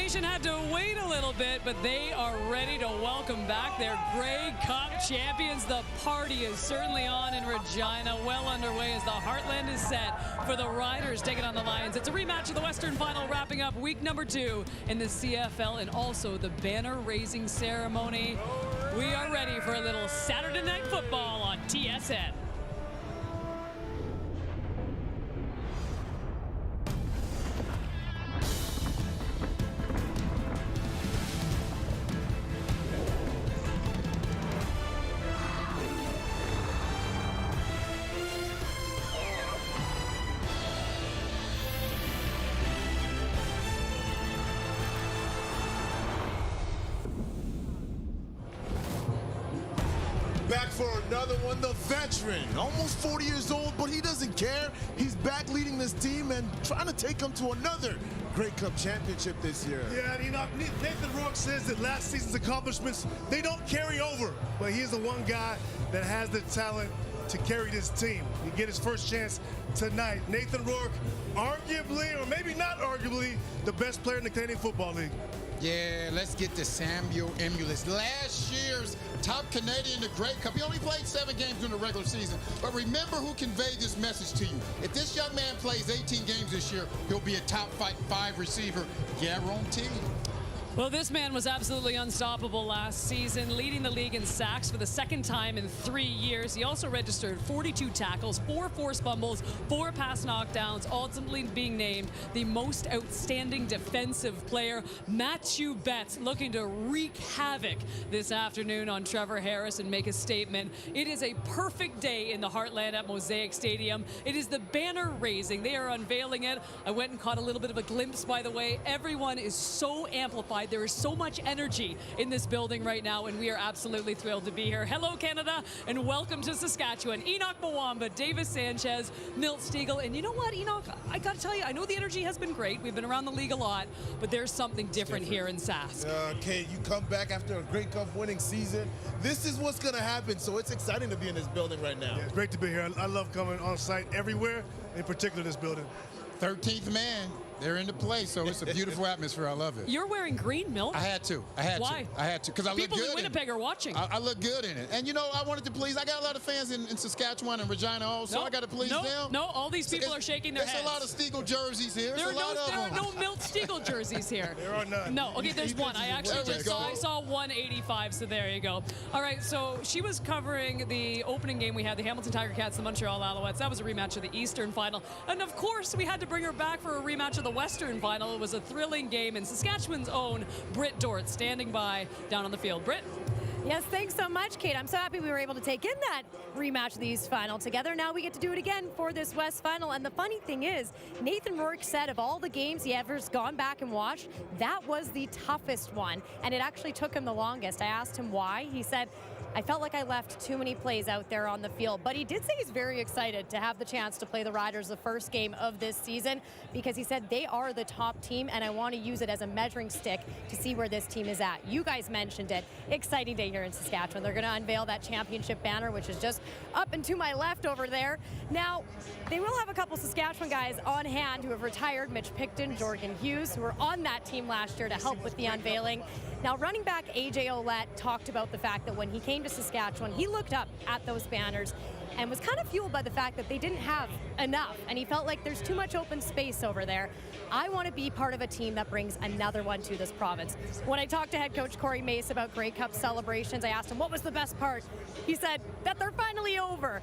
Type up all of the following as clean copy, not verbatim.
Nation had to wait a little bit, but they are ready to welcome back their Grey Cup champions. The party is certainly on in Regina, well underway as the Heartland is set for the Riders taking on the Lions. It's a rematch of the Western Final, wrapping up week number 2 in the CFL and also the banner raising ceremony. We are ready for a little Saturday Night Football on TSN. Back for another one, the veteran, almost 40 years old, but he doesn't care. He's back leading this team and trying to take them to another Grey Cup championship this year. Yeah, and Nathan Rourke says that last season's accomplishments, they don't carry over. But he's the one guy that has the talent to carry this team. He get his first chance tonight. Nathan Rourke, arguably, or maybe not arguably, the best player in the Canadian Football League. Yeah, let's get to Samuel Emulis. Last year's top Canadian in the Grey Cup. He only played 7 games during the regular season. But remember who conveyed this message to you. If this young man plays 18 games this year, he'll be a top 5 receiver, guaranteed. Well, this man was absolutely unstoppable last season, leading the league in sacks for the second time in 3 years. He also registered 42 tackles, 4 forced fumbles, 4 pass knockdowns, ultimately being named the most outstanding defensive player. Matthew Betts looking to wreak havoc this afternoon on Trevor Harris and make a statement. It is a perfect day in the Heartland at Mosaic Stadium. It is the banner raising. They are unveiling it. I went and caught a little bit of a glimpse, by the way. Everyone is so amplified. There is so much energy in this building right now, and we are absolutely thrilled to be here. Hello, Canada, and welcome to Saskatchewan. Enoch Mwamba, Davis Sanchez, Milt Stegall. And you know what, Enoch? I got to tell you, I know the energy has been great. We've been around the league a lot, but there's something different here in Sask. Kate, you come back after a Grey Cup winning season. This is what's going to happen, so it's exciting to be in this building right now. Yeah, it's great to be here. I love coming on site everywhere, in particular this building. 13th man. They're into play, so it's a beautiful atmosphere. I love it. You're wearing green, Milt. I had to. Why? I had to, because I look good. People in Winnipeg are watching. I look good in it. And, you know, I wanted to please. I got a lot of fans in Saskatchewan and Regina also. I got to please them. No, all these people are shaking their heads. There's a lot of Stegall jerseys here. There are no Milt Stegall jerseys here. There are none. No, okay, there's one. I actually just saw 185, so there you go. All right, so she was covering the opening game we had, the Hamilton Tiger Cats, the Montreal Alouettes. That was a rematch of the Eastern Final. And, of course, we had to bring her back for a rematch of the Western Final. It was a thrilling game, and Saskatchewan's own Britt Dort standing by down on the field. Britt? Yes, thanks so much, Kate. I'm so happy we were able to take in that rematch of the East Final together. Now we get to do it again for this West Final. And the funny thing is, Nathan Rourke said of all the games he ever gone back and watched, that was the toughest one. And it actually took him the longest. I asked him why. He said, I felt like I left too many plays out there on the field. But he did say he's very excited to have the chance to play the Riders the first game of this season, because he said they are the top team and I want to use it as a measuring stick to see where this team is at. You guys mentioned it. Exciting day here in Saskatchewan. They're going to unveil that championship banner, which is just up and to my left over there. Now, they will have a couple Saskatchewan guys on hand who have retired. Mitch Picton, Jordan Hughes, who were on that team last year to help with the unveiling. Now, running back A.J. Ouellette talked about the fact that when he came to Saskatchewan, he looked up at those banners and was kind of fueled by the fact that they didn't have enough, and he felt like there's too much open space over there. I want to be part of a team that brings another one to this province. When I talked to head coach Corey Mace about Grey Cup celebrations, I asked him what was the best part. He said that they're finally over.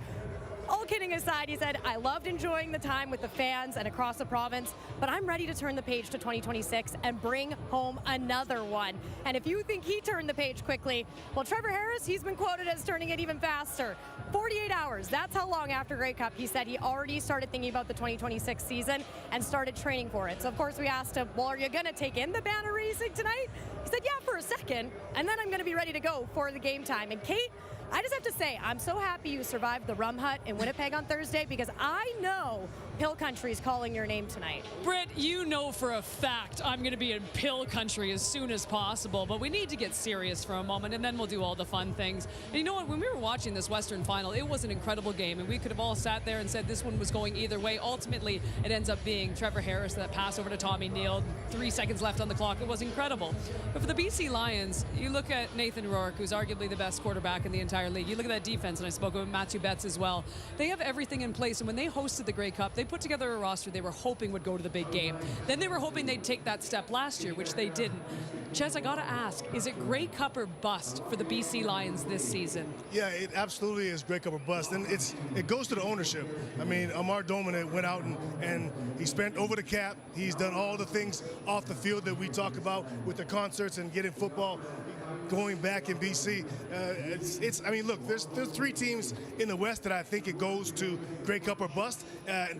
All kidding aside, he said, I loved enjoying the time with the fans and across the province, but I'm ready to turn the page to 2026 and bring home another one. And if you think he turned the page quickly, well, Trevor Harris, he's been quoted as turning it even faster. 48 hours, that's how long after Grey Cup he said he already started thinking about the 2026 season and started training for it. So, of course, we asked him, well, are you going to take in the banner raising tonight? He said, yeah, for a second, and then I'm going to be ready to go for the game time. And Kate, I just have to say, I'm so happy you survived the rum hut in Winnipeg on Thursday, because I know Pill Country's calling your name tonight. Britt, you know for a fact I'm going to be in Pill Country as soon as possible, but we need to get serious for a moment, and then we'll do all the fun things. And you know what? When we were watching this Western Final, it was an incredible game, and we could have all sat there and said this one was going either way. Ultimately, it ends up being Trevor Harris, that pass over to Tommy Neal, 3 seconds left on the clock. It was incredible. But for the BC Lions, you look at Nathan Rourke, who's arguably the best quarterback in the entire league. You look at that defense, and I spoke with Matthew Betts as well. They have everything in place, and when they hosted the Grey Cup, they put together a roster they were hoping would go to the big game. Then they were hoping they'd take that step last year, which they didn't. Ches, I gotta ask, is it Grey Cup or bust for the BC Lions this season? Yeah, it absolutely is Grey Cup or bust, and it goes to the ownership. I mean, Amar Dominant went out and he spent over the cap. He's done all the things off the field that we talk about with the concerts and getting football going back in BC. I mean, look, there's 3 teams in the West that I think it goes to Grey Cup or bust.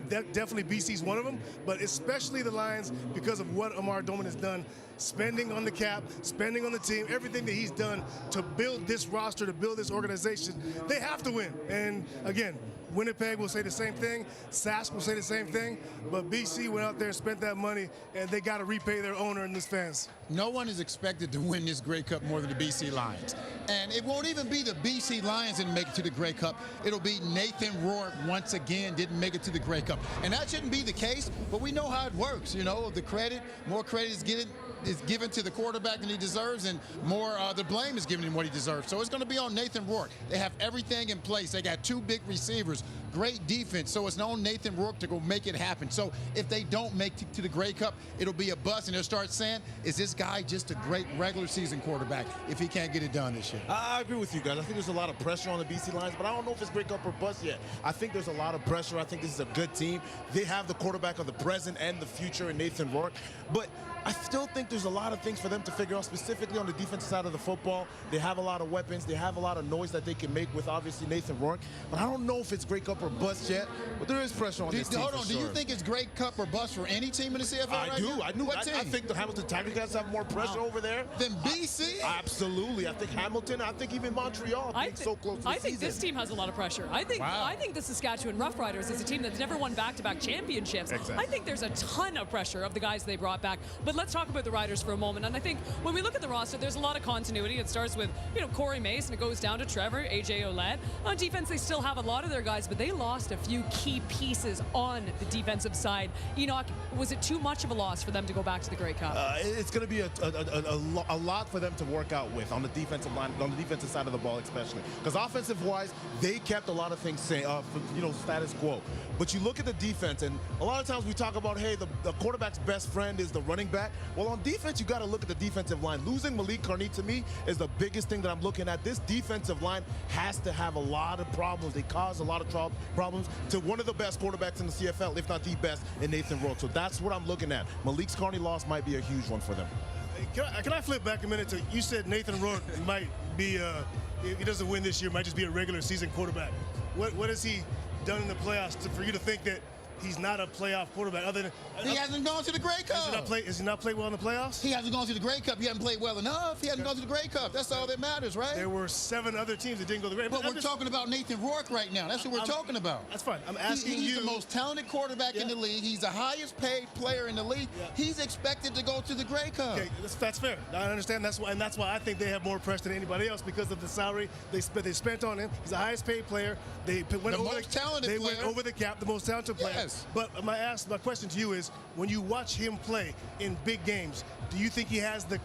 Definitely BC's one of them, but especially the Lions because of what Amar Dominant has done, spending on the cap, spending on the team, everything that he's done to build this roster, to build this organization. They have to win. And again, Winnipeg will say the same thing. Sask will say the same thing. But BC went out there and spent that money, and they got to repay their owner and his fans. No one is expected to win this Grey Cup more than the BC Lions. And it won't even be the BC Lions that make it to the Grey Cup. It'll be Nathan Rourke once again didn't make it to the Grey Cup. And that shouldn't be the case, but we know how it works. You know, more credit is given to the quarterback than he deserves, and more the blame is given him what he deserves. So it's going to be on Nathan Rourke. They have everything in place. They got 2 big receivers, great defense. So it's on Nathan Rourke to go make it happen. So if they don't make it to the Grey Cup, it'll be a bust, and they'll start saying, is this guy just a great regular season quarterback if he can't get it done this year? I agree with you guys. I think there's a lot of pressure on the BC Lions, but I don't know if it's Grey Cup or bust yet. I think there's a lot of pressure. I think this is a good team. They have the quarterback of the present and the future in Nathan Rourke, but I still think there's a lot of things for them to figure out, specifically on the defensive side of the football. They have a lot of weapons. They have a lot of noise that they can make with, obviously, Nathan Rourke. But I don't know if it's Grey Cup or bust yet, but there is pressure on this team. Hold on, do you think it's Grey Cup or bust for any team in the CFL I right do. now? I do. What team? I think the Hamilton Tiger Cats have more pressure over there. Than BC? Absolutely. I think Hamilton, I think even Montreal being so close to the I think season. this team has a lot of pressure. I think the Saskatchewan Roughriders is a team that's never won back-to-back championships. Exactly. I think there's a ton of pressure of the guys they brought back. But let's talk about the Riders for a moment. And I think when we look at the roster, there's a lot of continuity. It starts with, Corey Mace, and it goes down to Trevor, AJ Ouellette. On defense, they still have a lot of their guys, but they lost a few key pieces on the defensive side. Enoch, was it too much of a loss for them to go back to the Grey Cup? It's going to be a lot for them to work out with on the defensive line, on the defensive side of the ball especially. Because offensive-wise, they kept a lot of things status quo. But you look at the defense, and a lot of times we talk about, hey, the quarterback's best friend is the running back. Well, on defense, you got to look at the defensive line. Losing Malik Carney, to me, is the biggest thing that I'm looking at. This defensive line has to have a lot of problems. They cause a lot of problems to one of the best quarterbacks in the CFL, if not the best, in Nathan Rourke. So that's what I'm looking at. Malik's Carney loss might be a huge one for them. Can I flip back a minute to, you said Nathan Rourke might be, if he doesn't win this year, might just be a regular season quarterback. What has he done in the playoffs for you to think that he's not a playoff quarterback? Other than he hasn't gone to the Grey Cup. Has he not played well in the playoffs? He hasn't gone to the Grey Cup. He hasn't played well enough. He hasn't gone to the Grey Cup. That's all that matters, right? There were 7 other teams that didn't go to the Grey Cup. But we're talking about Nathan Rourke right now. That's what we're talking about. That's fine. I'm asking he's the most talented quarterback in the league. He's the highest paid player in the league. Yeah. He's expected to go to the Grey Cup. Okay, that's fair. I understand. That's why I think they have more pressure than anybody else because of the salary they spent on him. He's the highest paid player. They went over the cap, the most talented player. Yes. But my question to you is, when you watch him play in big games, do you think he has the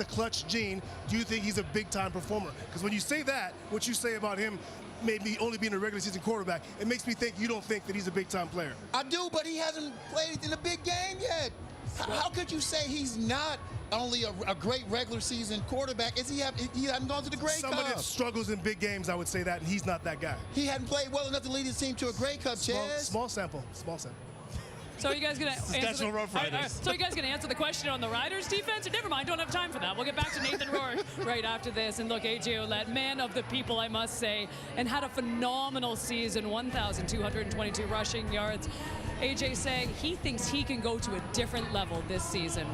clutch gene? Do you think he's a big-time performer? Because when you say that, what you say about him maybe only being a regular season quarterback, it makes me think you don't think that he's a big-time player. I do, but he hasn't played in a big game yet. How could you say he's not only a great regular season quarterback? He hasn't gone to the Grey Cup. Somebody that struggles in big games, I would say that, and he's not that guy. He hadn't played well enough to lead his team to a Grey Cup, Chaz. Small sample. So are you guys going to Saskatchewan Roughriders. So you guys going to answer the question on the Riders defense? Or never mind, don't have time for that. We'll get back to Nathan Rourke right after this. And look, AJ Ouellette, man of the people, I must say, and had a phenomenal season, 1,222 rushing yards. AJ saying he thinks he can go to a different level this season.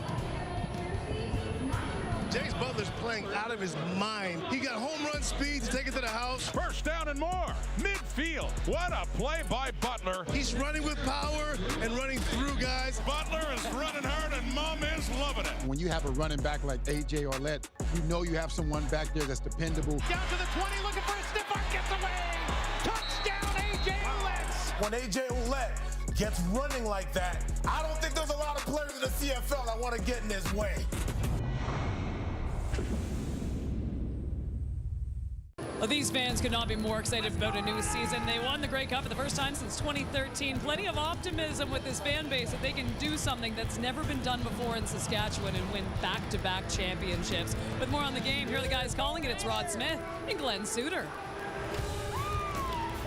James Butler's playing out of his mind. He got home run speed to take it to the house. First down and more. Midfield. What a play by Butler. He's running with power and running through guys. Butler is running hard and Mom is loving it. When you have a running back like A.J. Ouellette, you know you have someone back there that's dependable. Down to the 20, looking for a stiff arm, gets away. Touchdown, A.J. Ouellette. When A.J. Ouellette gets running like that, I don't think there's a lot of players in the CFL that want to get in his way. Well, these fans could not be more excited about a new season. They won the Grey Cup for the first time since 2013. Plenty of optimism with this fan base that they can do something that's never been done before in Saskatchewan and win back-to-back championships. With more on the game, here are the guys calling it. It's Rod Smith and Glenn Suter.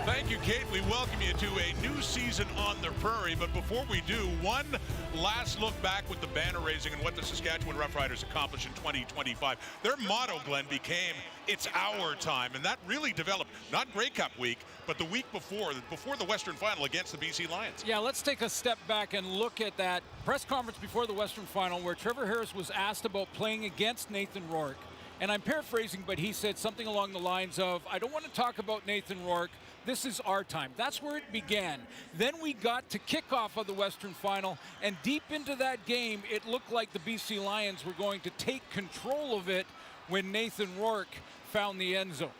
Thank you, Kate. We welcome you to a new season on the Prairie. But before we do, one last look back with the banner raising and what the Saskatchewan Roughriders accomplished in 2025. Their motto, Glenn, became, "It's our time." And that really developed, not Grey Cup week, but the week before the Western Final against the BC Lions. Yeah, let's take a step back and look at that press conference before the Western Final where Trevor Harris was asked about playing against Nathan Rourke. And I'm paraphrasing, but he said something along the lines of, "I don't want to talk about Nathan Rourke. This is our time." That's where it began. Then we got to kickoff of the Western Final, and deep into that game, it looked like the BC Lions were going to take control of it when Nathan Rourke found the end zone.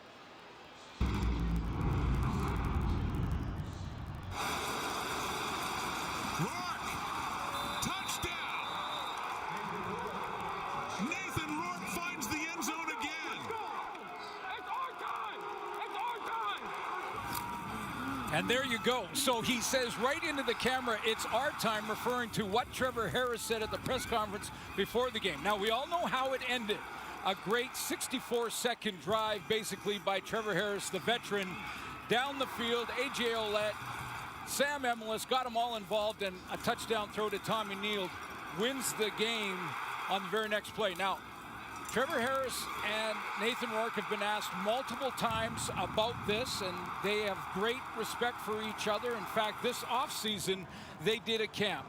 And there you go. So he says right into the camera, "It's our time," referring to what Trevor Harris said at the press conference before the game. Now, we all know how it ended. A great 64-second drive, basically, by Trevor Harris, the veteran, down the field. A.J. Ouellette, Sam Emilus got them all involved, and a touchdown throw to Tommy Neal wins the game on the very next play. Now, Trevor Harris and Nathan Rourke have been asked multiple times about this, and they have great respect for each other. In fact, this offseason, they did a camp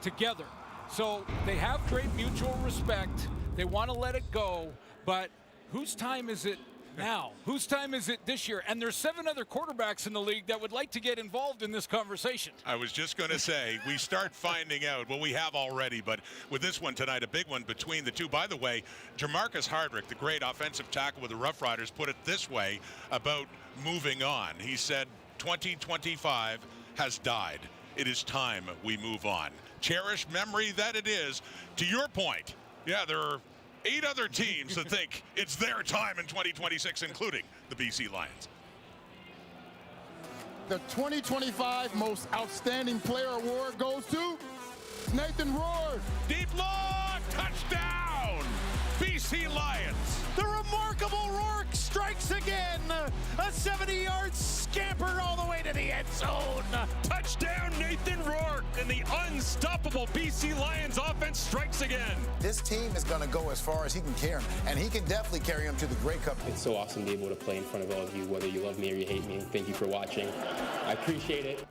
together. So they have great mutual respect. They want to let it go, but whose time is it now? Whose time is it this year? And there's 7 other quarterbacks in the league that would like to get involved in this conversation. I was just going to say, we start finding out. Well, we have already, but with this one tonight, a big one between the two. By the way, Jamarcus Hardrick, the great offensive tackle with the Roughriders, put it this way about moving on. He said, 2025 has died. It is time we move on. Cherished memory that it is. To your point, yeah, there are 8 other teams that think it's their time in 2026, including the BC Lions. The 2025 Most Outstanding Player Award goes to Nathan Rourke. Deep look, touchdown, BC Lions. The remarkable Rourke strikes again. A 70-yard scamper all the way to the end zone. Touchdown, Nathan Rourke, and the unstoppable BC Lions offense strikes again. This team is going to go as far as he can carry them, and he can definitely carry them to the Grey Cup. It's so awesome to be able to play in front of all of you, whether you love me or you hate me. Thank you for watching. I appreciate it.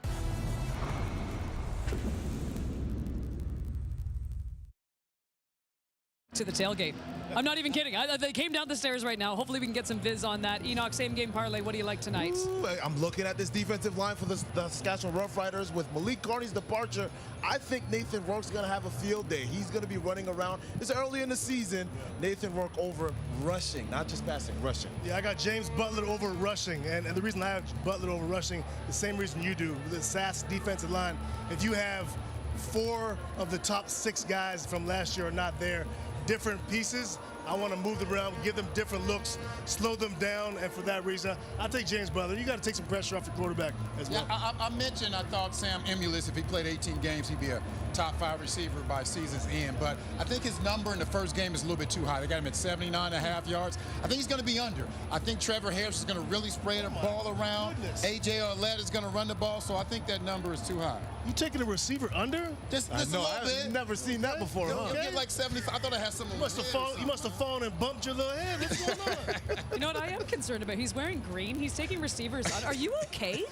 To the tailgate. I'm not even kidding. They came down the stairs right now. Hopefully we can get some viz on that. Enoch, same game parlay. What do you like tonight? Ooh, I'm looking at this defensive line for the Saskatchewan Roughriders. With Malik Carney's departure, I think Nathan Rourke's going to have a field day. He's going to be running around. It's early in the season. Nathan Rourke over rushing, not just passing, rushing. Yeah, I got James Butler over rushing. And the reason I have Butler over rushing, the same reason you do. The SAS defensive line, if you have 4 of the top 6 guys from last year are not there, different pieces, I want to move them around, give them different looks, slow them down, and for that reason, I'll take James Butler. You got to take some pressure off your quarterback as well. Yeah, I mentioned I thought Sam Emilus, if he played 18 games, he'd be a top 5 receiver by season's end. But I think his number in the first game is a little bit too high. They got him at 79.5 yards. I think he's going to be under. I think Trevor Harris is going to really spray the ball around. A.J. Ouellette is going to run the ball, so I think that number is too high. You taking a receiver under? Just a little bit. I've never seen that before. You'll get like 75. I thought I had something. You must have phone and bumped your little head. What's going on? You know what I am concerned about? He's wearing green. He's taking receivers on. Are you okay?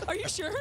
Are you sure?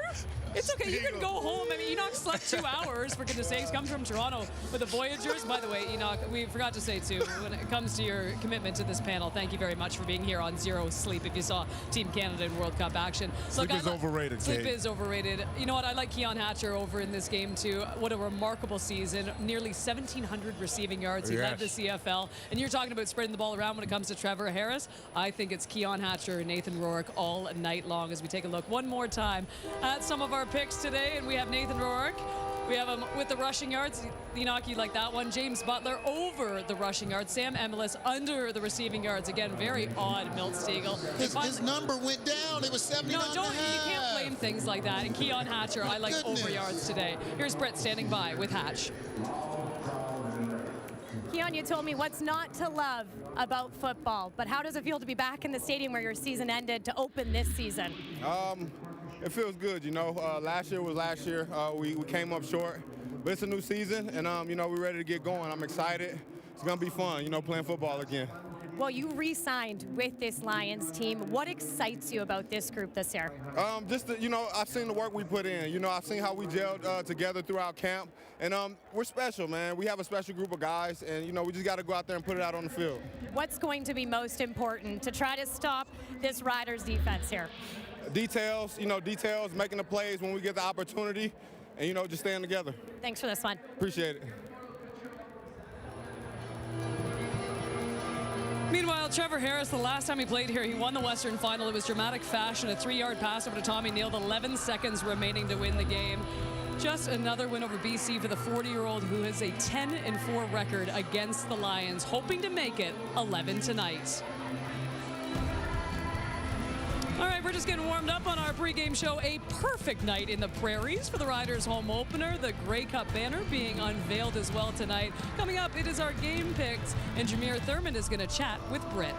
It's okay. You can go home. I mean, Enoch slept 2 hours, for goodness sakes. Comes from Toronto with the Voyagers. By the way, Enoch, we forgot to say, too, when it comes to your commitment to this panel, thank you very much for being here on Zero Sleep if you saw Team Canada in World Cup action. Sleep is overrated, Sleep Kate. is overrated. You know what? I like Keon Hatcher over in this game, too. What a remarkable season. Nearly 1,700 receiving yards. He led the CFL. And you're talking about spreading the ball around when it comes to Trevor Harris. I think it's Keon Hatcher and Nathan Rourke all night long as we take a look one more time at some of our picks today. And we have Nathan Rourke. We have him with the rushing yards. Enoch, you like that one. James Butler over the rushing yards. Sam Emelis under the receiving yards. Again, very odd, Milt Stegall. His number went down. It was 79 No, you can't blame things like that. And Keon Hatcher, I like over yards today. Here's Brett standing by with Hatch. Keon, you told me what's not to love about football, but how does it feel to be back in the stadium where your season ended to open this season? It feels good, you know. Last year was last year. We came up short, but it's a new season, and, you know, we're ready to get going. I'm excited. It's going to be fun, you know, playing football again. Well, you re-signed with this Lions team. What excites you about this group this year? You know, I've seen the work we put in. You know, I've seen how we gelled together throughout camp, and we're special, man. We have a special group of guys, and, you know, we just got to go out there and put it out on the field. What's going to be most important to try to stop this Riders defense here? Details, making the plays when we get the opportunity, and, you know, just staying together. Thanks for this one. Appreciate it. Meanwhile, Trevor Harris, the last time he played here, he won the Western Final. It was dramatic fashion, a 3-yard pass over to Tommy Neal, 11 seconds remaining to win the game. Just another win over BC for the 40-year-old who has a 10-4 record against the Lions, hoping to make it 11 tonight. All right, we're just getting warmed up on our pregame show. A perfect night in the prairies for the Riders home opener. The Grey Cup banner being unveiled as well tonight. Coming up, it is our game picks, and Jameer Thurman is going to chat with Britt.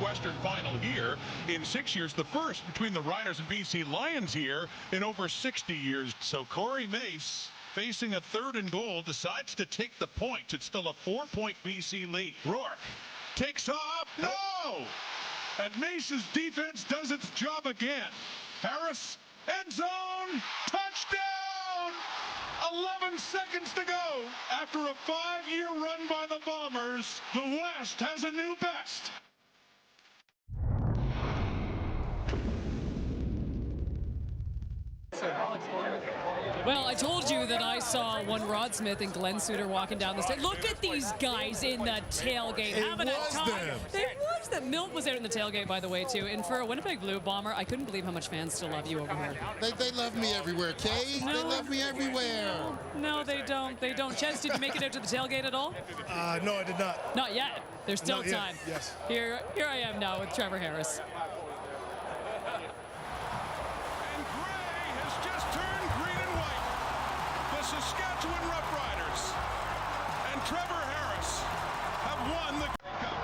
Western Final here in 6 years, the first between the Riders and BC Lions here in over 60 years. So Corey Mace, facing a 3rd and goal, decides to take the points. It's still a 4-point BC lead. Rourke takes off. No! And Mace's defense does its job again. Harris, end zone, touchdown! 11 seconds to go. After a 5-year run by the Bombers, the West has a new best. Well, I told you that I saw one Rod Smith and Glenn Suter walking down the stage. Look at these guys in the tailgate having a time. It was them. Milt was out in the tailgate, by the way, too. And for a Winnipeg Blue Bomber, I couldn't believe how much fans still love you over here. They love me everywhere, Kay. No. They love me everywhere. No, they don't. They don't. Ches, did you make it out to the tailgate at all? No, I did not. Not yet. There's still Not yet. time. Yes. Here I am now with Trevor Harris. Saskatchewan Roughriders and Trevor Harris have won the Cup.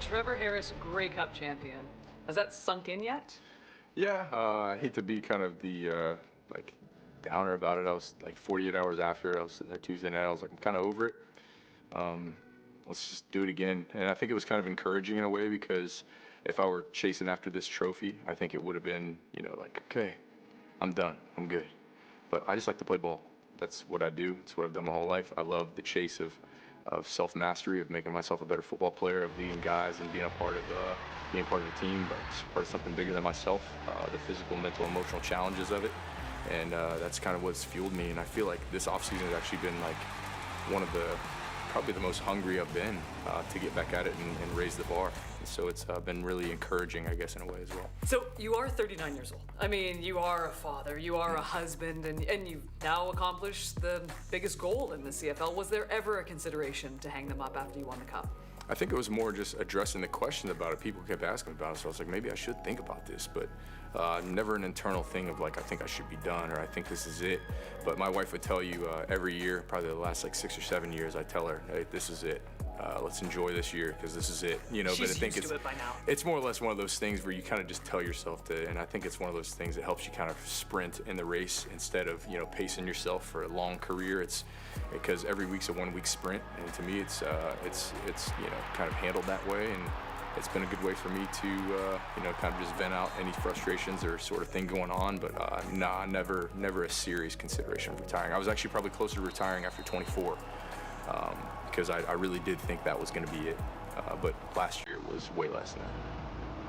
Trevor Harris, Grey Cup champion. Has that sunk in yet? Yeah, I hate to be kind of the downer about it. I was like 48 hours after. I was sitting there Tuesday night. I was like, I'm kind of over it. Let's just do it again. And I think it was kind of encouraging in a way because if I were chasing after this trophy, I think it would have been, okay, I'm done. I'm good. But I just like to play ball. That's what I do. It's what I've done my whole life. I love the chase of self-mastery, of making myself a better football player, of leading guys and being part of the team, but it's part of something bigger than myself, the physical, mental, emotional challenges of it. And that's kind of what's fueled me. And I feel like this offseason has actually been like one of probably the most hungry I've been to get back at it and raise the bar. So it's been really encouraging, I guess, in a way as well. So you are 39 years old. I mean, you are a father, you are a husband, and you've now accomplished the biggest goal in the CFL. Was there ever a consideration to hang them up after you won the Cup? I think it was more just addressing the question about it. People kept asking about it, so I was like, maybe I should think about this, but never an internal thing of like, I think I should be done, or I think this is it. But my wife would tell you every year, probably the last like 6 or 7 years, I tell her, hey, this is it. let's enjoy this year because this is it. But I She's think used to it by now. it's more or less one of those things where you kind of just tell yourself to, and I think it's one of those things that helps you kind of sprint in the race instead of pacing yourself for a long career. It's because every week's a 1 week sprint, and to me it's kind of handled that way, and it's been a good way for me to kind of just vent out any frustrations or sort of thing going on. But never a serious consideration of retiring. I was actually probably closer to retiring after 24 because I really did think that was going to be it. But last year was way less than that.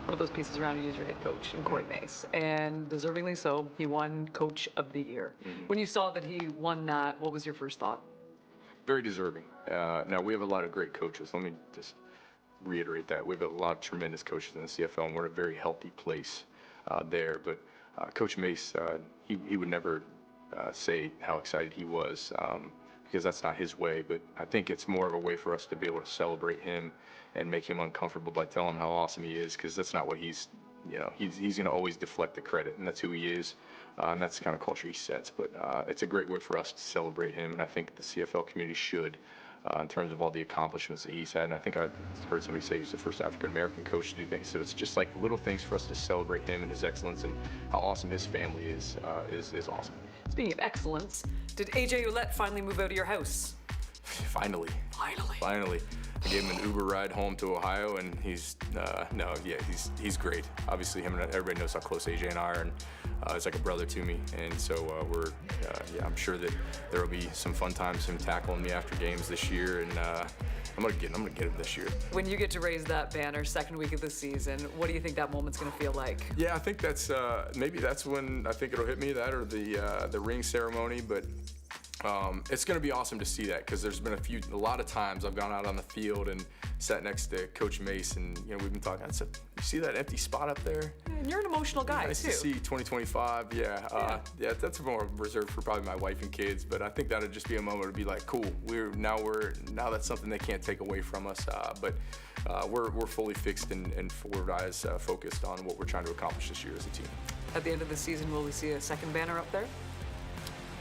One of those pieces around you is your head coach, Corey Mace, and deservingly so. He won Coach of the Year. When you saw that he won that, what was your first thought? Very deserving. Now, we have a lot of great coaches. Let me just reiterate that. We have a lot of tremendous coaches in the CFL, and we're in a very healthy place there. But Coach Mace, he would never say how excited he was because that's not his way. But I think it's more of a way for us to be able to celebrate him and make him uncomfortable by telling him how awesome he is, because that's not what he's going to always deflect the credit, and that's who he is. And that's the kind of culture he sets. But it's a great way for us to celebrate him, and I think the CFL community should. In terms of all the accomplishments that he's had. And I think I heard somebody say he's the first African-American coach to do things. So it's just like little things for us to celebrate him and his excellence, and how awesome his family is awesome. Speaking of excellence, did AJ Ouellette finally move out of your house? Finally. I gave him an Uber ride home to Ohio, and he's great. Obviously, him and everybody knows how close AJ and I are, and it's like a brother to me. And so I'm sure that there will be some fun times him tackling me after games this year, and I'm gonna get him this year. When you get to raise that banner second week of the season, what do you think that moment's gonna feel like? Yeah, I think that's maybe that's when I think it'll hit me, that or the ring ceremony, but. It's going to be awesome to see that, because there's been a lot of times I've gone out on the field and sat next to Coach Mace, and we've been talking. I said, "You see that empty spot up there?" And you're an emotional guy nice too. to see 2025. Yeah, that's more reserved for probably my wife and kids, but I think that'd just be a moment to be like, cool. Now that's something they can't take away from us. But we're fully fixed and forward eyes focused on what we're trying to accomplish this year as a team. At the end of the season, will we see a second banner up there?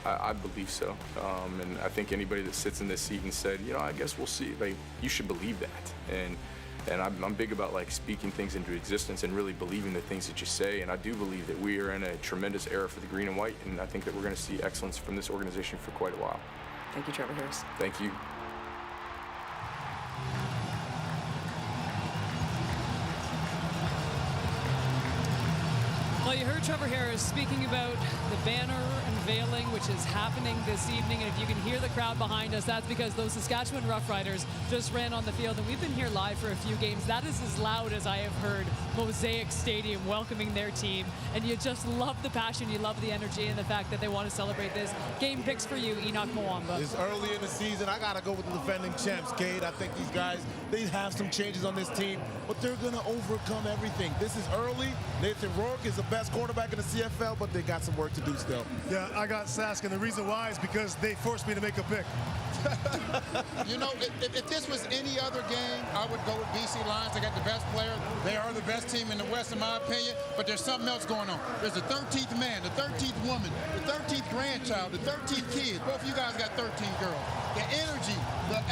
I believe so, and I think anybody that sits in this seat and said, I guess we'll see, you should believe that, and I'm big about speaking things into existence and really believing the things that you say, and I do believe that we are in a tremendous era for the green and white, and I think that we're going to see excellence from this organization for quite a while. Thank you, Trevor Harris. Thank you. Well, you heard Trevor Harris speaking about the banner unveiling, which is happening this evening. And if you can hear the crowd behind us, that's because those Saskatchewan Roughriders just ran on the field. And we've been here live for a few games. That is as loud as I have heard Mosaic Stadium welcoming their team. And you just love the passion, you love the energy, and the fact that they want to celebrate this. Game picks for you, Enoch Mwamba. It's early in the season. I got to go with the defending champs, Cade. I think these guys, they have some changes on this team, but they're going to overcome everything. This is early. Nathan Rourke is the best quarterback in the CFL, but they got some work to do still. Yeah, I got Sask, and the reason why is because they forced me to make a pick. If this was any other game, I would go with BC Lions. They got the best player. They are the best team in the West, in my opinion. But there's something else going on. There's the 13th man, the 13th woman, the 13th grandchild, the 13th kid. Both of you guys got 13 girls. The energy,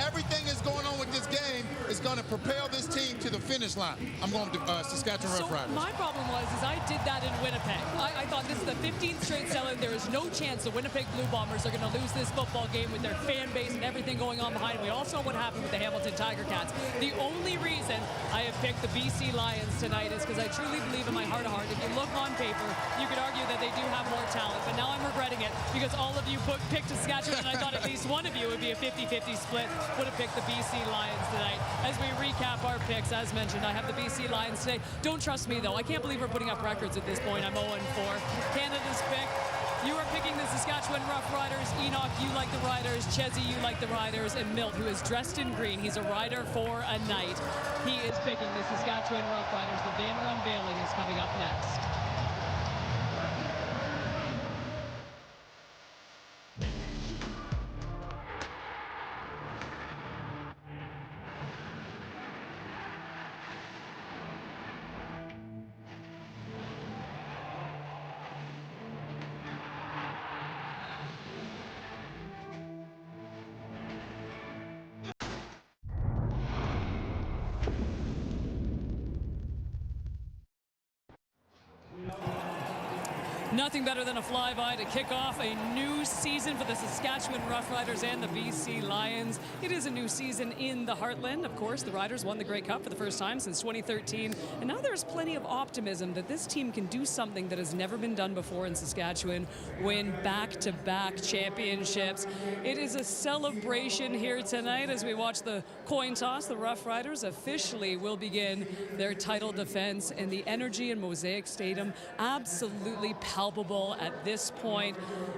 everything that's going on with this game is going to propel this team to the finish line. I'm going to Saskatchewan Roughriders. So my problem was I did that in Winnipeg. I thought this is the 15th straight sellout. There is no chance the Winnipeg Blue Bombers are going to lose this football game with their fan base and everything going on behind them. We all saw what happened with the Hamilton Tiger Cats. The only reason I have picked the BC Lions tonight is because I truly believe in my heart of heart. If you look on paper, you could argue that they do have more talent, but now I'm regretting it because all of you picked Saskatchewan, and I thought at least one of you would be a 50-50 split, would have picked the BC Lions tonight. As we recap our picks, as mentioned, I have the BC Lions today. Don't trust me, though. I can't believe we're putting up records at this point. I'm 0-4. Canada's pick. You are picking the Saskatchewan Roughriders. Enoch, you like the Riders. Chezzy, you like the Riders. And Milt, who is dressed in green. He's a rider for a night. He is picking the Saskatchewan Roughriders. The banner unveiling is coming up next. Nothing better than a flyby to kick off a new season for the Saskatchewan Roughriders and the BC Lions. It is a new season in the Heartland. Of course, the Riders won the Grey Cup for the first time since 2013. And now there's plenty of optimism that this team can do something that has never been done before in Saskatchewan, win back-to-back championships. It is a celebration here tonight as we watch the coin toss. The Roughriders officially will begin their title defense, and the energy in Mosaic Stadium absolutely palpable at this point.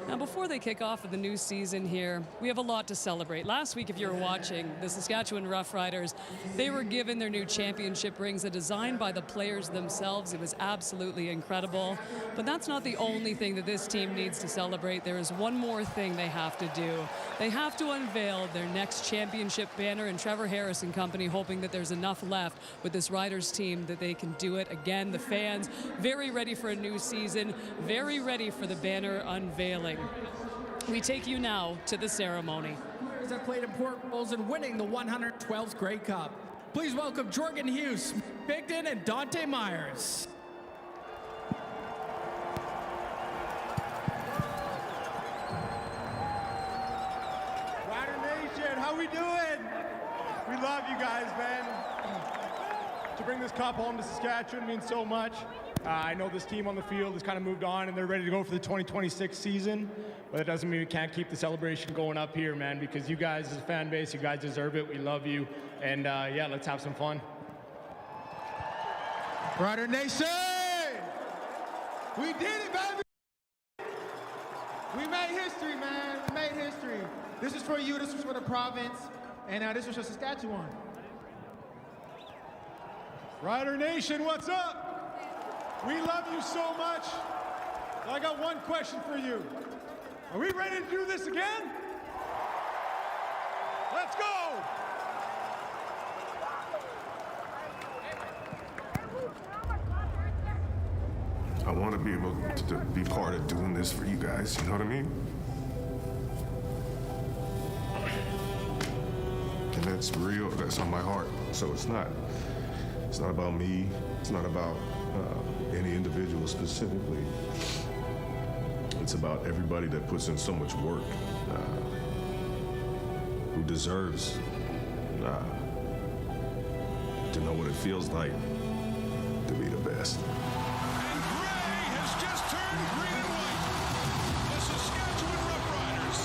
Now, before they kick off of the new season here, we have a lot to celebrate. Last week, if you were watching, the Saskatchewan Roughriders, they were given their new championship rings, a design by the players themselves. It was absolutely incredible. But that's not the only thing that this team needs to celebrate. There is one more thing they have to do. They have to unveil their next championship banner, and Trevor Harris and company hoping that there's enough left with this Riders team that they can do it again. The fans very ready for a new season, very ready for the banner unveiling. We take you now to the ceremony. Have played important roles in winning the 112th Grey Cup. Please welcome Jorgen Hughes, Bigden, and Dante Myers. Rider Nation, how we doing? We love you guys, man. To bring this cup home to Saskatchewan means so much. I know this team on the field has kind of moved on and they're ready to go for the 2026 season, but that doesn't mean we can't keep the celebration going up here, man, because you guys as a fan base, you guys deserve it. We love you. And yeah, let's have some fun. Rider Nation! We did it, baby! We made history, man. We made history. This is for you, this is for the province, and this is for Saskatchewan. Rider Nation, what's up? We love you so much. I got one question for you. Are we ready to do this again? Let's go! I want to be able to be part of doing this for you guys, you know what I mean? And that's real, that's on my heart. So it's not about me, it's not about any individual specifically. It's about everybody that puts in so much work, who deserves to know what it feels like to be the best. And gray has just turned green and white. The Saskatchewan Roughriders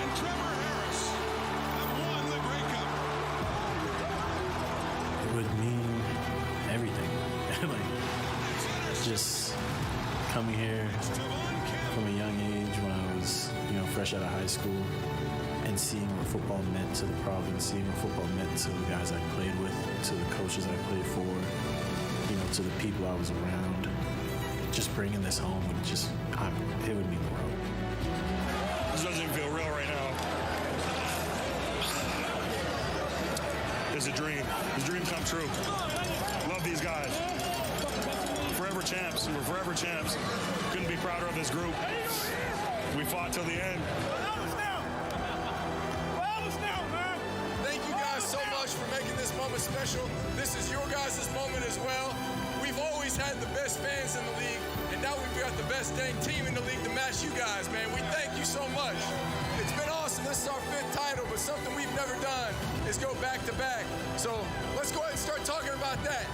and Trevor Harris have won the Grey Cup. It would mean everything. Like, just coming here from a young age when I was, fresh out of high school, and seeing what football meant to the province, seeing what football meant to the guys I played with, to the coaches I played for, to the people I was around. Just bringing this home would it would mean the world. This doesn't even feel real right now. It's a dream. The dream come true. Love these guys. Forever champs. We're forever champs. Couldn't be prouder of this group. We fought till the end. Thank you guys so much for making this moment special. This is your guys' moment as well. We've always had the best fans in the league, and now we've got the best dang team in the league to match you guys, man. We thank you so much. It's been awesome. This is our 5th title, but something we've never done is go back to back. So let's go ahead and start talking about that.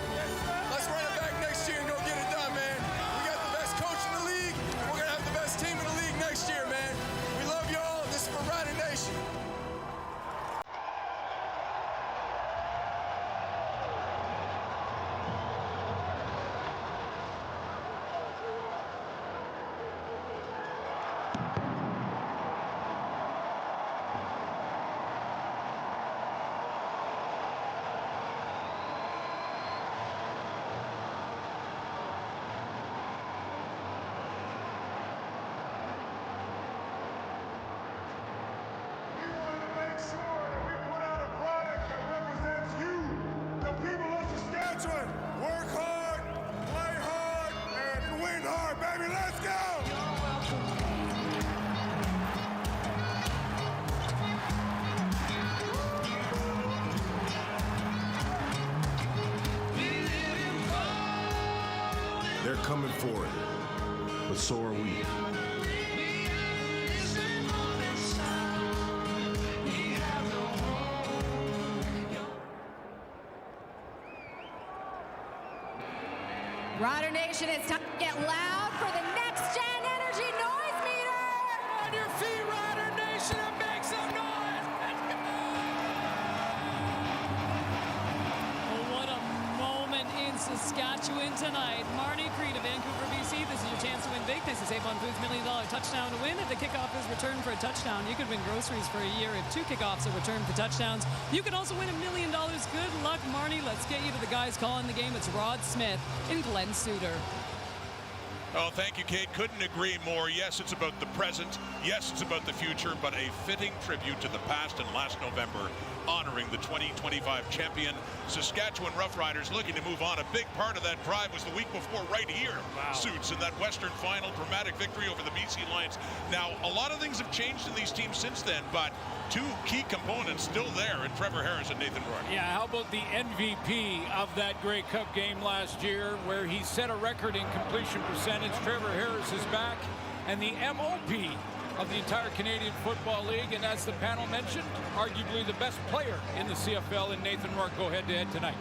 Let's run it back next year and go get it done, man. We got the best coach in the league, and we're going to have the best team in the league next year, man. We love y'all. This is for Rider Nation. Work hard, play hard, and win hard, baby. Let's go! They're coming for it. a sore week. Rider Nation, it's time to get loud for the next gen energy noise meter. On your feet, Rider Nation, and make some noise. Let's go. Well, what a moment in Saskatchewan tonight. Marnie Creed of Vancouver, BC. This is your chance to win big. This is Avon Foods' $1 million touchdown to win. If the kickoff is returned for a touchdown, you could win groceries for a year. If 2 kickoffs are returned for touchdowns, you can also win $1 million. Good luck, Marnie. Let's get you to the guys calling the game. It's Rod Smith and Glenn Suter. Oh, thank you, Kate. Couldn't agree more. Yes, it's about the present. Yes, it's about the future, but a fitting tribute to the past. And last November, honoring the 2025 champion Saskatchewan Roughriders, looking to move on. A big part of that drive was the week before right here. Wow. Suits in that Western final, dramatic victory over the BC Lions. Now, a lot of things have changed in these teams since then, but 2 key components still there in Trevor Harris and Nathan Rourke. Yeah, how about the MVP of that Grey Cup game last year where he set a record in completion percentage? Trevor Harris is back, and the MOP of the entire Canadian Football League, and as the panel mentioned, arguably the best player in the CFL in Nathan Rourke go head-to-head tonight.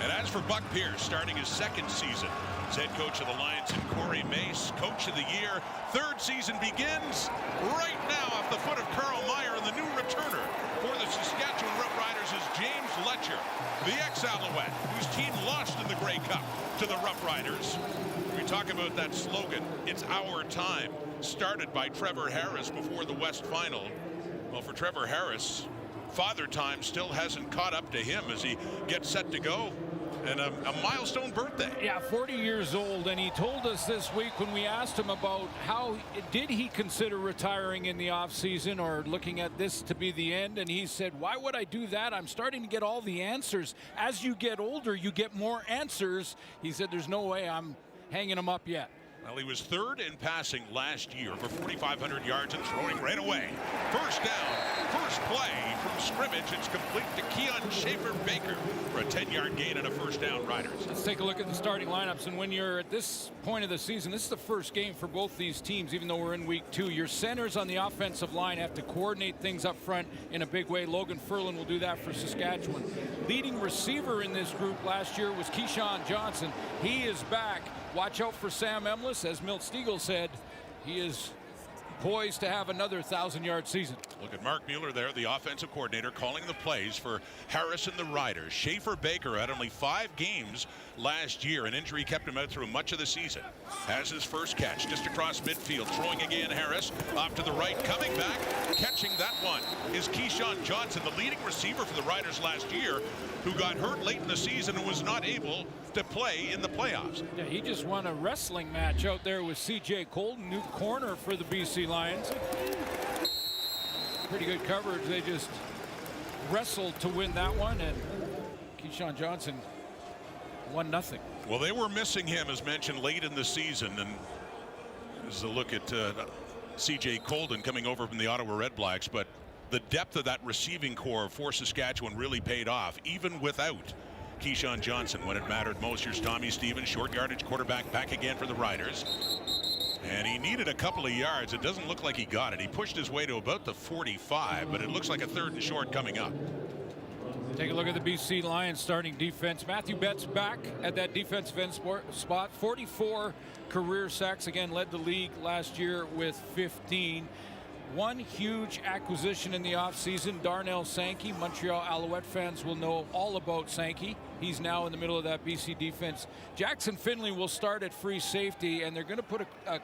And as for Buck Pierce, starting his 2nd season as head coach of the Lions and Corey Mace, coach of the year. 3rd season begins right now off the foot of Carl Meyer, and the new returner for the Saskatchewan Roughriders is James Letcher, the ex-Alouette, whose team lost in the Grey Cup to the Roughriders. We talk about that slogan, "It's our time," started by Trevor Harris before the West Final. Well, for Trevor Harris, Father Time still hasn't caught up to him as he gets set to go. And a milestone birthday. Yeah, 40 years old, and he told us this week when we asked him about how did he consider retiring in the offseason or looking at this to be the end, and he said, why would I do that? I'm starting to get all the answers. As you get older, you get more answers. He said, there's no way I'm hanging them up yet. Well, he was 3rd in passing last year for 4,500 yards and throwing right away. First down, first play from scrimmage. It's complete to Keon Schaefer-Baker for a 10-yard gain and a first down, Riders. Let's take a look at the starting lineups. And when you're at this point of the season, this is the first game for both these teams, even though we're in week 2. Your centers on the offensive line have to coordinate things up front in a big way. Logan Furlan will do that for Saskatchewan. Leading receiver in this group last year was Keyshawn Johnson. He is back. Watch out for Sam Emlis. As Milt Stiegel said, he is poised to have another 1,000-yard season. Look at Mark Mueller there, the offensive coordinator, calling the plays for Harris and the Riders. Schaefer-Baker had only 5 games last year. An injury kept him out through much of the season. Has his first catch just across midfield. Throwing again, Harris off to the right. Coming back, catching that one is Keyshawn Johnson, the leading receiver for the Riders last year, who got hurt late in the season and was not able to play in the playoffs. Yeah, he just won a wrestling match out there with C.J. Colton, new corner for the BC Lions. Pretty good coverage. They just wrestled to win that one, and Keyshawn Johnson won nothing. Well, they were missing him, as mentioned, late in the season, and as a look at C.J. Colton coming over from the Ottawa Red Blacks, but the depth of that receiving core for Saskatchewan really paid off, even without Keyshawn Johnson when it mattered most. Here's Tommy Stevens, short yardage quarterback, back again for the Riders. And he needed a couple of yards. It doesn't look like he got it. He pushed his way to about the 45, but it looks like a 3rd and short coming up. Take a look at the BC Lions starting defense. Matthew Betts back at that defensive end spot. 44 career sacks. Again, led the league last year with 15. One huge acquisition in the offseason, Darnell Sankey. Montreal Alouette fans will know all about Sankey. He's now in the middle of that BC defense. Jackson Finley will start at free safety, and they're going to put a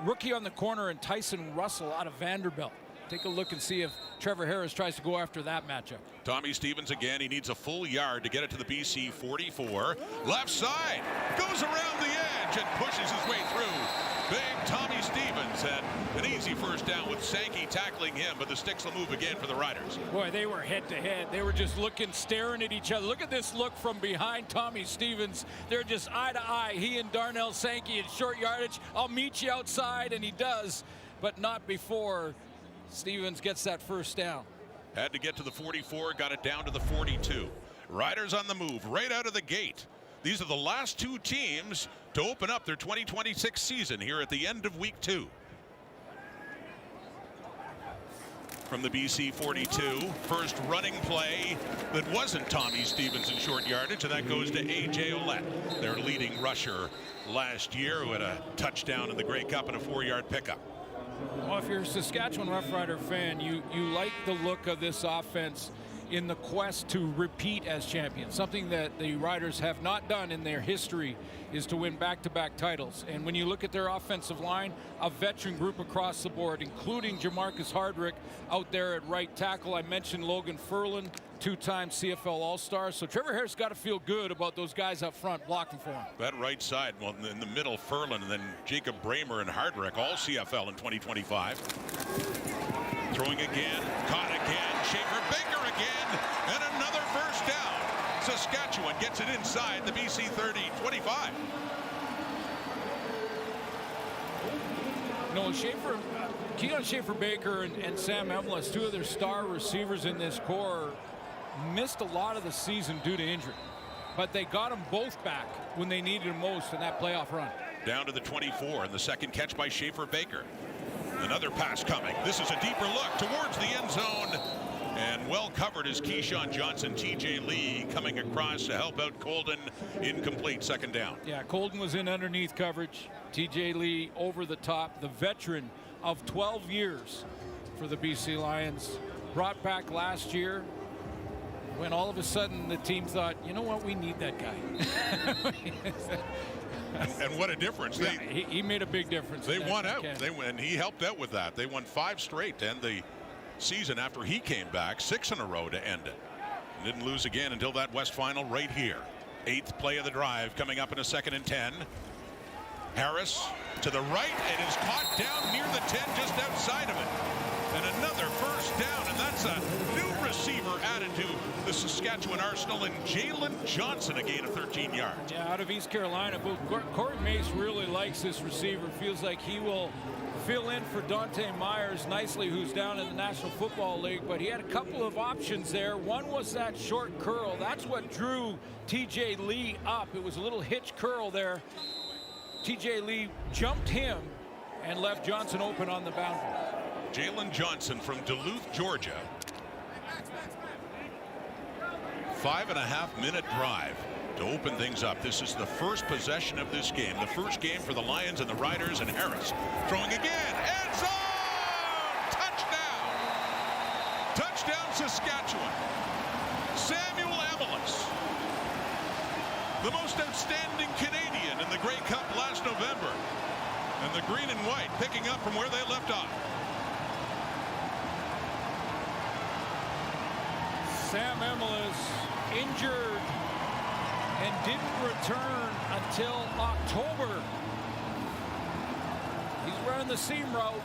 rookie on the corner and Tyson Russell out of Vanderbilt. Take a look and see if Trevor Harris tries to go after that matchup. Tommy Stevens again. He needs a full yard to get it to the BC 44. Left side. Goes around the edge and pushes his way through. Big Tommy Stevens had an easy first down with Sankey tackling him, but the sticks will move again for the Riders. Boy, they were head-to-head. They were just looking, staring at each other. Look at this look from behind Tommy Stevens. They're just eye-to-eye. He and Darnell Sankey in short yardage. I'll meet you outside, and he does, but not before Stevens gets that first down. Had to get to the 44, got it down to the 42. Riders on the move right out of the gate. These are the last two teams to open up their 2026 season here at the end of week 2. From the BC 42, first running play that wasn't Tommy Stevens in short yardage, and that goes to A.J. Ouellette, their leading rusher last year, who had a touchdown in the Grey Cup and a 4-yard pickup. Well, if you're a Saskatchewan Roughrider fan, you like the look of this offense in the quest to repeat as champions. Something that the Riders have not done in their history is to win back-to-back titles. And when you look at their offensive line, a veteran group across the board, including Jamarcus Hardrick out there at right tackle. I mentioned Logan Ferland, 2-time CFL All-Star. So Trevor Harris got to feel good about those guys up front blocking for him. That right side, well, in the middle, Ferland, and then Jacob Bramer and Hardrick, all CFL in 2025. Throwing again, caught again, Schaefer Baker again, and another first down. Saskatchewan gets it inside the BC 30, 25. No, Keon Schaefer-Baker and Sam Emlis, two of their star receivers in this core, missed a lot of the season due to injury. But they got them both back when they needed them most in that playoff run. Down to the 24, and the second catch by Schaefer-Baker. Another pass coming. This is a deeper look towards the end zone. And well covered is Keyshawn Johnson. TJ Lee coming across to help out Colden. Incomplete, second down. Yeah, Colden was in underneath coverage. TJ Lee over the top. The veteran of 12 years for the BC Lions. Brought back last year when all of a sudden the team thought, you know what, we need that guy. And what a difference. Yeah, he made a big difference. They won out. And he helped out with that. They won 5 straight to end the season after he came back, 6 in a row to end it. Didn't lose again until that West final right here. 8th play of the drive coming up in a 2nd and 10. Harris to the right, and is caught down near the 10, just outside of it. And another first down, and that's a new receiver added to the Saskatchewan arsenal, and Jalen Johnson, a gain of 13 yards. Yeah, out of East Carolina. Corey Mace really likes this receiver. Feels like he will fill in for Dante Myers nicely, who's down in the National Football League. But he had a couple of options there. One was that short curl. That's what drew TJ Lee up. It was a little hitch curl there. TJ Lee jumped him and left Johnson open on the boundary. Jalen Johnson from Duluth, Georgia. 5.5-minute drive to open things up. This is the first possession of this game. The first game for the Lions and the Riders, and Harris throwing again. End zone! Touchdown! Touchdown, Saskatchewan. Samuel Emilus, the most outstanding Canadian in the Grey Cup last November. And the green and white picking up from where they left off. Sam Emilus injured and didn't return until October. He's running the seam route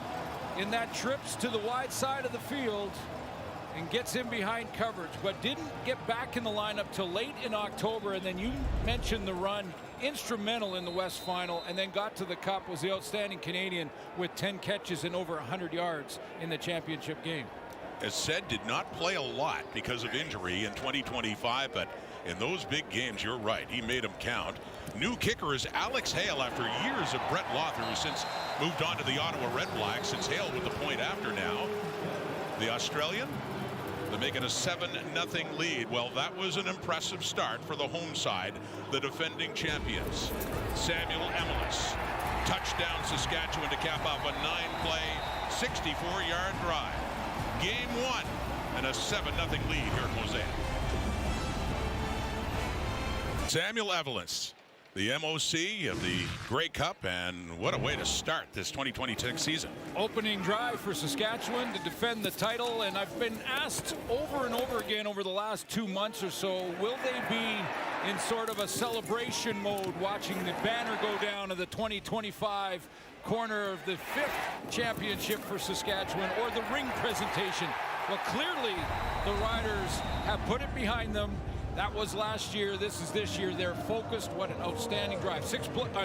in that trips to the wide side of the field and gets in behind coverage, but didn't get back in the lineup till late in October. And then you mentioned the run, instrumental in the West Final, and then got to the Cup, was the outstanding Canadian with 10 catches and over 100 yards in the championship game. As said, did not play a lot because of injury in 2025, but in those big games, you're right, he made them count. New kicker is Alex Hale after years of Brett Lothar, who since moved on to the Ottawa Red Blacks. It's Hale with the point after now. The Australian, they're making a 7-0 lead. Well, that was an impressive start for the home side, the defending champions. Samuel Emilus, touchdown Saskatchewan to cap off a 9-play, 64-yard drive. Game 1 and a 7-0 lead here at Mosaic. Samuel Emilus, the MOC of the Grey Cup, and what a way to start this 2026 season. Opening drive for Saskatchewan to defend the title, and I've been asked over and over again over the last 2 months or so, will they be in sort of a celebration mode watching the banner go down of the 2025 corner of the 5th championship for Saskatchewan, or the ring presentation? Well, clearly the Riders have put it behind them. That was last year. This is this year. They're focused. What an outstanding drive.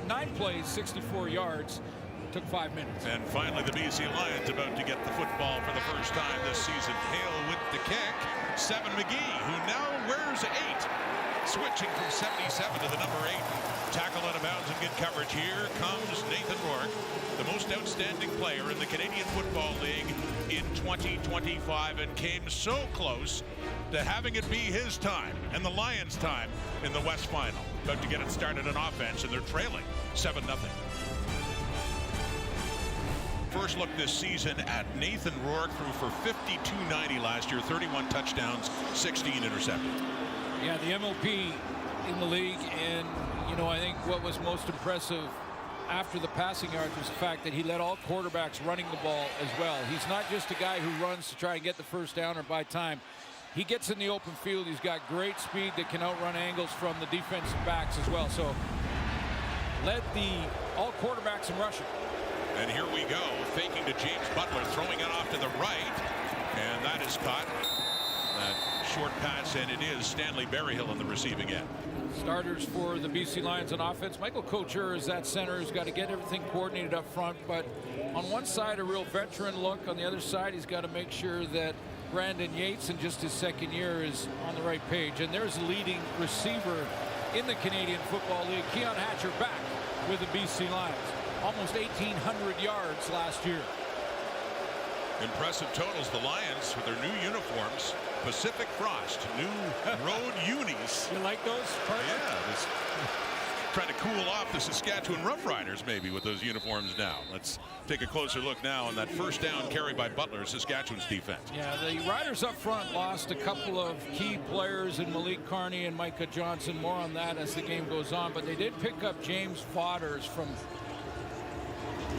9 plays, 64 yards. Took 5 minutes. And finally, the BC Lions about to get the football for the first time this season. Hale with the kick. 7 McGee, who now wears 8. Switching from 77 to the number 8. Tackle out of bounds and good coverage. Here comes Nathan Rourke, the most outstanding player in the Canadian Football League in 2025, and came so close to having it be his time and the Lions' time in the West Final. About to get it started on offense, and they're trailing 7-0. First look this season at Nathan Rourke, threw for 52.90 last year, 31 touchdowns, 16 intercepted. Yeah, the MLP in the league, and you know, I think what was most impressive after the passing yards was the fact that he led all quarterbacks running the ball as well. He's not just a guy who runs to try and get the first down or buy time. He gets in the open field. He's got great speed that can outrun angles from the defensive backs as well. So led all quarterbacks in rushing. And here we go, faking to James Butler, throwing it off to the right, and that is caught. That short pass, and it is Stanley Berryhill in the receiving end. Starters for the BC Lions on offense. Michael Couture is that center who's got to get everything coordinated up front, but on one side a real veteran look, on the other side he's got to make sure that Brandon Yates in just his second year is on the right page. And there's the leading receiver in the Canadian Football League, Keon Hatcher, back with the BC Lions. Almost 1,800 yards last year. Impressive totals. The Lions with their new uniforms, Pacific Frost, new road unis. You like those? Yeah, just trying to cool off the Saskatchewan Roughriders maybe with those uniforms now. Let's take a closer look now on that first down carry by Butler, Saskatchewan's defense. Yeah, the Riders up front lost a couple of key players in Malik Carney and Micah Johnson. More on that as the game goes on, but they did pick up James Fodders from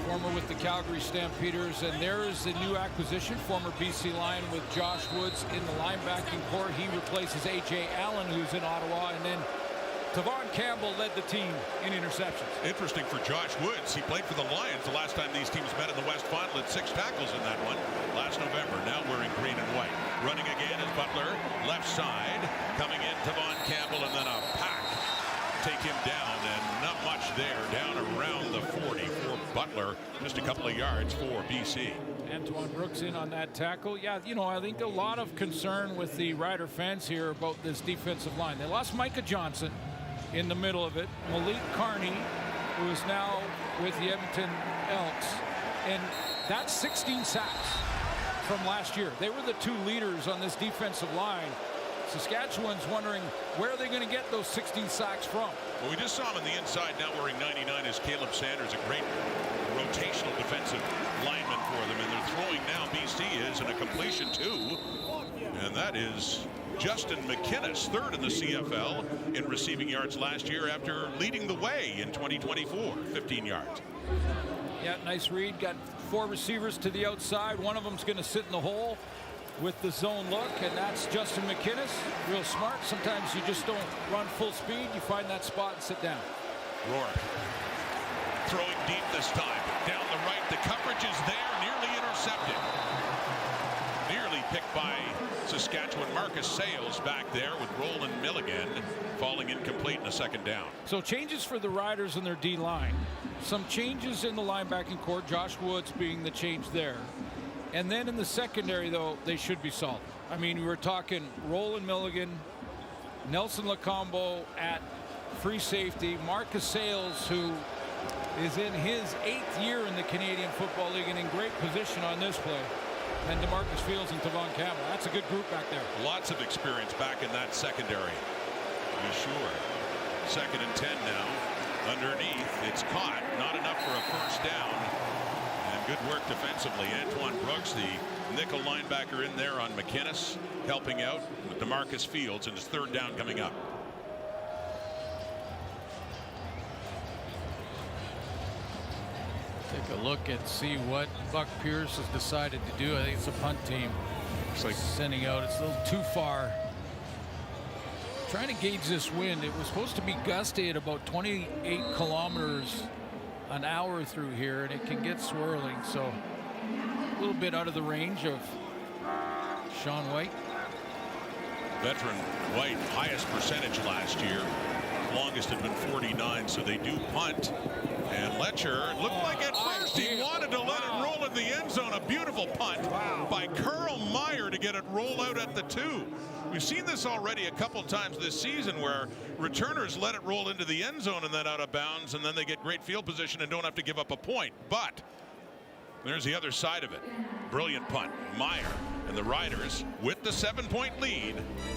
former with the Calgary Stampeders, and there is the new acquisition, former BC Lion with Josh Woods in the linebacking core. He replaces A.J. Allen, who's in Ottawa, and then Tavon Campbell led the team in interceptions. Interesting for Josh Woods. He played for the Lions the last time these teams met in the West Final, at 6 tackles in that one last November. Now wearing green and white. Running again is Butler, left side. Coming in, Tavon Campbell, and then a pack. Take him down, and not much there. Down around the 40 for Butler. Just a couple of yards for BC. Antoine Brooks in on that tackle. Yeah, you know, I think a lot of concern with the Rider fans here about this defensive line. They lost Micah Johnson in the middle of it. Malik Carney, who is now with the Edmonton Elks, and that's 16 sacks from last year. They were the two leaders on this defensive line. Saskatchewan's wondering where are they going to get those 16 sacks from. Well, we just saw him on the inside, now wearing 99 is Caleb Sanders, a great rotational defensive lineman for them, and they're throwing now. BC is in a completion too, and that is Justin McInnes, third in the CFL in receiving yards last year after leading the way in 2024, 15 yards. Yeah, nice read. Got 4 receivers to the outside. One of them's going to sit in the hole with the zone look, and that's Justin McInnes. Real smart. Sometimes you just don't run full speed. You find that spot and sit down. Rourke throwing deep this time. Down the right. The coverage is there. Nearly intercepted. Nearly picked by Saskatchewan. Marcus Sales back there with Roland Milligan falling incomplete in a second down. So changes for the Riders in their D-line. Some changes in the linebacking core. Josh Woods being the change there. And then in the secondary, though, they should be solid. I mean, we were talking Roland Milligan, Nelson Lacombo at free safety, Marcus Sales, who is in his 8th year in the Canadian Football League and in great position on this play, and DeMarcus Fields and Tavon Campbell. That's a good group back there. Lots of experience back in that secondary. Be sure. 2nd and 10 now. Underneath, it's caught. Not enough for a first down. Good work defensively. Antoine Brooks, the nickel linebacker, in there on McInnes, helping out with DeMarcus Fields, and his 3rd down coming up. Take a look and see what Buck Pierce has decided to do. I think it's a punt team. Looks like sending out. It's a little too far. Trying to gauge this wind. It was supposed to be gusty at about 28 kilometers an hour through here, and it can get swirling, so a little bit out of the range of Sean White. Veteran White, highest percentage last year. Longest had been 49, so they do punt. And Letcher looked like at first he wanted to let it roll in the end zone. A beautiful punt by Carl Meyer to get it roll out at the 2. We've seen this already a couple times this season where returners let it roll into the end zone and then out of bounds, and then they get great field position and don't have to give up a point. But there's the other side of it. Brilliant punt. Meyer and the Riders with the 7-point lead,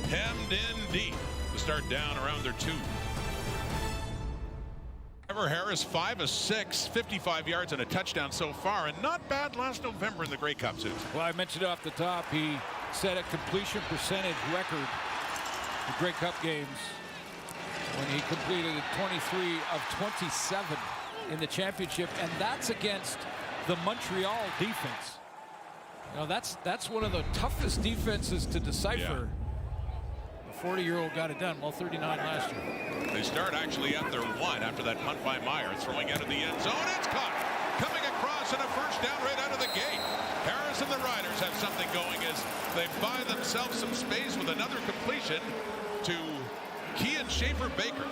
hemmed in deep to start down around their 2. Trevor Harris, 5 of 6, 55 yards and a touchdown so far, and not bad last November in the Grey Cup suit. Well, I mentioned off the top, he set a completion percentage record in Grey Cup games when he completed 23 of 27 in the championship, and that's against the Montreal defense. You know, that's one of the toughest defenses to decipher. The 40-year-old got it done. Well, 39 last year. They start actually at their 1 after that punt by Meyer, throwing out of the end zone. It's caught. Coming across and a first down right out of the gate. Harris and the Riders have something going as they buy themselves some space with another completion to Kean Schaefer-Baker.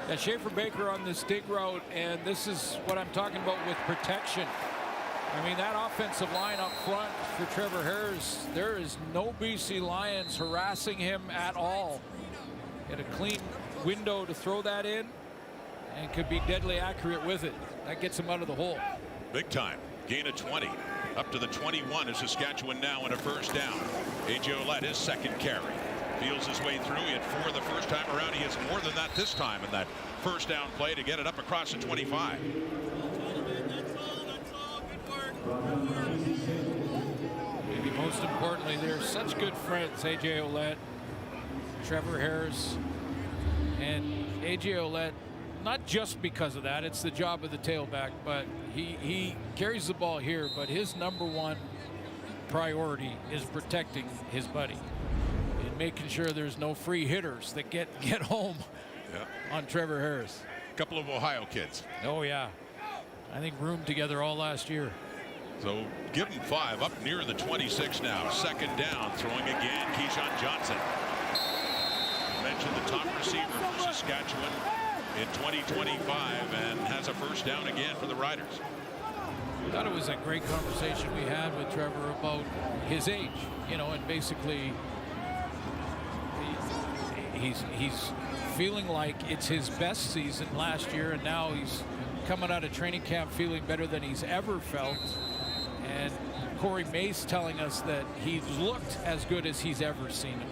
Yeah, Schaefer-Baker on this dig route, and this is what I'm talking about with protection. I mean, that offensive line up front for Trevor Harris, there is no BC Lions harassing him at all. Get a clean window to throw that in and could be deadly accurate with it. That gets him out of the hole. Big time. Gain of 20. Up to the 21 is Saskatchewan now in a first down. A.J. Ouellette, his second carry. Feels his way through. He had 4 the first time around. He has more than that this time in that first down play to get it up across the 25. Maybe most importantly, they're such good friends, A.J. Ouellette, Trevor Harris, and A.J. Ouellette, not just because of that, it's the job of the tailback, but he carries the ball here, but his #1 priority is protecting his buddy and making sure there's no free hitters that get home on Trevor Harris. A couple of Ohio kids. Oh, yeah. I think roomed together all last year. So give him 5 up near the 26 now. Second down, throwing again, Keyshawn Johnson. I mentioned the top receiver for Saskatchewan in 2025 and has a first down again for the Riders. I thought it was a great conversation we had with Trevor about his age, you know, and basically he's feeling like it's his best season last year, and now he's coming out of training camp feeling better than he's ever felt. And Corey Mace telling us that he looked as good as he's ever seen him.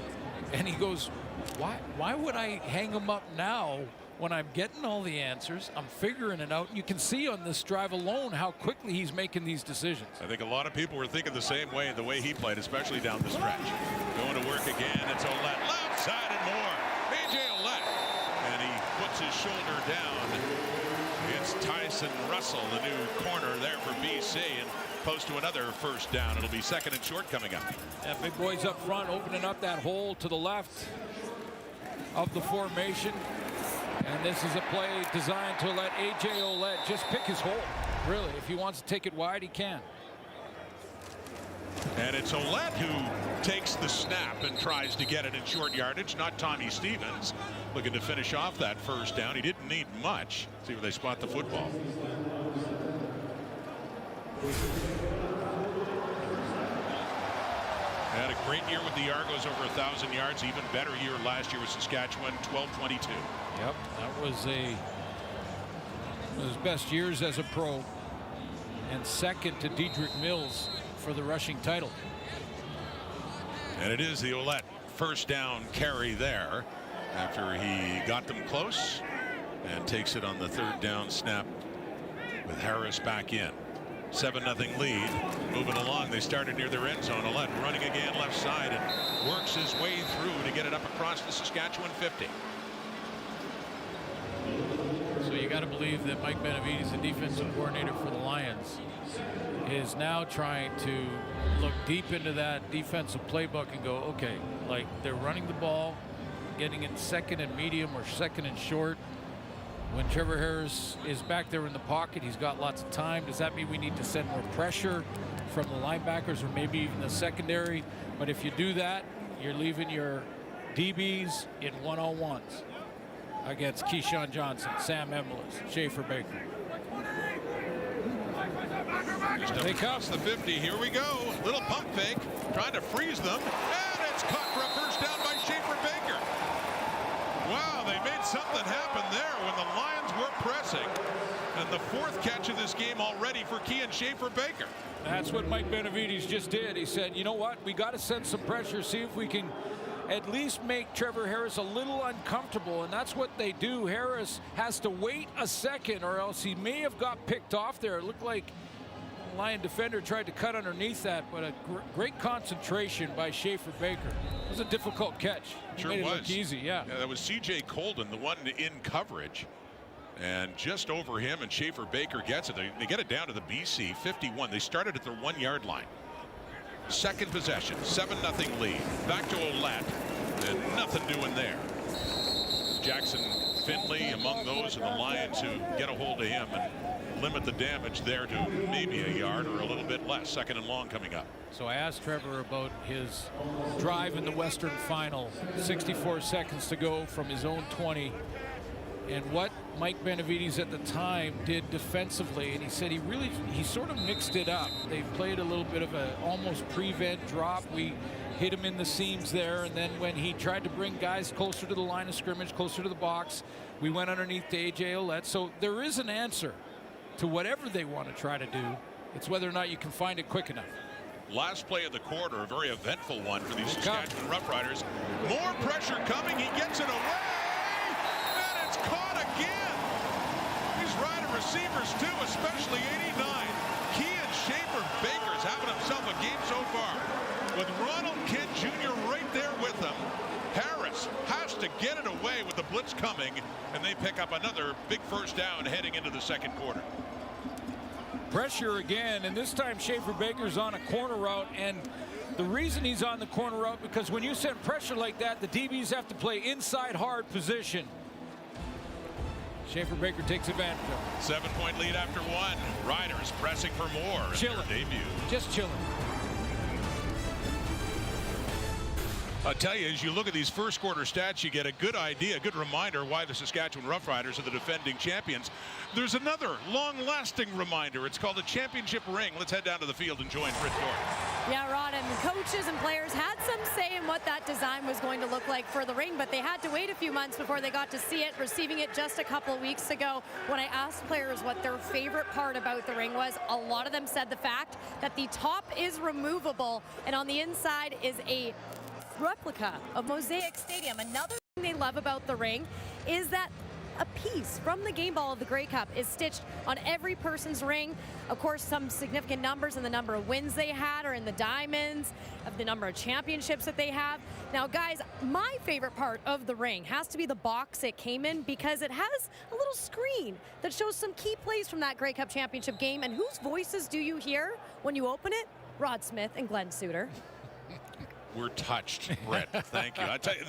And he goes, why would I hang him up now when I'm getting all the answers? I'm figuring it out. You can see on this drive alone how quickly he's making these decisions. I think a lot of people were thinking the same way, the way he played, especially down the stretch. Going to work again. It's Ouellette. Left side and more. A.J. Ouellette. And he puts his shoulder down. It's Tyson Russell, the new corner there for BC, and post to another first down. It'll be second and short coming up. Yeah, big boys up front opening up that hole to the left of the formation. And this is a play designed to let A.J. Ouellette just pick his hole. Really, if he wants to take it wide, he can. And it's Ouellette who takes the snap and tries to get it in short yardage, not Tommy Stevens. Looking to finish off that first down. He didn't need much. See where they spot the football. Had a great year with the Argos, over 1,000 yards. Even better year last year with Saskatchewan, 12-22. Yep, that was his best years as a pro, and second to Dedrick Mills for the rushing title. And it is the Ouellette first down carry there after he got them close and takes it on the third down snap with Harris back in. 7-0 lead. Moving along, they started near their end zone. Ouellette running again left side and works his way through to get it up across the Saskatchewan 50. So you got to believe that Mike Benavides, the defensive coordinator for the Lions, is now trying to look deep into that defensive playbook and go, okay, like they're running the ball, getting it second and medium or second and short. When Trevor Harris is back there in the pocket, he's got lots of time. Does that mean we need to send more pressure from the linebackers or maybe even the secondary? But if you do that, you're leaving your DBs in one-on-ones against Keyshawn Johnson, Sam Emlis, Schaefer-Baker. Just up across the 50. Here we go. Little pump fake. Trying to freeze them. And it's caught for a first down by Schaefer Baker. Wow, they made something happen there when the Lions were pressing. And the fourth catch of this game already for Kean Schaefer Baker. That's what Mike Benavides just did. He said, you know what? We got to send some pressure, see if we can at least make Trevor Harris a little uncomfortable, and that's what they do. Harris has to wait a second or else he may have got picked off there. It looked like the Lion defender tried to cut underneath that, but a great concentration by Schaefer Baker. It was a difficult catch. He made it look easy, yeah. That was C.J. Colden, the one in coverage. And just over him, and Schaefer Baker gets it. They get it down to the BC 51. They started at their 1 yard line. Second possession, 7-0 lead. Back to Ouellette, and nothing doing there. Jackson Finley among those of the Lions who get a hold of him and limit the damage there to maybe a yard or a little bit less. Second and long coming up. So I asked Trevor about his drive in the Western Final. 64 seconds to go from his own 20. And what Mike Benavides at the time did defensively, and he said he sort of mixed it up. They played a little bit of a almost prevent drop. We hit him in the seams there, and then when he tried to bring guys closer to the line of scrimmage, closer to the box, we went underneath to A.J. Ouellette. So there is an answer to whatever they want to try to do. It's whether or not you can find it quick enough. Last play of the quarter, a very eventful one for these Saskatchewan Roughriders. More pressure coming. He gets it away. Caught again. These Rider receivers too, especially 89. Kean Schaefer Baker's having himself a game so far. With Ronald Kent Jr. right there with him. Harris has to get it away with the blitz coming, and they pick up another big first down heading into the second quarter. Pressure again, and this time Schaefer Baker's on a corner route, and the reason he's on the corner route because when you send pressure like that, the DBs have to play inside hard position. Schaefer Baker takes advantage of it. 7-point lead after one. Riders pressing for more in their debut. Just chilling. I'll tell you, as you look at these first quarter stats, you get a good idea, a good reminder why the Saskatchewan Roughriders are the defending champions. There's another long-lasting reminder. It's called the championship ring. Let's head down to the field and join Fritz Dorf. Yeah, Rod, and coaches and players had some say in what that design was going to look like for the ring, but they had to wait a few months before they got to see it, receiving it just a couple weeks ago. When I asked players what their favorite part about the ring was, a lot of them said the fact that the top is removable and on the inside is a replica of Mosaic Stadium. Another thing they love about the ring is that a piece from the game ball of the Grey Cup is stitched on every person's ring. Of course, some significant numbers in the number of wins they had or in the diamonds, of the number of championships that they have. Now, guys, my favorite part of the ring has to be the box it came in because it has a little screen that shows some key plays from that Grey Cup championship game. And whose voices do you hear when you open it? Rod Smith and Glenn Suter. We're touched, Brett. Thank you. I tell you,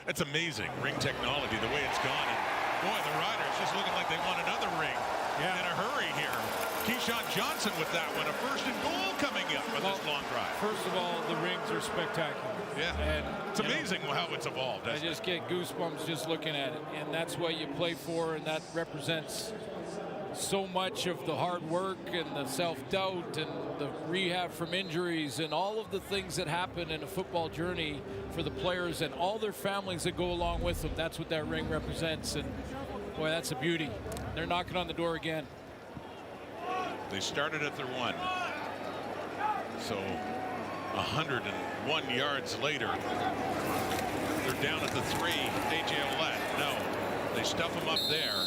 that's amazing. Ring technology, the way it's gone. And boy, the Riders just looking like they want another ring in a hurry here. Keyshawn Johnson with that one. A first and goal coming up on this long drive. First of all, the rings are spectacular. Yeah, and it's amazing how it's evolved. I just get goosebumps just looking at it. And that's what you play for, and that represents so much of the hard work and the self-doubt and the rehab from injuries and all of the things that happen in a football journey for the players and all their families that go along with them. That's what that ring represents, and boy, that's a beauty. They're knocking on the door again. They started at their 1. So 101 yards later, they're down at the 3. A.J. Ouellette, no. They stuff them up there.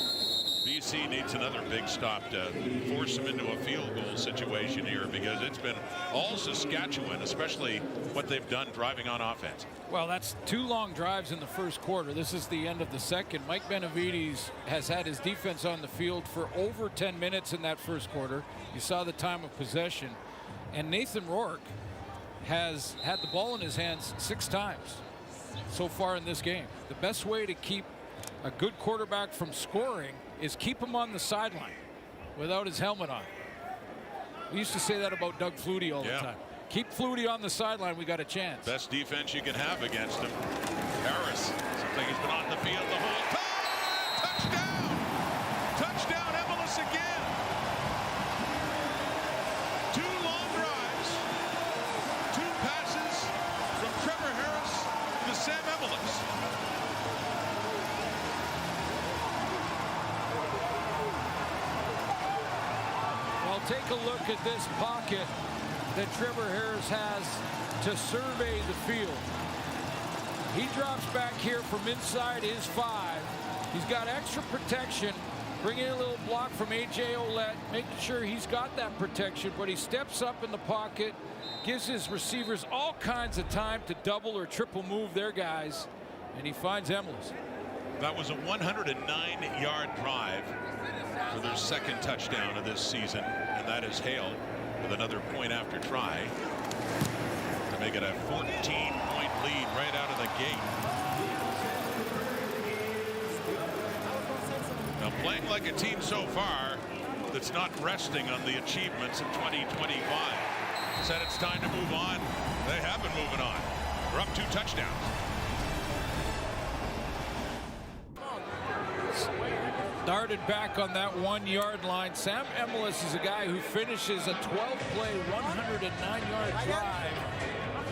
BC needs another big stop to force them into a field goal situation here because it's been all Saskatchewan, especially what they've done driving on offense. Well, that's 2 long drives in the first quarter. This is the end of the second. Mike Benavides has had his defense on the field for over 10 minutes in that first quarter. You saw the time of possession. And Nathan Rourke has had the ball in his hands 6 times so far in this game. The best way to keep a good quarterback from scoring is keep him on the sideline without his helmet on. We used to say that about Doug Flutie all the time. Keep Flutie on the sideline, we got a chance. Best defense you can have against him. Harris, seems like he's been on the field the whole time. Touchdown! Touchdown, Evelyn again. take a look at this pocket that Trevor Harris has to survey the field. He drops back here from inside his 5. He's got extra protection, bringing in a little block from A.J. Ouellette, making sure he's got that protection, but he steps up in the pocket, gives his receivers all kinds of time to double or triple move their guys, and he finds Emilus. That was a 109-yard drive for their second touchdown of this season, and that is Hale with another point after try to make it a 14-point lead right out of the gate. Now playing like a team so far that's not resting on the achievements of 2025. Said it's time to move on. They have been moving on. They're up 2 touchdowns. Darted back on that 1-yard line. Sam Emilus is a guy who finishes a 12-play, 109-yard drive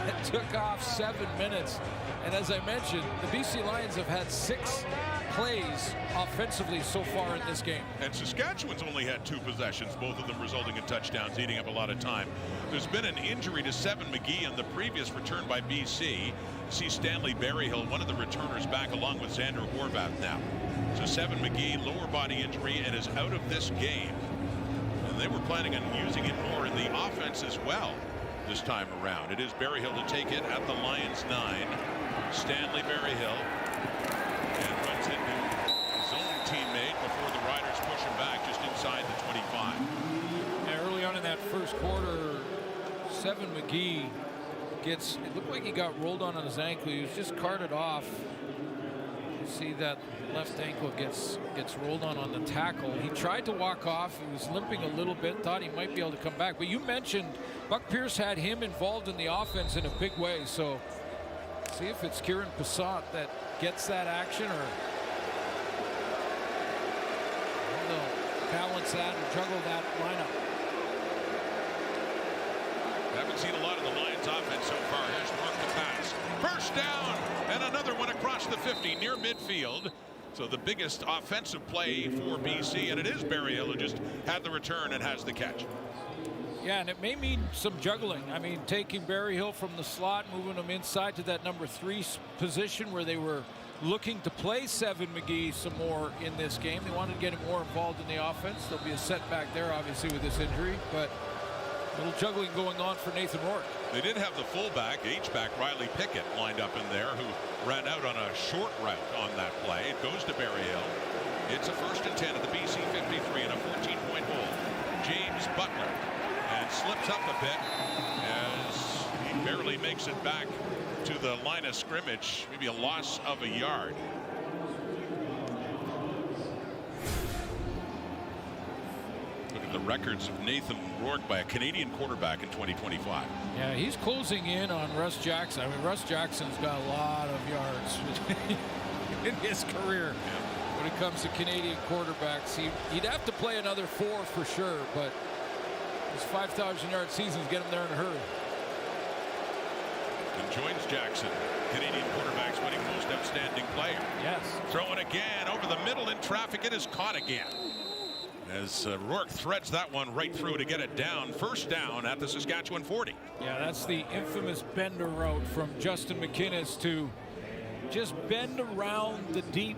that took off 7 minutes. And as I mentioned, the BC Lions have had 6 plays offensively so far in this game. And Saskatchewan's only had 2 possessions, both of them resulting in touchdowns, eating up a lot of time. There's been an injury to Seven McGee on the previous return by BC. See Stanley Berryhill, one of the returners, back along with Xander Horvath now. So Seven McGee, lower body injury, and is out of this game. And they were planning on using it more in the offense as well this time around. It is Berryhill to take it at the Lions 9. Stanley Berryhill, and runs into his own teammate before the Riders push him back just inside the 25. Yeah, early on in that first quarter, Seven McGee gets, it looked like he got rolled on his ankle. He was just carted off. You see that left ankle gets rolled on the tackle. He tried to walk off. He was limping a little bit, thought he might be able to come back. But you mentioned Buck Pierce had him involved in the offense in a big way. So see if it's Kieran Passat that gets that action, or they'll balance that and juggle that lineup. Haven't seen a lot of the Lions offense so far. Here's Rourke to pass. First down, and another one across the 50 near midfield. So the biggest offensive play for BC, and it is Berryhill who just had the return and has the catch. Yeah, and it may mean some juggling. I mean, taking Berryhill from the slot, moving him inside to that number 3 position where they were looking to play Seven McGee some more in this game. They wanted to get him more involved in the offense. There'll be a setback there, obviously, with this injury, but a little juggling going on for Nathan Rourke. They did have the fullback, H-back Riley Pickett, lined up in there, who ran out on a short route on that play. It goes to Berryhill. It's a 1st and 10 at the BC 53 and a 14-point hole. James Butler, and slips up a bit as he barely makes it back to the line of scrimmage. Maybe a loss of a yard. Look at the records of Nathan Rourke by a Canadian quarterback in 2025. Yeah, he's closing in on Russ Jackson. I mean, Russ Jackson's got a lot of yards in his career. Yeah. When it comes to Canadian quarterbacks, he'd have to play another 4 for sure, but his 5,000-yard seasons get him there in a hurry. And joins Jackson, Canadian quarterbacks winning most outstanding player. Yes. Throwing again over the middle in traffic. It is caught again. As Rourke threads that one right through to get it down. First down at the Saskatchewan 40. Yeah, that's the infamous bender route from Justin McInnes to just bend around the deep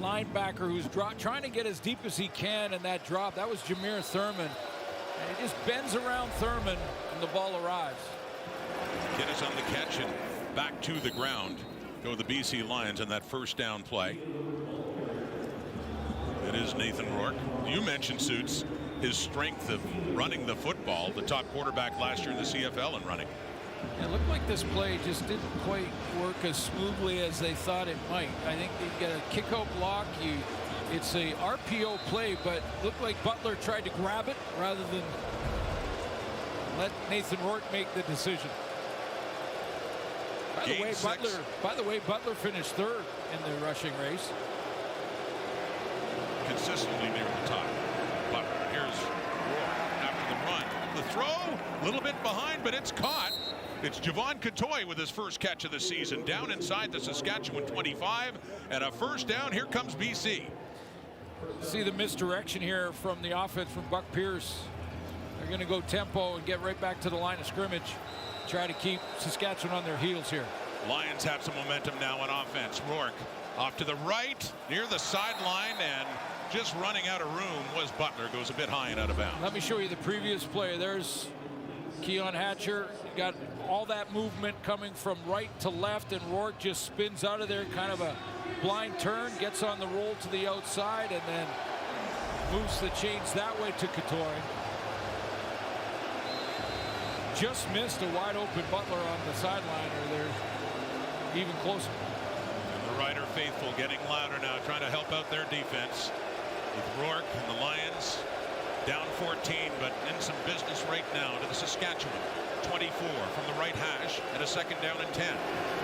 linebacker who's trying to get as deep as he can in that drop. That was Jameer Thurman. And he just bends around Thurman and the ball arrives. McInnes on the catch and back to the ground. Go the BC Lions on that first down play. It is Nathan Rourke. You mentioned, Suits, his strength of running the football, the top quarterback last year in the CFL in running. It looked like this play just didn't quite work as smoothly as they thought it might. I think they get a kick-out block. It's a RPO play, but looked like Butler tried to grab it rather than let Nathan Rourke make the decision. By the way, Butler finished 3rd in the rushing race. Consistently near the top. Butler, here's Rourke after the run. The throw, a little bit behind, but it's caught. It's Javon Catoy with his first catch of the season, down inside the Saskatchewan 25, and a first down. Here comes BC. See the misdirection here from the offense from Buck Pierce. They're going to go tempo and get right back to the line of scrimmage. Try to keep Saskatchewan on their heels here. Lions have some momentum now on offense. Rourke off to the right, near the sideline, and just running out of room was Butler. Goes a bit high and out of bounds. Let me show you the previous play. There's Keon Hatcher. Got all that movement coming from right to left, and Rourke just spins out of there, kind of a blind turn, gets on the roll to the outside, and then moves the chains that way to Couture. Just missed a wide open Butler on the sideline, or they're even closer. And the Rider faithful getting louder now, trying to help out their defense. With Rourke and the Lions down 14, but in some business right now to the Saskatchewan 24 from the right hash and a second down and 10.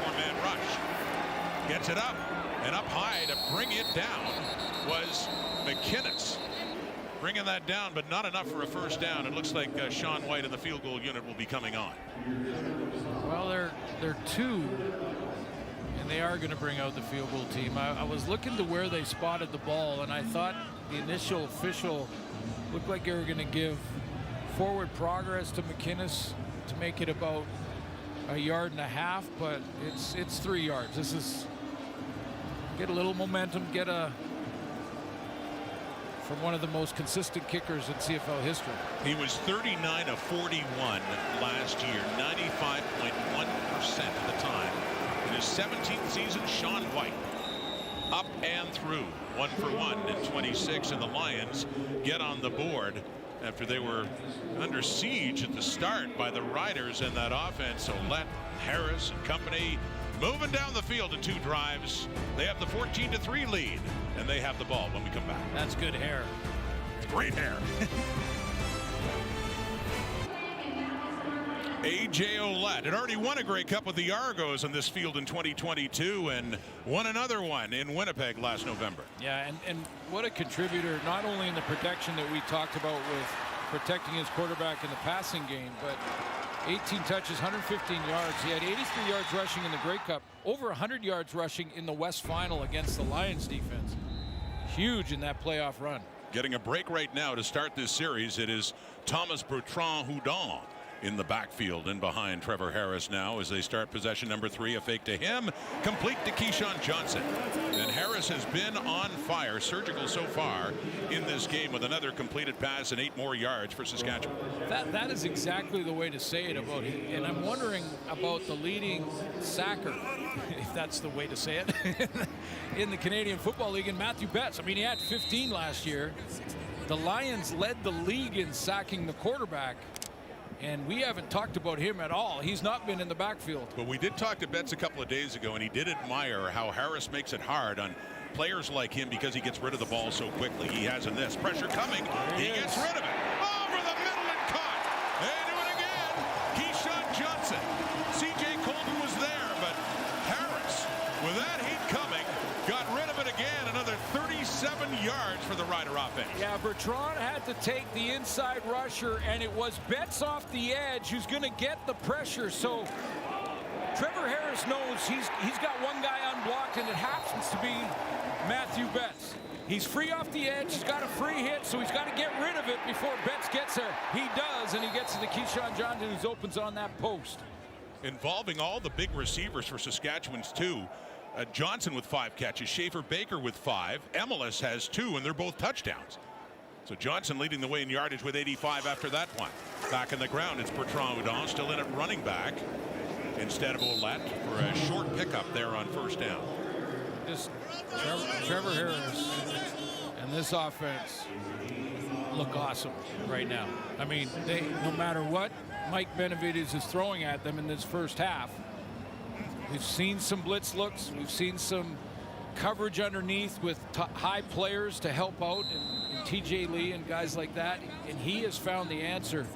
Four-man rush. Gets it up and up high to bring it down was McInnes. Bringing that down, but not enough for a first down. It looks like Sean White and the field goal unit will be coming on. Well, they're two, and they are going to bring out the field goal team. I was looking to where they spotted the ball, and I thought the initial official looked like they were going to give forward progress to McInnes to make it about a yard and a half, but it's 3 yards. This is get a little momentum, get a from one of the most consistent kickers in CFL history. He was 39 of 41 last year, 95.1% of the time. In his 17th season, Sean White up and through 1 for 1 in 26, and the Lions get on the board after they were under siege at the start by the Riders in that offense. So let Harris and company moving down the field in 2 drives. They have the 14-3 lead, and they have the ball when we come back. That's good hair. Great hair. A.J. Ouellette had already won a Grey Cup with the Argos on this field in 2022 and won another one in Winnipeg last November. Yeah, and what a contributor, not only in the protection that we talked about with protecting his quarterback in the passing game, but 18 touches, 115 yards. He had 83 yards rushing in the Grey Cup, over 100 yards rushing in the West Final against the Lions defense. Huge in that playoff run. Getting a break right now to start this series. It is Thomas Bertrand-Houdon in the backfield and behind Trevor Harris now as they start possession number 3. A fake to him, complete to Keyshawn Johnson. And Harris has been on fire, surgical so far in this game, with another completed pass and 8 more yards for Saskatchewan. That is exactly the way to say it about him. And I'm wondering about the leading sacker, if that's the way to say it, in the Canadian Football League, and Matthew Betts. I mean, he had 15 last year. The Lions led the league in sacking the quarterback, and we haven't talked about him at all. He's not been in the backfield. But we did talk to Betts a couple of days ago, and he did admire how Harris makes it hard on players like him because he gets rid of the ball so quickly. He has in this. Pressure coming. He gets rid of it. Over the middle and caught. They do it again. Keyshawn Johnson. C.J. Colton was there, but Harris, with that heat coming, got rid of it again. Another 37 yards for the Rider offense. Yeah, Bertrand had to take the inside rusher, and it was Betts off the edge who's going to get the pressure. So Trevor Harris knows he's got one guy unblocked, and it happens to be Matthew Betts. He's free off the edge. He's got a free hit, so he's got to get rid of it before Betts gets there. He does, and he gets to Keyshawn Johnson, who opens on that post. Involving all the big receivers for Saskatchewan's 2. Johnson with 5 catches, Schaefer Baker with 5, Emelis has 2, and they're both touchdowns. So Johnson leading the way in yardage with 85 after that one. Back in the ground, it's Bertrand-Houdon still in at running back instead of Ouellette for a short pickup there on first down. Just Trevor Harris and this offense look awesome right now. I mean, no matter what Mike Benavides is throwing at them in this first half, we've seen some blitz looks. We've seen some coverage underneath with high players to help out, and TJ Lee and guys like that. And he has found the answer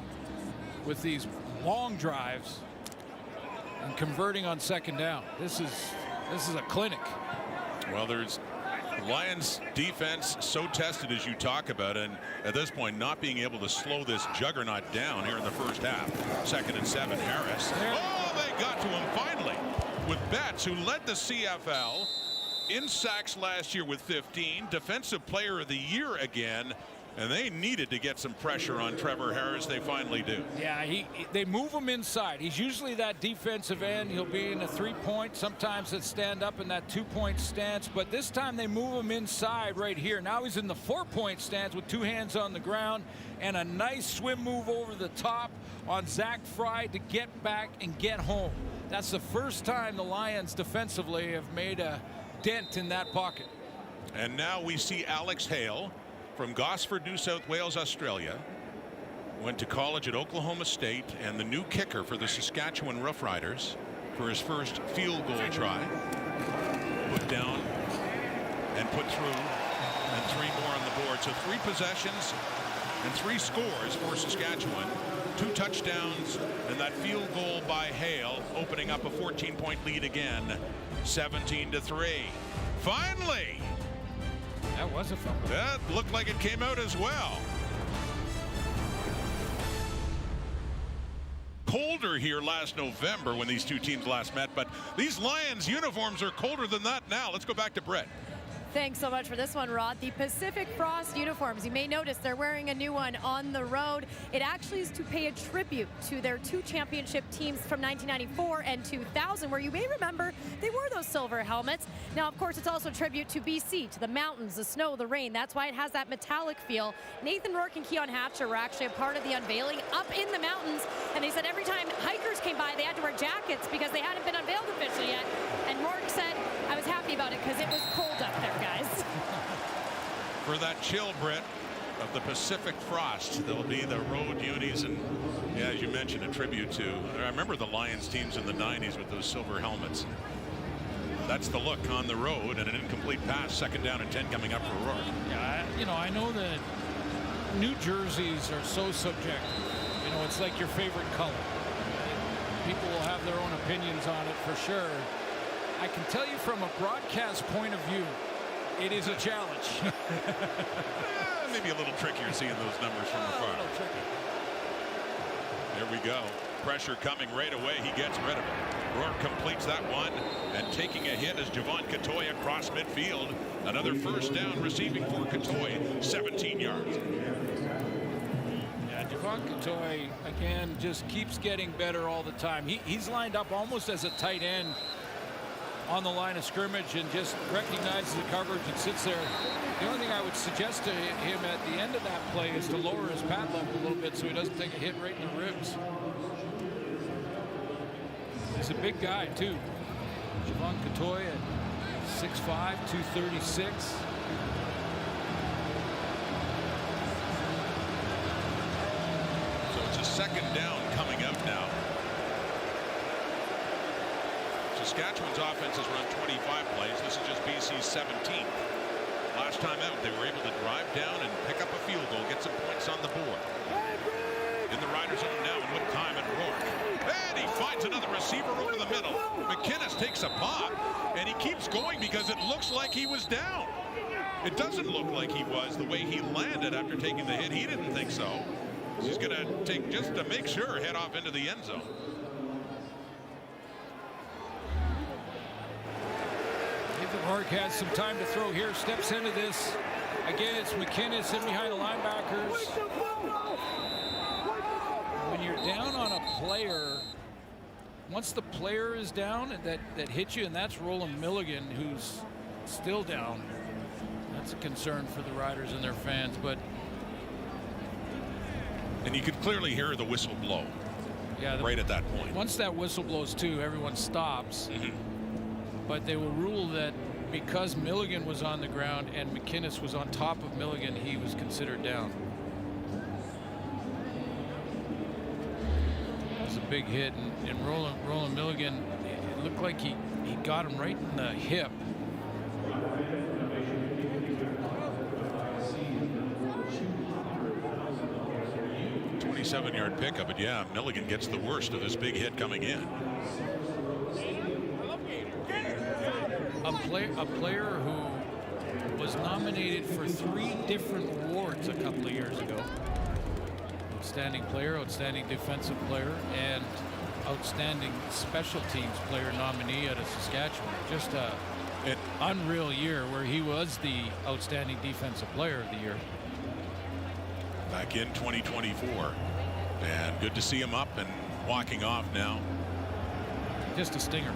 with these long drives and converting on second down. This is a clinic. Well, there's Lions defense so tested as you talk about, and at this point not being able to slow this juggernaut down here in the first half. 2nd and 7, Harris. Oh, they got to him finally with Betts, who led the CFL in sacks last year with 15, defensive player of the year again, And they needed to get some pressure on Trevor Harris. They finally do. Yeah, they move him inside. He's usually that defensive end. He'll be in a 3-point. Sometimes it's stand up in that 2-point stance. But this time they move him inside right here. Now he's in the 4-point stance with 2 hands on the ground and a nice swim move over the top on Zach Fry to get back and get home. That's the first time the Lions defensively have made a dent in that pocket. And now we see Alex Hale from Gosford, New South Wales, Australia. Went to college at Oklahoma State, and the new kicker for the Saskatchewan Roughriders for his first field goal try. Put down and put through, and 3 more on the board. So 3 possessions and 3 scores for Saskatchewan. 2 touchdowns and that field goal by Hale, opening up a 14-point lead again, 17-3. Finally! That was a fumble. That looked like it came out as well. Colder here last November when these 2 teams last met, but these Lions uniforms are colder than that now. Let's go back to Brett. Thanks so much for this one, Rod. The Pacific Frost uniforms, you may notice they're wearing a new one on the road. It actually is to pay a tribute to their 2 championship teams from 1994 and 2000, where you may remember they wore those silver helmets. Now, of course, it's also a tribute to BC, to the mountains, the snow, the rain. That's why it has that metallic feel. Nathan Rourke and Keon Hatcher were actually a part of the unveiling up in the mountains, and they said every time hikers came by, they had to wear jackets because they hadn't been unveiled officially yet. And Rourke said, I was happy about it because it was cold up there, guys. For that chill, Brett, of the Pacific Frost, there'll be the road unis, and yeah, as you mentioned, a tribute to, I remember the Lions teams in the 90s with those silver helmets. That's the look on the road, and an incomplete pass, 2nd down and 10 coming up for Rourke. Yeah, I know that New Jerseys are so subjective. It's like your favorite color. People will have their own opinions on it for sure. I can tell you from a broadcast point of view, it is a challenge. Maybe a little trickier seeing those numbers from afar. A little tricky. There we go. Pressure coming right away. He gets rid of it. Rourke completes that one, and taking a hit is Javon Katoy across midfield. Another 1st down receiving for Katoy, 17 yards. Yeah, Javon Katoy, again, just keeps getting better all the time. He's lined up almost as a tight end on the line of scrimmage and just recognizes the coverage and sits there. The only thing I would suggest to him at the end of that play is to lower his pad level a little bit so he doesn't take a hit right in the ribs. He's a big guy too. Javon Katoy at 6'5", 236. So it's a 2nd down coming up now. Saskatchewan's offense has run 25 plays. This is just BC's 17th. Last time out, they were able to drive down and pick up a field goal, get some points on the board. In the Riders' zone now, and with time at Rourke. And he finds another receiver over the middle. McInnes takes a pop, and he keeps going because it looks like he was down. It doesn't look like he was the way he landed after taking the hit. He didn't think so. He's going to take, just to make sure, head off into the end zone. Rourke has some time to throw here, steps into this. Again, it's McInnes in behind the linebackers. When you're down on a player, once the player is down that hits you, and that's Roland Milligan, who's still down, that's a concern for the Riders and their fans. And you could clearly hear the whistle blow. Yeah, right at that point. Once that whistle blows too, everyone stops. But they will rule that because Milligan was on the ground and McInnes was on top of Milligan, he was considered down. That was a big hit, and Roland Milligan, it looked like he got him right in the hip. 27-yard pickup, but yeah, Milligan gets the worst of this big hit coming in. A player who was nominated for 3 different awards a couple of years ago. Outstanding player, outstanding defensive player, and outstanding special teams player nominee out of Saskatchewan. Just an unreal year where he was the outstanding defensive player of the year. back in 2024. And good to see him up and walking off now. Just a stinger.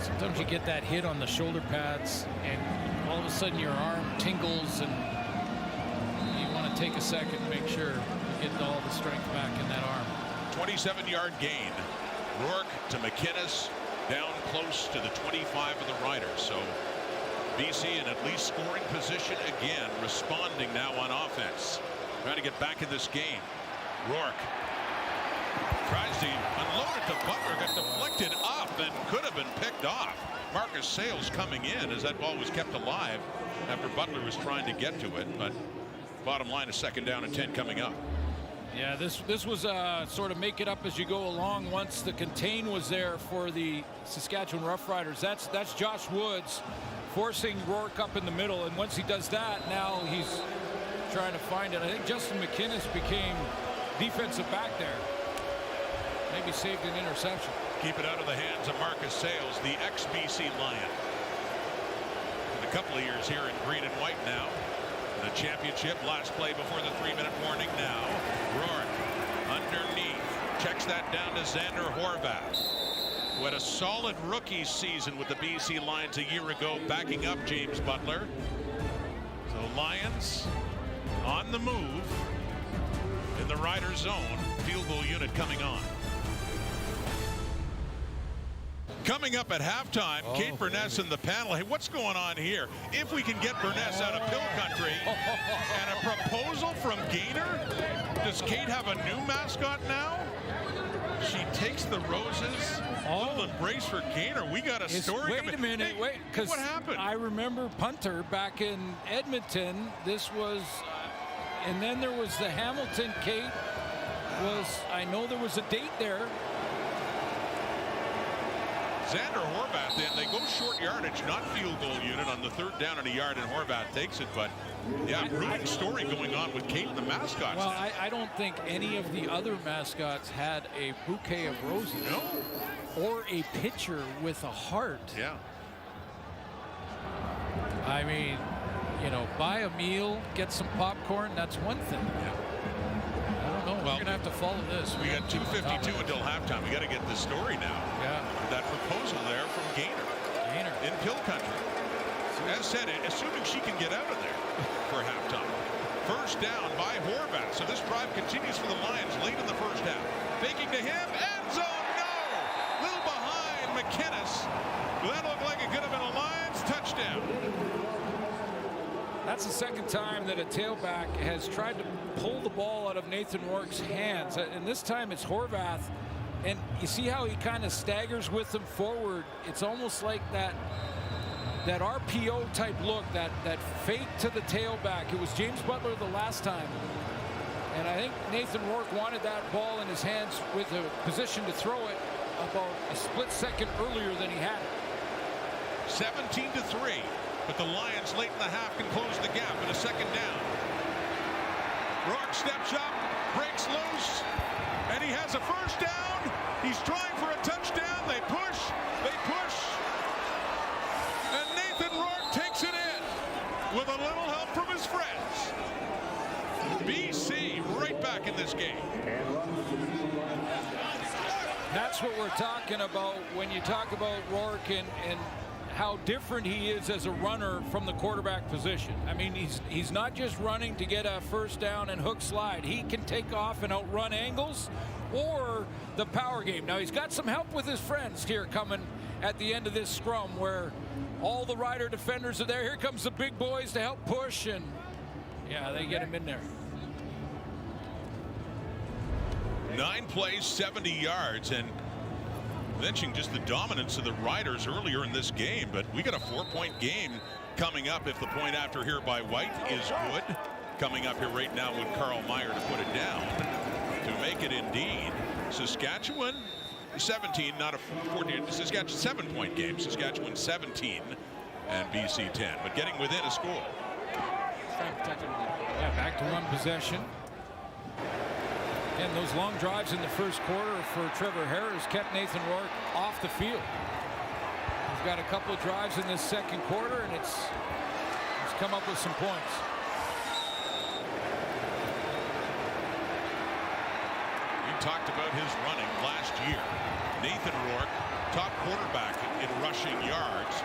Sometimes you get that hit on the shoulder pads and all of a sudden your arm tingles and you want to take a second and make sure you get all the strength back in that arm. 27-yard gain. Rourke to McInnes, down close to the 25 of the Riders. So BC in at least scoring position again, responding now on offense. Trying to get back in this game. Rourke tries to unload it to Butler, got deflected up and could have been picked off. Marcus Sales coming in as that ball was kept alive after Butler was trying to get to it. But bottom line, a 2nd down and 10 coming up. Yeah, this was sort of make it up as you go along. Once the contain was there for the Saskatchewan Roughriders, that's Josh Woods forcing Rourke up in the middle, and once he does that, now he's trying to find it. I think Justin McInnes became defensive back there. Maybe saved an interception. Keep it out of the hands of Marcus Sales, the ex-BC Lion. In a couple of years here in green and white now. The championship, last play before the 3-minute warning now. Rourke underneath, checks that down to Xander Horvath, who had a solid rookie season with the BC Lions a year ago, backing up James Butler. So Lions on the move in the Riders zone. Field goal unit coming on. Coming up at halftime, Kate Burness in the panel. Hey, what's going on here? If we can get Burness out of Pill Country, and a proposal from Gaynor. Does Kate have a new mascot now? She takes the roses. Little embrace for Gaynor. We got a story. Wait a minute, hey, because what happened? I remember punter back in Edmonton. This was, and then there was the Hamilton. Kate was. I know there was a date there. Xander Horvath, then they go short yardage, not field goal unit on the 3rd down and a yard, and Horvath takes it. But yeah, brewing story going on with Kate and the mascots. Well, I don't think any of the other mascots had a bouquet of roses. No. Or a pitcher with a heart. Yeah. I mean, you know, buy a meal, get some popcorn. That's one thing. Yeah. I don't know. We're gonna have to follow this. We got 2:52 until halftime. We got to get this story now. Yeah. That proposal there from Gaynor. Gaynor in Pill Country. As said, assuming she can get out of there for halftime. 1st down by Horvath. So this drive continues for the Lions late in the 1st half. Faking to him. End zone. No. Little behind McInnes. That looked like it could have been a Lions touchdown. That's the 2nd time that a tailback has tried to pull the ball out of Nathan Rourke's hands. And this time it's Horvath. And you see how he kind of staggers with him forward. It's almost like that RPO type look, that fake to the tailback. It was James Butler the last time. And I think Nathan Rourke wanted that ball in his hands with a position to throw it about a split second earlier than he had it. 17-3. But the Lions late in the half can close the gap in a 2nd down. Rourke steps up, breaks loose, and he has a 1st down. He's trying for a touchdown. They push, and Nathan Rourke takes it in with a little help from his friends. BC right back in this game. That's what we're talking about when you talk about Rourke and how different he is as a runner from the quarterback position. I mean, he's not just running to get a 1st down and hook slide. He can take off and outrun angles or the power game. Now, he's got some help with his friends here coming at the end of this scrum where all the Rider defenders are there. Here comes the big boys to help push, and yeah, they get him in there. 9 plays, 70 yards, and mentioning just the dominance of the Riders earlier in this game, but we got a 4-point game coming up if the point after here by White is good. Coming up here right now with Carl Meyer to put it down to make it indeed. Saskatchewan 17, not a 14. Saskatchewan 7-point game. Saskatchewan 17 and BC 10, but getting within a score. Yeah, back to 1 possession. And those long drives in the 1st quarter for Trevor Harris kept Nathan Rourke off the field. He's got a couple of drives in this 2nd quarter, and it's come up with some points. talked about his running last year. Nathan Rourke, top quarterback in rushing yards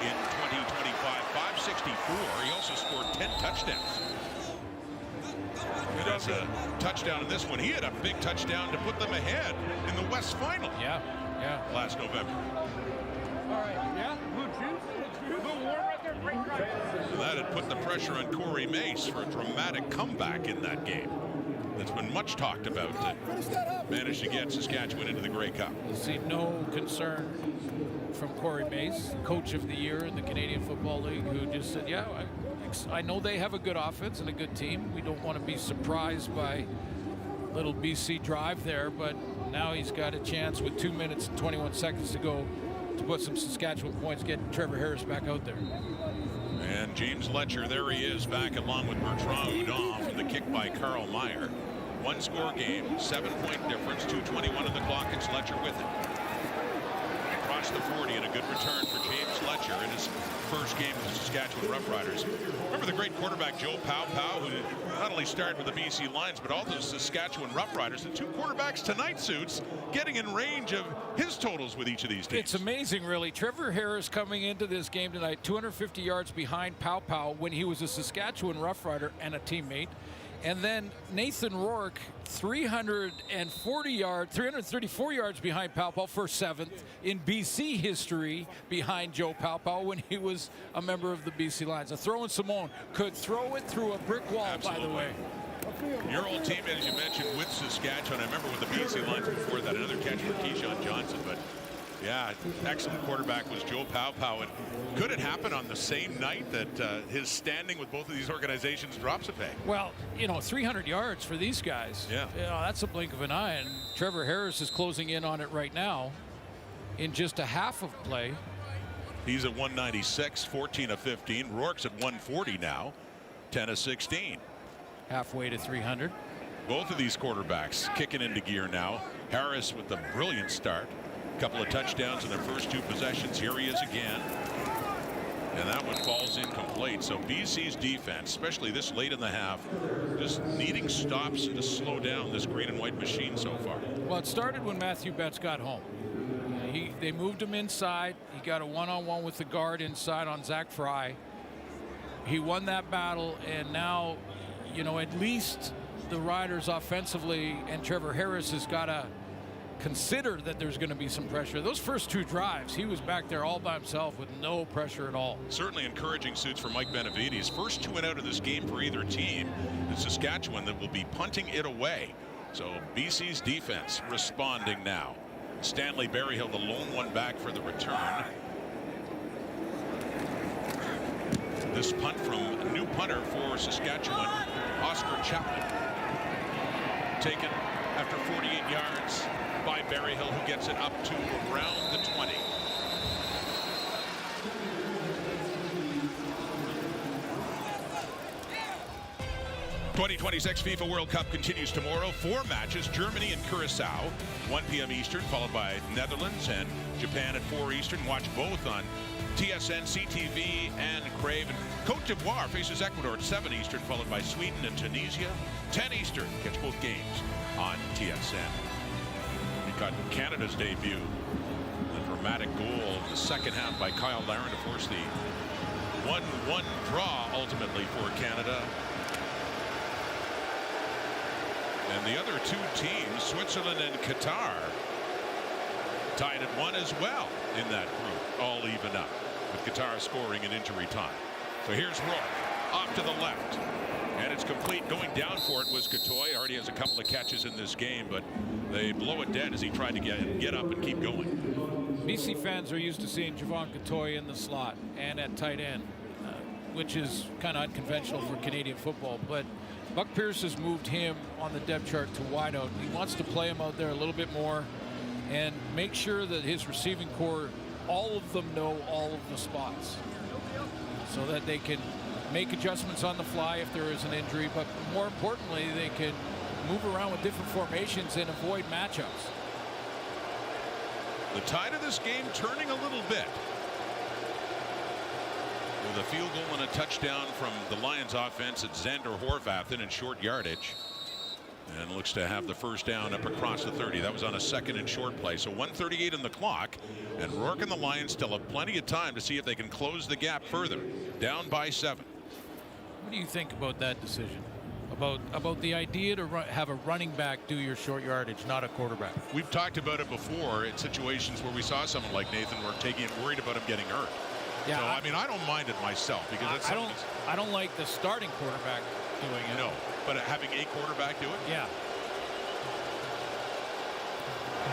in 2025, 564. He also scored 10 touchdowns. And as a touchdown in this one, he had a big touchdown to put them ahead in the West Final. Yeah. Last November. All right. Yeah. So that had put the pressure on Corey Mace for a dramatic comeback in that game. That's been much talked about to manage to get Saskatchewan into the Grey Cup. You see no concern from Corey Mace, coach of the year in the Canadian Football League, who just said, yeah, I know they have a good offense and a good team. We don't want to be surprised by little BC drive there, but now he's got a chance with 2 minutes and 21 seconds to go to put some Saskatchewan points, get Trevor Harris back out there. And James Letcher, there he is, back along with Bertrand Houdon from the kick by Carl Meyer. One-score game, 7-point difference, 2:21 on the clock. It's Letcher with it. Across the 40 and a good return for James Letcher in his first game with the Saskatchewan Roughriders. Remember the great quarterback Joe Pow, who not only started with the BC Lions, but all the Saskatchewan Roughriders. The two quarterbacks tonight, Suits, getting in range of his totals with each of these teams. It's amazing, really. Trevor Harris coming into this game tonight, 250 yards behind Pow when he was a Saskatchewan Roughrider and a teammate. And then Nathan Rourke, 334 yards behind Pow for 7th in BC history behind Joe Pow when he was a member of the BC Lions. A throw in Simone could throw it through a brick wall, Absolutely. By the way. Your old teammate, as you mentioned, with Saskatchewan. I remember with the BC Lions before that, another catch for Keyshawn Johnson. But yeah, excellent quarterback was Joe Pow. And could it happen on the same night that his standing with both of these organizations drops a peg? Well, 300 yards for these guys. Yeah. That's a blink of an eye. And Trevor Harris is closing in on it right now in just a half of play. He's at 196, 14 of 15. Rourke's at 140 now, 10 of 16. Halfway to 300. Both of these quarterbacks kicking into gear now. Harris with a brilliant start. Couple of touchdowns in their first two possessions. Here he is again. And that one falls incomplete. So BC's defense, especially this late in the half, just needing stops to slow down this green and white machine so far. Well, it started when Matthew Betts got home. They moved him inside. He got a one-on-one with the guard inside on Zach Fry. He won that battle, and now, at least the Riders offensively and Trevor Harris has got to consider that there's going to be some pressure. Those first two drives, he was back there all by himself with no pressure at all. Certainly encouraging, Suits, for Mike Benavides. First 2 and out of this game for either team. It's Saskatchewan that will be punting it away. So BC's defense responding now. Stanley Berryhill, the lone one back for the return. This punt from a new punter for Saskatchewan, Oscar Chapman. Taken after 48 yards by Berryhill, who gets it up to around the 20. '26 FIFA World Cup continues tomorrow. 4 matches, Germany and Curacao, 1 p.m. Eastern, followed by Netherlands and Japan at 4 Eastern. Watch both on TSN, CTV, and Crave. And Cote d'Ivoire faces Ecuador at 7 Eastern, followed by Sweden and Tunisia, 10 Eastern. Catch both games on TSN. We got Canada's debut. The dramatic goal of the second half by Kyle Larin to force the 1-1 draw ultimately for Canada. And the other 2 teams, Switzerland and Qatar, tied at 1 as well in that group, all even up, with Qatar scoring in injury time. So here's Rourke, off to the left, and it's complete. Going down for it was Catoy. Already has a couple of catches in this game, but they blow it dead as he tried to get up and keep going. BC fans are used to seeing Javon Catoy in the slot and at tight end, which is kind of unconventional for Canadian football, but Buck Pierce has moved him on the depth chart to wide out. He wants to play him out there a little bit more and make sure that his receiving core, all of them know all of the spots so that they can make adjustments on the fly if there is an injury, but more importantly, they can move around with different formations and avoid matchups. The tide of this game turning a little bit. With a field goal and a touchdown from the Lions offense at Xander Horvath in short yardage. And looks to have the first down up across the 30. That was on a 2nd and short play. So 1:38 in the clock. And Rourke and the Lions still have plenty of time to see if they can close the gap further. Down by 7. What do you think about that decision? About the idea to have a running back do your short yardage, not a quarterback? We've talked about it before in situations where we saw someone like Nathan Rourke taking it, worried about him getting hurt. Yeah, so, I mean, I don't mind it myself because I don't like the starting quarterback doing it. No, but having a quarterback do it? Yeah.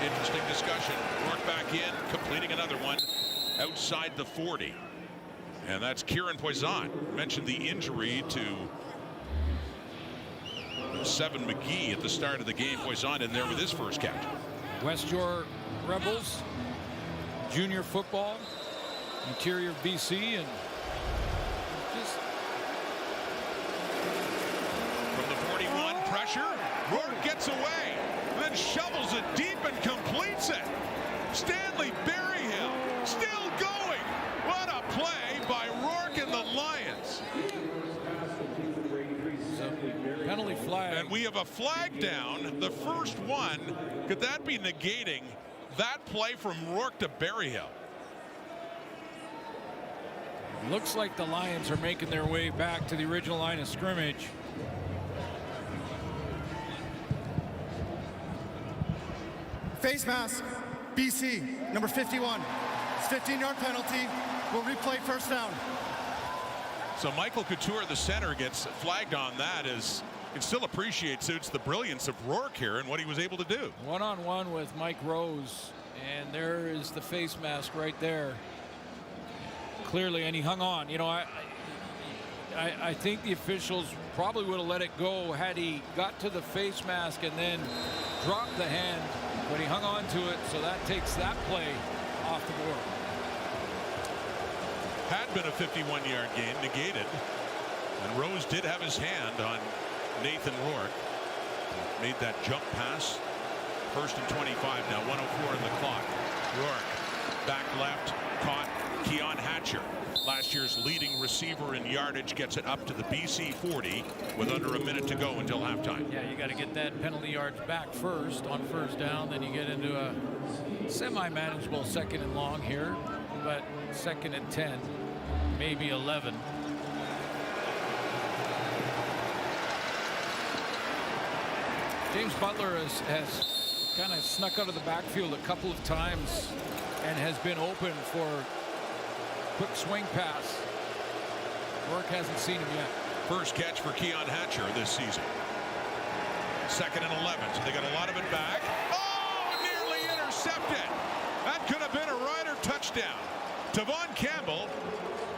Interesting discussion. Rourke back in, completing another one outside the 40. And that's Kieran Poisson. Mentioned the injury to Seven McGee at the start of the game. Poisson in there with his first catch. West Shore Rebels, junior football, interior BC, and just from the 41, pressure. Rourke gets away, then shovels it deep and completes it. Stanley Berryhill still going. What a play by Rourke and the Lions. Penalty flag. And we have a flag down, the first one. Could that be negating that play from Rourke to Berryhill? Looks like the Lions are making their way back to the original line of scrimmage. Face mask, BC, number 51. It's 15-yard penalty. We'll replay first down. So Michael Couture, the center, gets flagged on that. As you can still appreciate, suits the brilliance of Rourke here and what he was able to do. One-on-one with Mike Rose, and there is the face mask right there. Clearly, and he hung on. You know, I think the officials probably would have let it go had he got to the face mask and then dropped the hand, but he hung on to it, so that takes that play off the board. Had been a 51-yard gain, negated. And Rose did have his hand on Nathan Rourke. Made that jump pass. 1st and 25 now, 1:04 in the clock. Rourke back left, caught Keon Hatcher. Last year's leading receiver in yardage, gets it up to the BC 40 with under a minute to go until halftime. Yeah, you got to get that penalty yards back first on first down, then you get into a semi-manageable 2nd and long here, but 2nd and 10, maybe 11. James Butler has kind of snuck out of the backfield a couple of times and has been open for quick swing pass. Rourke hasn't seen him yet. First catch for Keon Hatcher this season. 2nd and 11. So they got a lot of it back. Oh, nearly intercepted. That could have been a Rider touchdown. Tavon Campbell,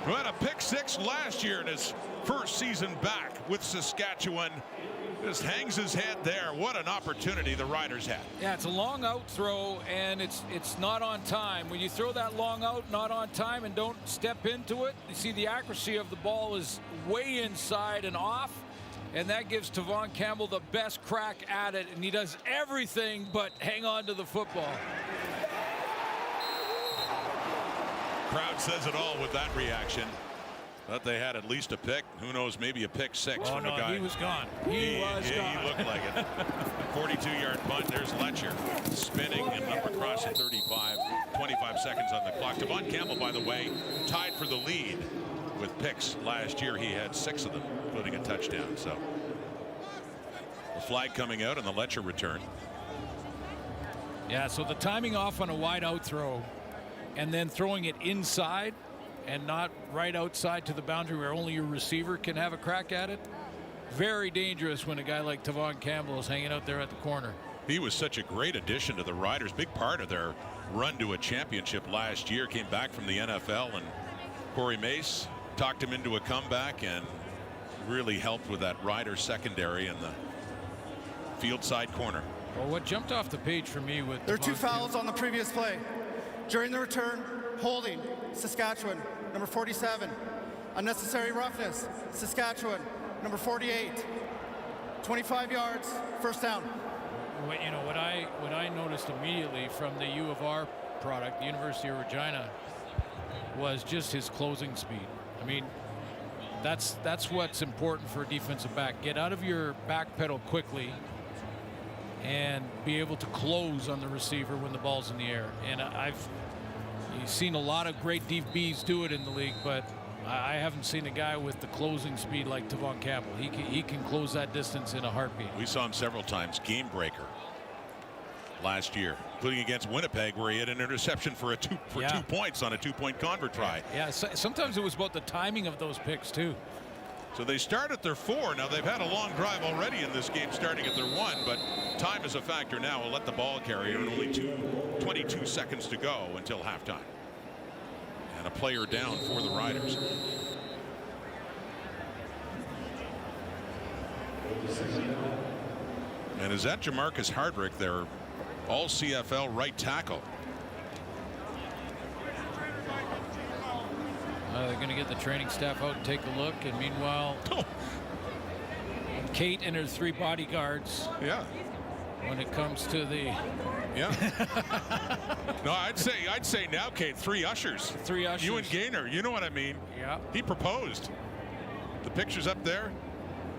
who had a pick 6 last year in his first season back with Saskatchewan, just hangs his head there. What an opportunity the Riders had. Yeah, it's a long out throw, and it's not on time. When you throw that long out, not on time, and don't step into it, you see the accuracy of the ball is way inside and off, and that gives Tavon Campbell the best crack at it, and he does everything but hang on to the football. Crowd says it all with that reaction. But they had at least a pick. Who knows, maybe a pick 6 from a guy. He was gone. He was gone. He looked like it. 42-yard punt. There's Letcher spinning and up across the 35. 25 seconds on the clock. Tavon Campbell, by the way, tied for the lead with picks last year. He had 6 of them, including a touchdown. So the flag coming out and the Letcher return. Yeah, so the timing off on a wide out throw and then throwing it inside and not right outside to the boundary where only your receiver can have a crack at it. Very dangerous when a guy like Tavon Campbell is hanging out there at the corner. He was such a great addition to the Riders. Big part of their run to a championship last year. Came back from the NFL, and Corey Mace talked him into a comeback and really helped with that Riders secondary in the field side corner. Well, what jumped off the page for me with There are 2 fouls on the previous play. During the return, holding, Saskatchewan, number 47. Unnecessary roughness, Saskatchewan, number 48. 25 yards, first down. You know what I noticed immediately from the U of R product, the University of Regina, was just his closing speed. I mean, that's what's important for a defensive back. Get out of your back pedal quickly and be able to close on the receiver when the ball's in the air. And you've seen a lot of great DBs do it in the league, but I haven't seen a guy with the closing speed like Tavon Campbell. He can close that distance in a heartbeat. We saw him several times, game breaker last year, including against Winnipeg, where he had an interception for 2 points on a 2-point convert try. Yeah, sometimes it was about the timing of those picks too. So they start at their 4. Now they've had a long drive already in this game, starting at their 1, but time is a factor now. We'll let the ball carrier, and only 22 seconds to go until halftime. And a player down for the Riders. And is that Jamarcus Hardrick, their all CFL right tackle? They're going to get the training staff out and take a look, and meanwhile, Kate and her 3 bodyguards. Yeah. When it comes to the. Yeah. No, I'd say now, Kate, 3 ushers. 3 ushers. You and Gaynor, you know what I mean. Yeah. He proposed. The picture's up there.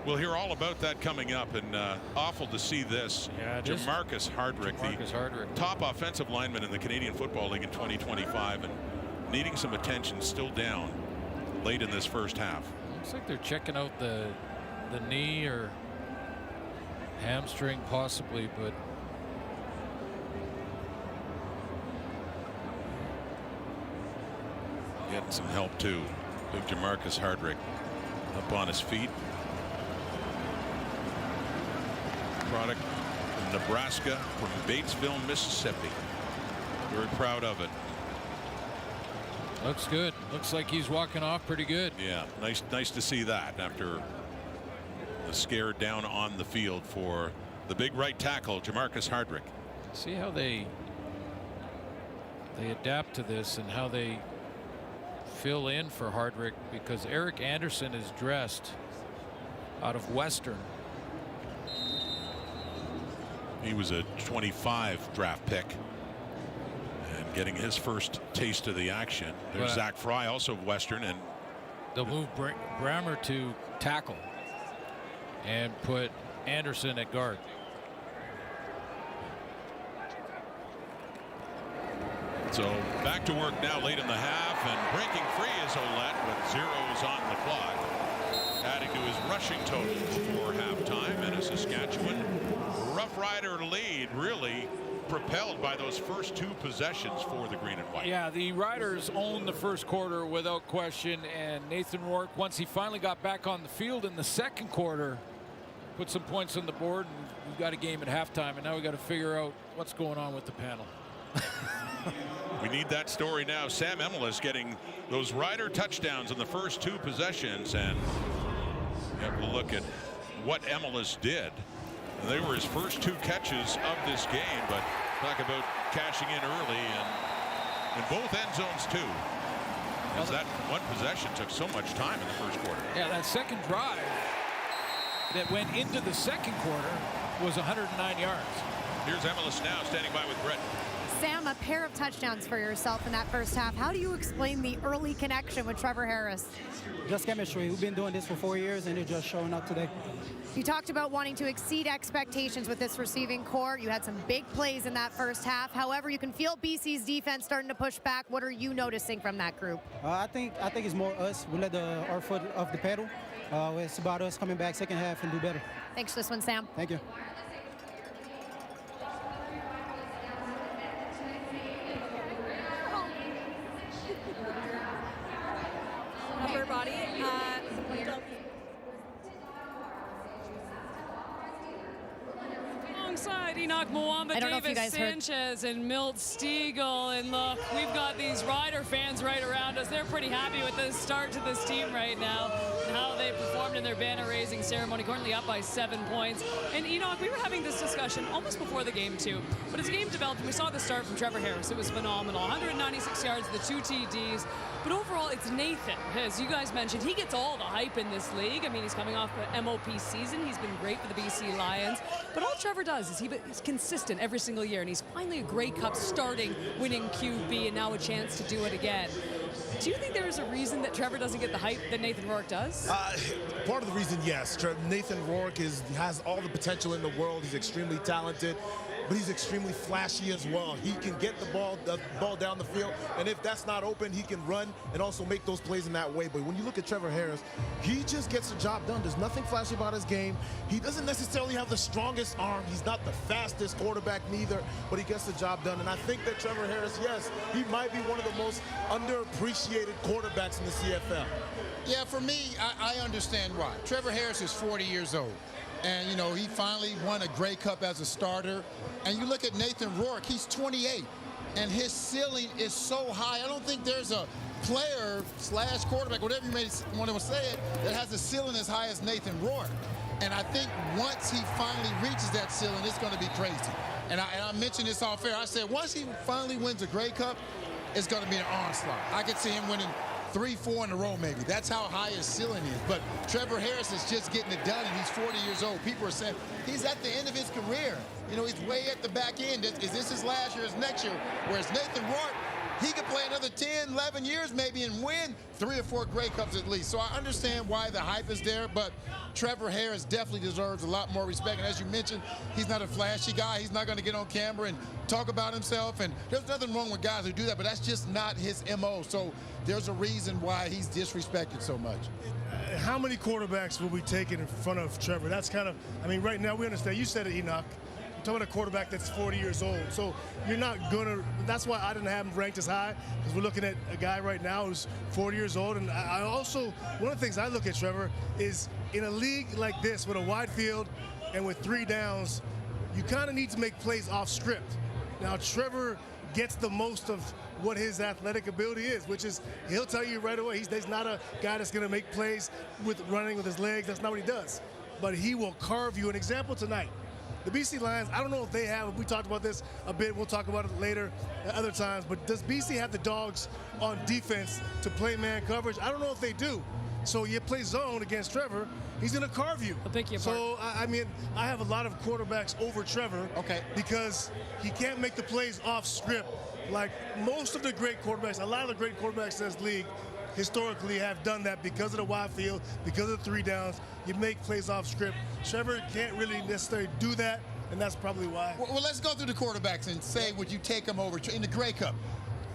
We'll hear all about that coming up, and awful to see this. Yeah, Jamarcus Hardrick, the top offensive lineman in the Canadian Football League in 2025, and needing some attention, still down late in this first half. Looks like they're checking out the knee or hamstring possibly, but getting some help too. Big Jamarcus Hardrick up on his feet. Product from Nebraska, from Batesville, Mississippi. Very proud of it. Looks good. Looks like he's walking off pretty good. Yeah, nice to see that after the scare down on the field for the big right tackle, Jamarcus Hardrick. See how they adapt to this and how they fill in for Hardrick, because Eric Anderson is dressed out of Western. He was a 25 draft pick and getting his first taste of the action. There's Zach Fry, also of Western, and they'll move Brammer to tackle and put Anderson at guard. So back to work now late in the half, and breaking free is Ouellette with zeros on the clock, adding to his rushing total before halftime, and a Saskatchewan Rough Rider lead really propelled by those first 2 possessions for the green and white. Yeah, the Riders owned the first quarter without question, and Nathan Rourke, once he finally got back on the field in the second quarter, put some points on the board, and we've got a game at halftime, and now we got to figure out what's going on with the panel. We need that story now. Sam Emilus getting those Rider touchdowns in the first 2 possessions, and you have to look at what Emilus did. And they were his first 2 catches of this game, but talk about cashing in early and in both end zones too. Because that one possession took so much time in the first quarter. Yeah, that second drive that went into the second quarter was 109 yards. Here's Emilus now standing by with Brett. Sam, a pair of touchdowns for yourself in that first half. How do you explain the early connection with Trevor Harris? Just chemistry. We've been doing this for 4 years, and they're just showing up today. You talked about wanting to exceed expectations with this receiving core. You had some big plays in that first half. However, you can feel BC's defense starting to push back. What are you noticing from that group? I think it's more us. We let our foot off the pedal. It's about us coming back second half and do better. Thanks for this one, Sam. Thank you. Everybody, alongside Enoch Mwamba, Davis Sanchez, and Milt Stiegel. And look, we've got these Rider fans right around us. They're pretty happy with the start to this team right now and how they performed in their banner-raising ceremony, currently up by 7 points. And Enoch, we were having this discussion almost before the game too, but as the game developed, and we saw the start from Trevor Harris. It was phenomenal. 196 yards, the 2 TDs. But overall, it's Nathan. As you guys mentioned, he gets all the hype in this league. I mean, he's coming off the MOP season. He's been great for the BC Lions. But all Trevor does is consistent every single year, and he's finally a Grey Cup starting, winning QB, and now a chance to do it again. Do you think there is a reason that Trevor doesn't get the hype that Nathan Rourke does? Part of the reason, yes. Nathan Rourke has all the potential in the world. He's extremely talented, but he's extremely flashy as well. He can get the ball down the field, and if that's not open, he can run and also make those plays in that way. But when you look at Trevor Harris, he just gets the job done. There's nothing flashy about his game. He doesn't necessarily have the strongest arm. He's not the fastest quarterback neither, but he gets the job done. And I think that Trevor Harris, yes, he might be one of the most underappreciated quarterbacks in the CFL. Yeah, for me, I understand why. Trevor Harris is 40 years old. And, you know, he finally won a Grey Cup as a starter. And you look at Nathan Rourke, he's 28. And his ceiling is so high. I don't think there's a player / quarterback, whatever you may want to say it, that has a ceiling as high as Nathan Rourke. And I think once he finally reaches that ceiling, it's going to be crazy. And I mentioned this off air. I said once he finally wins a Grey Cup, it's going to be an onslaught. I could see him winning 3, 4 in a row maybe. That's how high his ceiling is. But Trevor Harris is just getting it done, and he's 40 years old. People are saying he's at the end of his career. You know, he's way at the back end. Is this his last year, his next year? Whereas Nathan Rourke, he could play another 10, 11 years maybe and win 3 or 4 Grey Cups at least. So I understand why the hype is there, but Trevor Harris definitely deserves a lot more respect. And as you mentioned, he's not a flashy guy. He's not going to get on camera and talk about himself. And there's nothing wrong with guys who do that, but that's just not his MO. So there's a reason why he's disrespected so much. How many quarterbacks will be taken in front of Trevor? That's kind of, I mean, right now we understand. You said it, Enoch. You're talking about a quarterback that's 40 years old. So you're not going to, that's why I didn't have him ranked as high, because we're looking at a guy right now who's 40 years old. And I also, one of the things I look at, Trevor, is in a league like this with a wide field and with 3 downs, you kind of need to make plays off script. Now, Trevor gets the most of what his athletic ability is, which is he'll tell you right away. He's not a guy that's going to make plays with running with his legs. That's not what he does. But he will carve you. An example tonight. The BC Lions, I don't know if they have, we talked about this a bit, we'll talk about it later at other times, but does BC have the dogs on defense to play man coverage? I don't know if they do. So you play zone against Trevor, he's going to carve you. I'll pick you apart. So, I mean, I have a lot of quarterbacks over Trevor because he can't make the plays off script. Like most of the great quarterbacks, a lot of the great quarterbacks in this league historically have done that because of the wide field, because of the 3 downs. You make plays off script. Trevor can't really necessarily do that, and that's probably why. Well, let's go through the quarterbacks and say, would you take him over in the Grey Cup?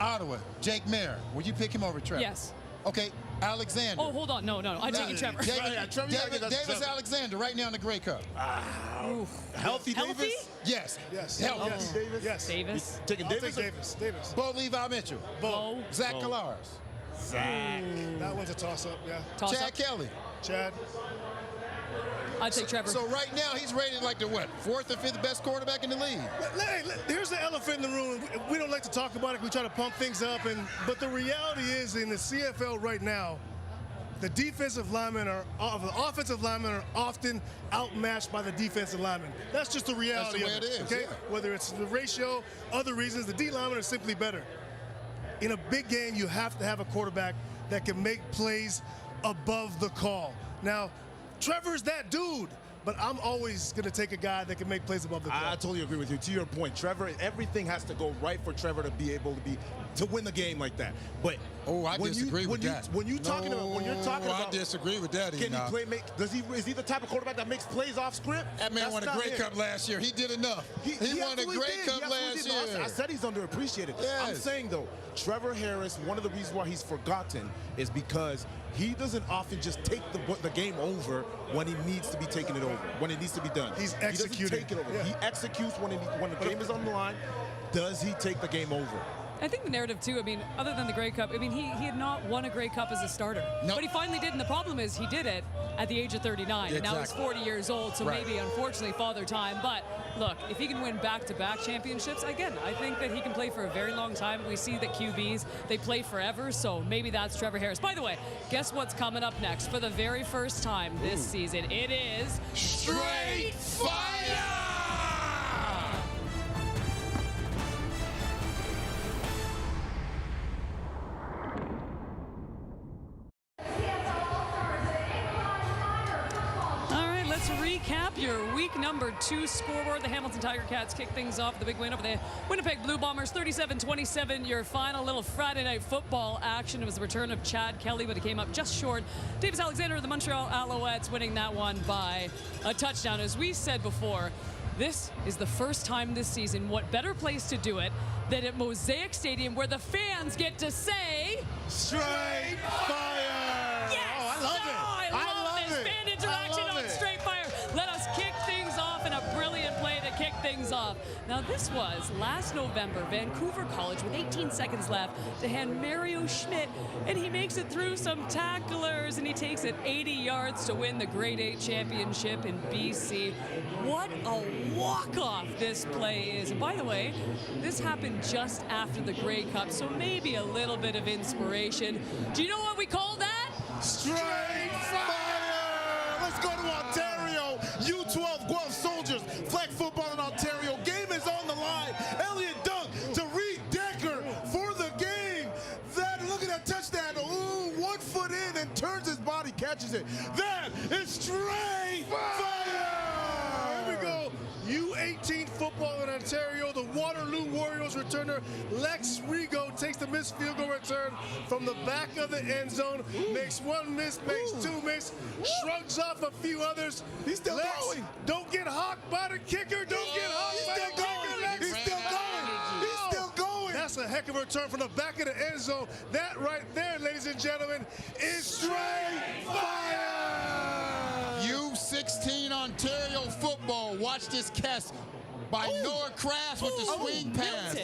Ottawa, Jake Mayer, would you pick him over Trevor? Yes. Okay, Alexander. Oh, hold on. No. I'm taking Trevor. Davis Alexander right now in the Grey Cup. Healthy Davis? Yes. Healthy. Yes. Davis? Yes. Davis. Taking Davis? Davis. Bo Levi Mitchell. Bo. Zach Collars. Zach. That one's a toss-up, yeah. Chad Kelly. Chad. I'd take Trevor. So right now he's rated like the what, 4th or 5th best quarterback in the league. Here's the elephant in the room. We don't like to talk about it. We try to pump things up, but the reality is in the CFL right now, the offensive linemen are often outmatched by the defensive linemen. That's just the reality That's the way of it. It is, okay? yeah. Whether it's the ratio, other reasons, the D linemen are simply better. In a big game, you have to have a quarterback that can make plays above the call. Now, Trevor's that dude, but I'm always going to take a guy that can make plays above the call. I totally agree with you. To your point, Trevor, everything has to go right for Trevor to be able to win the game like that. But I disagree with that. When you're talking about, I disagree with that. Can he play? Is he the type of quarterback that makes plays off script? That man won a Grey Cup last year. He did enough. He won a Grey Cup last year. I said he's underappreciated. Yes. I'm saying though, Trevor Harris, one of the reasons why he's forgotten is because he doesn't often just take the game over when he needs to be taking it over, when it needs to be done. He's executing. He doesn't take it over. Yeah. He executes when the game is on the line. Does he take the game over? I think the narrative too, I mean, other than the Grey Cup, I mean, he had not won a Grey Cup as a starter. Nope. But he finally did, and the problem is he did it at the age of 39. And now he's 40 years old, so maybe, unfortunately, father time. But look, if he can win back-to-back championships, again, I think that he can play for a very long time. We see that QBs, they play forever, so maybe that's Trevor Harris. By the way, guess what's coming up next? For the very first time this season, it is Straight Fire! let's recap your week number 2 scoreboard. The Hamilton Tiger Cats kick things off with the big win over the Winnipeg Blue Bombers, 37-27. Your final little Friday night football action. It was the return of Chad Kelly, but it came up just short. Davis Alexander of the Montreal Alouettes winning that one by a touchdown. As we said before, this is the first time this season. What better place to do it than at Mosaic Stadium, where the fans get to say, Straight Fire! Yes! Oh, I love it. I love this. Fan interaction on Straight Fire. Let us kick things off in a brilliant play to kick things off. Now, this was last November, Vancouver College with 18 seconds left to hand Mario Schmidt, and he makes it through some tacklers, and he takes it 80 yards to win the Grade 8 championship in BC. What a walk-off this play is. And by the way, this happened just after the Grey Cup, so maybe a little bit of inspiration. Do you know what we call that? Straight Fire! Let's go to Ontario. U12 Guelph Soldiers. Flag football in Ontario. Game is on the line. Elliott Dunk to Reed Decker for the game. Look at that touchdown. Ooh, 1 foot in and turns his body, catches it. That is Straight Fire! Here we go. U18 football in Ontario. The Waterloo Warriors returner Lex Rigo takes the missed field goal return from the back of the end zone. Makes 1 miss, makes 2 miss, shrugs off a few others. He's still going. Don't get hawked by the kicker. Don't get hawked by the kicker. Lex. He's still going. He's still going. That's a heck of a return from the back of the end zone. That right there, ladies and gentlemen, is Straight Fire! U16 Ontario football. Watch this catch by Noah Craft with the swing pass.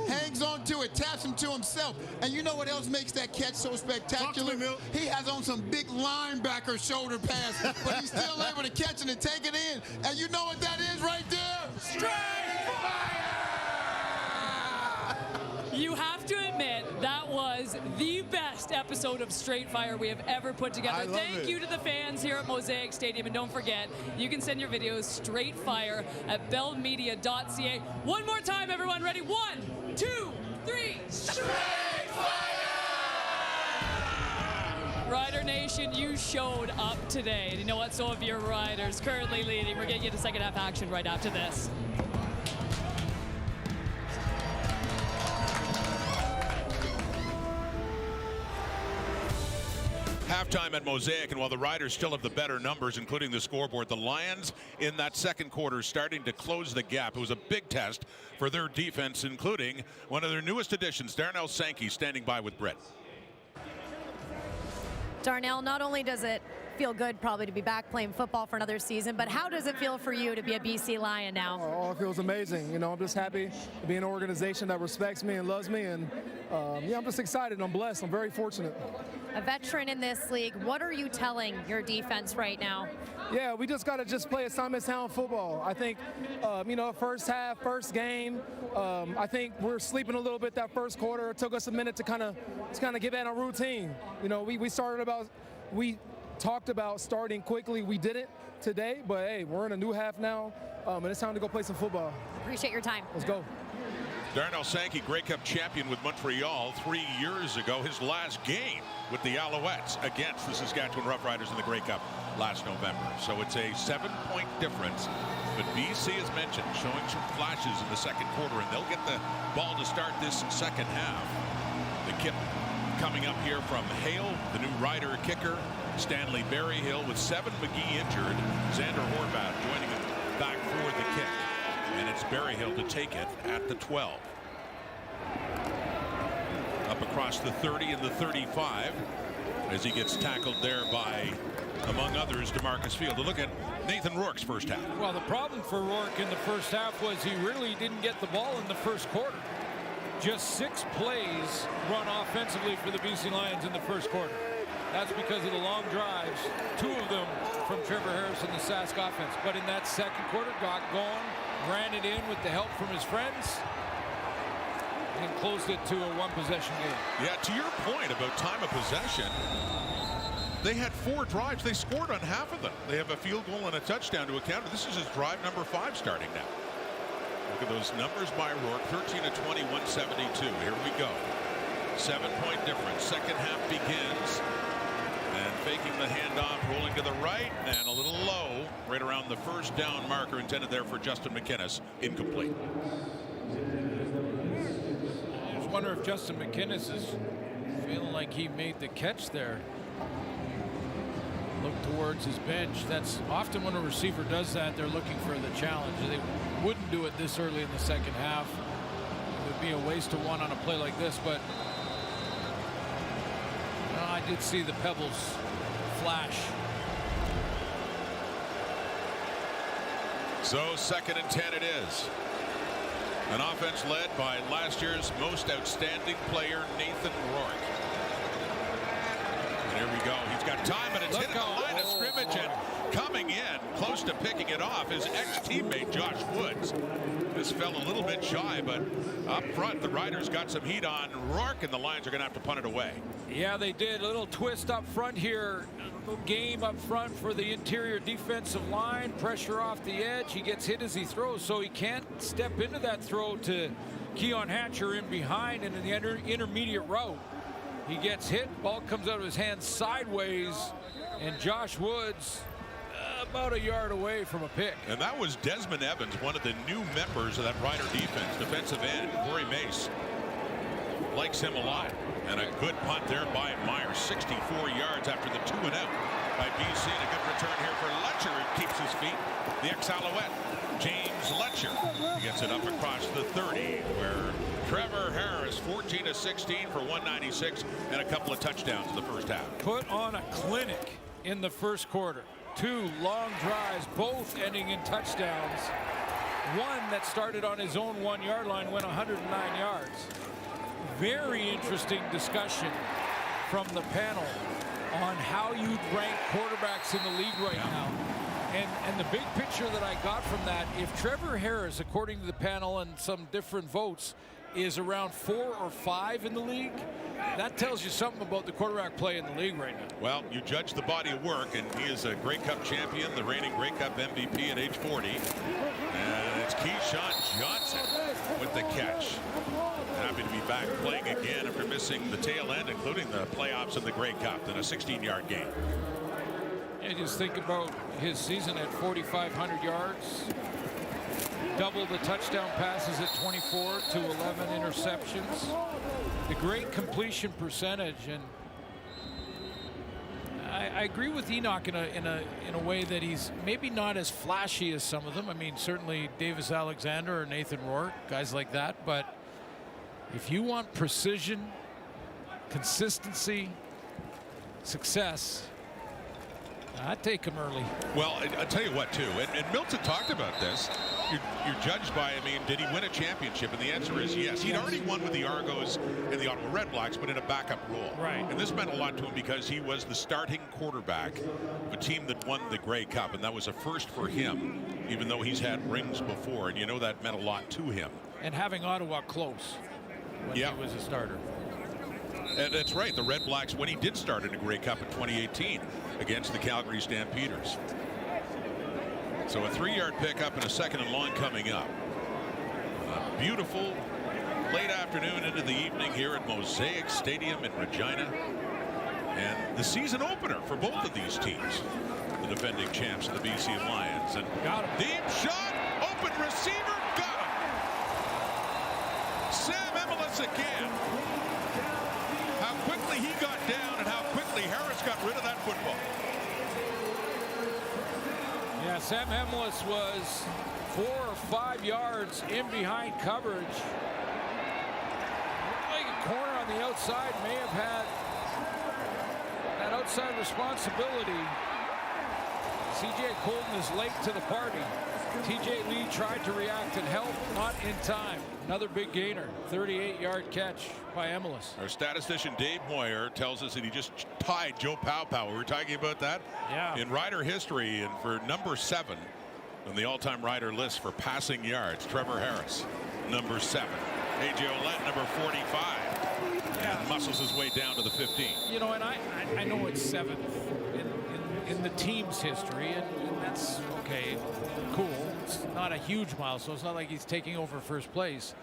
Hangs on to it, taps him to himself. And you know what else makes that catch so spectacular? He has on some big linebacker shoulder pass, but he's still able to catch it and take it in. And you know what that is right there? Straight Fire! You have to admit, that was the best episode of Straight Fire we have ever put together. Thank you to the fans here at Mosaic Stadium. And don't forget, you can send your videos Straight Fire at bellmedia.ca. One more time, everyone. Ready? 1, 2, 3. Straight Fire! Rider Nation, you showed up today. And you know what? So have your Riders currently leading. We're getting into second half action right after this. Halftime at Mosaic, and while the Riders still have the better numbers, including the scoreboard, the Lions in that second quarter starting to close the gap. It was a big test for their defense, including one of their newest additions, Darnell Sankey, standing by with Brett. Darnell, not only does it feel good probably to be back playing football for another season, but how does it feel for you to be a BC Lion now? Oh, it feels amazing. You know, I'm just happy to be in an organization that respects me and loves me, and yeah, I'm just excited. I'm blessed. I'm very fortunate. A veteran in this league, what are you telling your defense right now? Yeah, we just got to just play assignment sound football. I think, you know, first half, first game, I think we're sleeping a little bit that first quarter. It took us a minute to kind of get in a routine. You know, we talked about starting quickly. We didn't today, but hey, we're in a new half now, and it's time to go play some football. Appreciate your time. Let's go. Darnell Sankey, Grey Cup champion with Montreal 3 years ago. His last game with the Alouettes against the Saskatchewan Roughriders in the Grey Cup last November. So it's a 7-point difference. But BC, as mentioned, showing some flashes in the second quarter, and they'll get the ball to start this second half. The kick coming up here from Hale, the new Rider kicker. Stanley Berryhill with 7 McGee injured. Xander Horvath joining him back for the kick. And it's Berryhill to take it at the 12. Up across the 30 and the 35 as he gets tackled there by, among others, DeMarcus Field. To look at Nathan Rourke's first half. Well, the problem for Rourke in the first half was he really didn't get the ball in the first quarter. Just 6 plays run offensively for the BC Lions in the first quarter. That's because of the long drives, 2 of them from Trevor Harris and the Sask offense. But in that second quarter, got going, ran it in with the help from his friends, and closed it to a 1-possession game. Yeah, to your point about time of possession, they had 4 drives. They scored on half of them. They have a field goal and a touchdown to account. This is his drive number 5 starting now. Look at those numbers by Rourke, 13 of 20, 172. Here we go. 7-point difference. Second half begins. And faking the handoff, rolling to the right, and a little low, right around the first down marker intended there for Justin McInnes. Incomplete. I just wonder if Justin McInnes is feeling like he made the catch there. Look towards his bench. That's often when a receiver does that, they're looking for the challenge. They wouldn't do it this early in the second half. It would be a waste of one on a play like this, but I did see the pebbles flash. So 2nd and 10 it is. An offense led by last year's most outstanding player, Nathan Rourke. And here we go. He's got time, and it's hit the line of scrimmage, and coming in close to picking it off, his ex-teammate Josh Woods. This fell a little bit shy, but up front, the Riders got some heat on Rourke, and the Lions are going to have to punt it away. Yeah, they did. A little twist up front here. A little game up front for the interior defensive line. Pressure off the edge. He gets hit as he throws, so he can't step into that throw to Keon Hatcher in behind and in the intermediate route. He gets hit. Ball comes out of his hands sideways, and Josh Woods about a yard away from a pick. And that was Desmond Evans, one of the new members of that Rider defense, defensive end. Corey Mace likes him a lot. And a good punt there by Myers. 64 yards after the 2-and-out by BC. And a good return here for Letcher, who keeps his feet. The ex-Alouette, James Letcher. He gets it up across the 30, where Trevor Harris, 14-16 for 196 and a couple of touchdowns in the first half. Put on a clinic in the first quarter. 2 long drives, both ending in touchdowns. One that started on his own 1-yard line, went 109 yards. Very interesting discussion from the panel on how you'd rank quarterbacks in the league right now. And the big picture that I got from that, if Trevor Harris, according to the panel and some different votes, is around 4 or 5 in the league, that tells you something about the quarterback play in the league right now. Well, you judge the body of work, and he is a Grey Cup champion, the reigning Grey Cup MVP at age 40. And it's Keyshawn Johnson with the catch. Happy to be back playing again after missing the tail end, including the playoffs of the Grey Cup, and a 16-yard game. And just think about his season at 4,500 yards. Double the touchdown passes at 24 to 11 interceptions. The great completion percentage, and I agree with Enoch in a way that he's maybe not as flashy as some of them. I mean, certainly Davis Alexander or Nathan Rourke, guys like that, but if you want precision, consistency, success, I'd take him early. Well, I'll tell you what, too, and Milton talked about this. You're judged by, I mean, did he win a championship? And the answer is yes. He'd already won with the Argos and the Ottawa Redblacks, but in a backup role. Right. And this meant a lot to him because he was the starting quarterback of a team that won the Grey Cup, and that was a first for him, even though he's had rings before, and you know that meant a lot to him. And having Ottawa close when he was a starter. And that's right. The Red Blacks, when he did start in the Grey Cup in 2018 against the Calgary Stampeders. So a 3-yard pickup and a 2nd and long coming up. A beautiful late afternoon into the evening here at Mosaic Stadium in Regina. And the season opener for both of these teams. The defending champs of the BC Lions. And got him. Deep shot, open receiver, got him. Sam Emilus again. How quickly he got down and how quickly Harris got rid of that football. Yeah, Sam Emilus was 4 or 5 yards in behind coverage. Like a corner on the outside may have had that outside responsibility. CJ Colton is late to the party. TJ Lee tried to react and help, not in time. Another big gainer, 38-yard catch by Emilus. Our statistician Dave Moyer tells us that he just tied Joe Paopao. We were talking about that in Rider history, and for number 7 on the all-time Rider list for passing yards, Trevor Harris, number 7. A.J. Ouellette, number 45, and muscles his way down to the 15. You know, and I know it's 7th in the team's history, and that's okay, cool. It's not a huge milestone. It's not like he's taking over first place.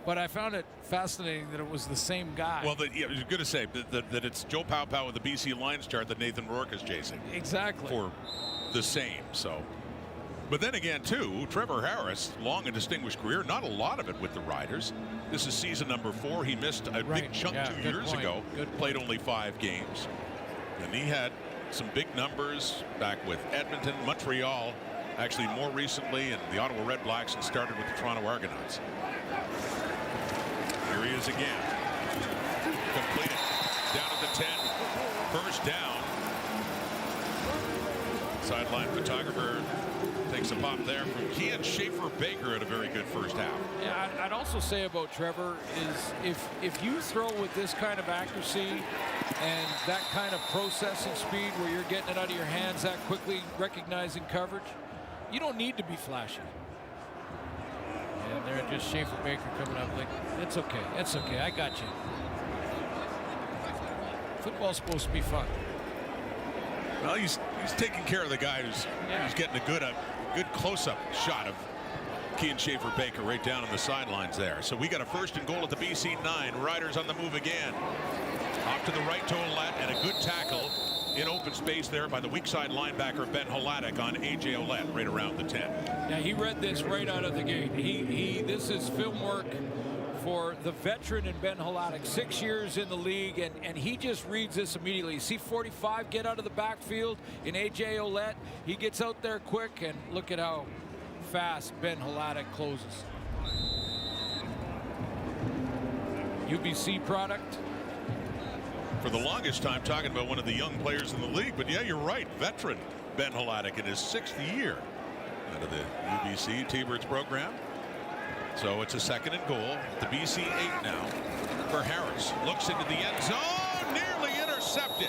But I found it fascinating that it was the same guy. Well, yeah, I was going to say that it's Joe Pow with the BC Lions chart that Nathan Rourke is chasing. Exactly. For the same, so. But then again, too, Trevor Harris, long and distinguished career, not a lot of it with the Riders. This is season number 4. He missed a big chunk 2 years ago. Played only 5 games. And he had some big numbers back with Edmonton, Montreal, actually more recently, and the Ottawa Red Blacks, and started with the Toronto Argonauts. Here he is again. Completed. Down at the 10. First down. Sideline photographer takes a pop there from Kian Schaefer-Baker at a very good first half. Yeah, I'd also say about Trevor is if you throw with this kind of accuracy and that kind of processing speed where you're getting it out of your hands that quickly, recognizing coverage, you don't need to be flashy. And they're just Schaefer-Baker coming up like, it's okay, I got you. Football's supposed to be fun. Well, he's taking care of the guy who's getting a good close-up shot of Kian Schaefer-Baker right down on the sidelines there. So we got a first and goal at the BC 9. Riders on the move again. Off to the right to Ouellette, and a good tackle in open space there by the weak side linebacker Ben Hladek on A.J. Ouellette right around the 10. Yeah, he read this right out of the gate. This is film work for the veteran in Ben Hladek, 6 years in the league, and he just reads this immediately. You see 45 get out of the backfield in A.J. Ouellette. He gets out there quick, and look at how fast Ben Hladek closes. UBC product. For the longest time talking about one of the young players in the league, but yeah, you're right. Veteran Ben Hladek in his 6th year out of the UBC T-Birds program. So it's a second and goal. The BC 8 now for Harris. Looks into the end zone, nearly intercepted.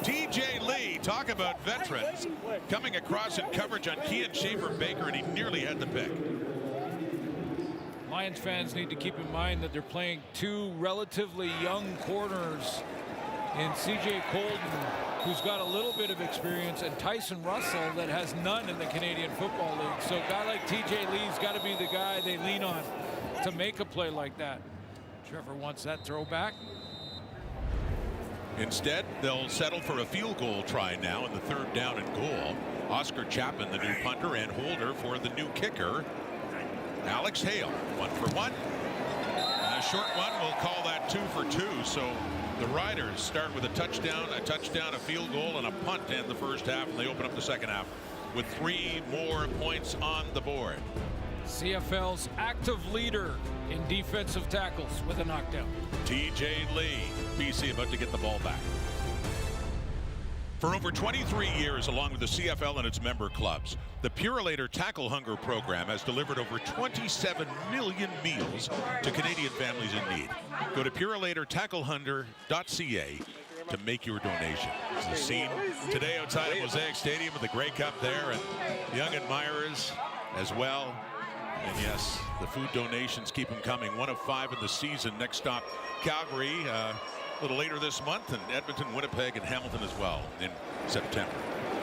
TJ Lee, talk about veterans, coming across in coverage on Kian Schaefer-Baker, and he nearly had the pick. Lions fans need to keep in mind that they're playing 2 relatively young corners in C.J. Colton, who's got a little bit of experience, and Tyson Russell that has none in the Canadian Football League. So a guy like TJ Lee's got to be the guy they lean on to make a play like that. Trevor wants that throwback. Instead, they'll settle for a field goal try now in the 3rd down and goal. Oscar Chapman, the new punter, and holder for the new kicker, Alex Hale. 1 for 1. And a short one, we'll call that 2 for 2. So the Riders start with a touchdown, a field goal, and a punt in the first half, and they open up the second half with 3 more points on the board. CFL's active leader in defensive tackles with a knockdown. TJ Lee. BC about to get the ball back. For over 23 years, along with the CFL and its member clubs, the Purolator Tackle Hunger program has delivered over 27 million meals to Canadian families in need. Go to PurolatorTackleHunger.ca to make your donation. It's the scene today outside of Mosaic Stadium with the Grey Cup there, and young admirers as well. And yes, the food donations keep them coming. 1 of 5 in the season. Next stop, Calgary, a little later this month, and Edmonton, Winnipeg, and Hamilton as well in September.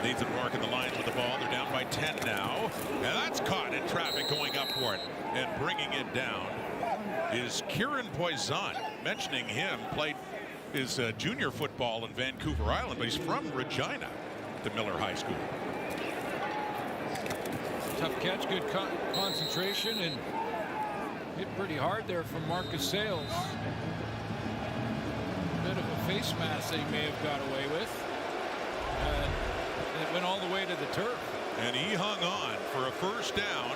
Nathan Rourke and the Lions with the ball. They're down by 10 now. And that's caught in traffic going up for it. And bringing it down is Kieran Poisson. Mentioning him, played his junior football in Vancouver Island, but he's from Regina, the Miller High School. Tough catch, good concentration, and hit pretty hard there from Marcus Sales. Bit of a face mask that he may have got away with. It went all the way to the turf. And he hung on for a first down.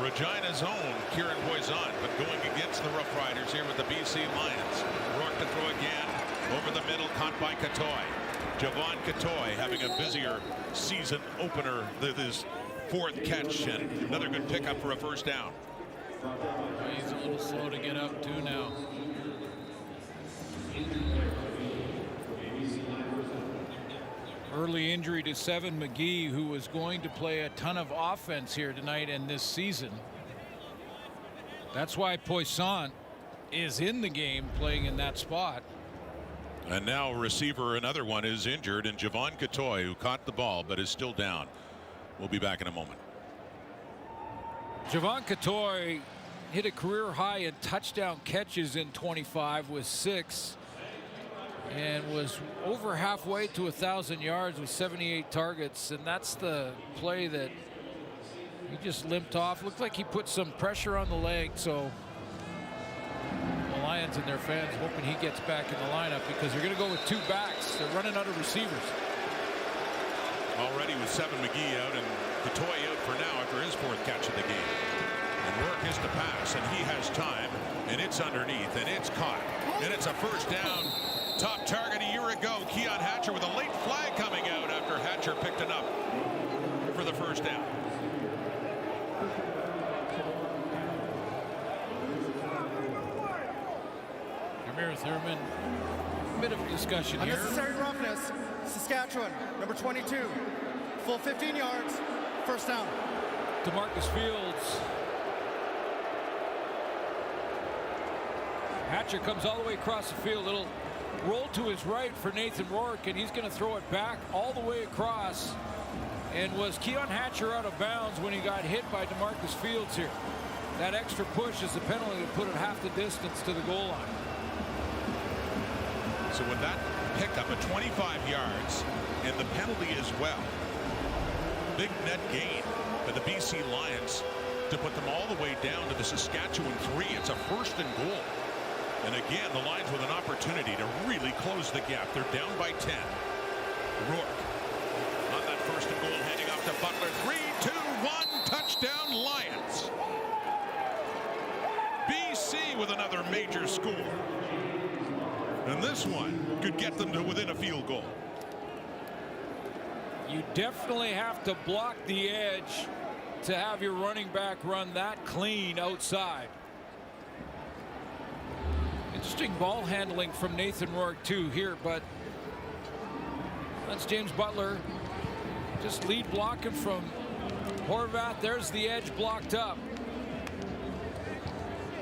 Regina's own Kieran Poisson, but going against the Roughriders here with the BC Lions. Rourke to throw again. Over the middle, caught by Catoy. Javon Catoy having a busier season opener this 4th catch, and another good pickup for a first down. He's a little slow to get up too now. Early injury to Seven McGee, who was going to play a ton of offense here tonight and this season. That's why Poisson is in the game playing in that spot. And now receiver, another one, is injured, and Javon Catoy, who caught the ball but is still down. We'll be back in a moment. Javon Catoy hit a career high in touchdown catches in 25 with 6, and was over halfway to 1,000 yards with 78 targets. And that's the play that he just limped off. Looked like he put some pressure on the leg, so the Lions and their fans hoping he gets back in the lineup, because they're going to go with 2 backs. They're running out of receivers. Already with Seven McGee out and Katoy out for now after his 4th catch of the game. And Rourke is to pass, and he has time, and it's underneath, and it's caught, and it's a first down. Top target a year ago, Keon Hatcher with a late flag coming out after Hatcher picked it up for the first down. Amir Thurman, a bit of discussion here. Unnecessary roughness, Saskatchewan, number 22. Full 15 yards, first down. DeMarcus Fields. Hatcher comes all the way across the field. It'll roll to his right for Nathan Rourke, and he's going to throw it back all the way across. And was Keon Hatcher out of bounds when he got hit by DeMarcus Fields here? That extra push is the penalty to put it half the distance to the goal line. So with that pickup at 25 yards and the penalty as well, big net gain for the BC Lions to put them all the way down to the Saskatchewan 3. It's a 1st and goal. And again, the Lions with an opportunity to really close the gap. They're down by 10. Rourke on that 1st and goal, handing off to Butler. 3, 2, 1, touchdown Lions. BC with another major score. And this one could get them to within a field goal. You definitely have to block the edge to have your running back run that clean outside. Interesting ball handling from Nathan Rourke too here, but that's James Butler just lead blocking from Horvath. There's the edge blocked up.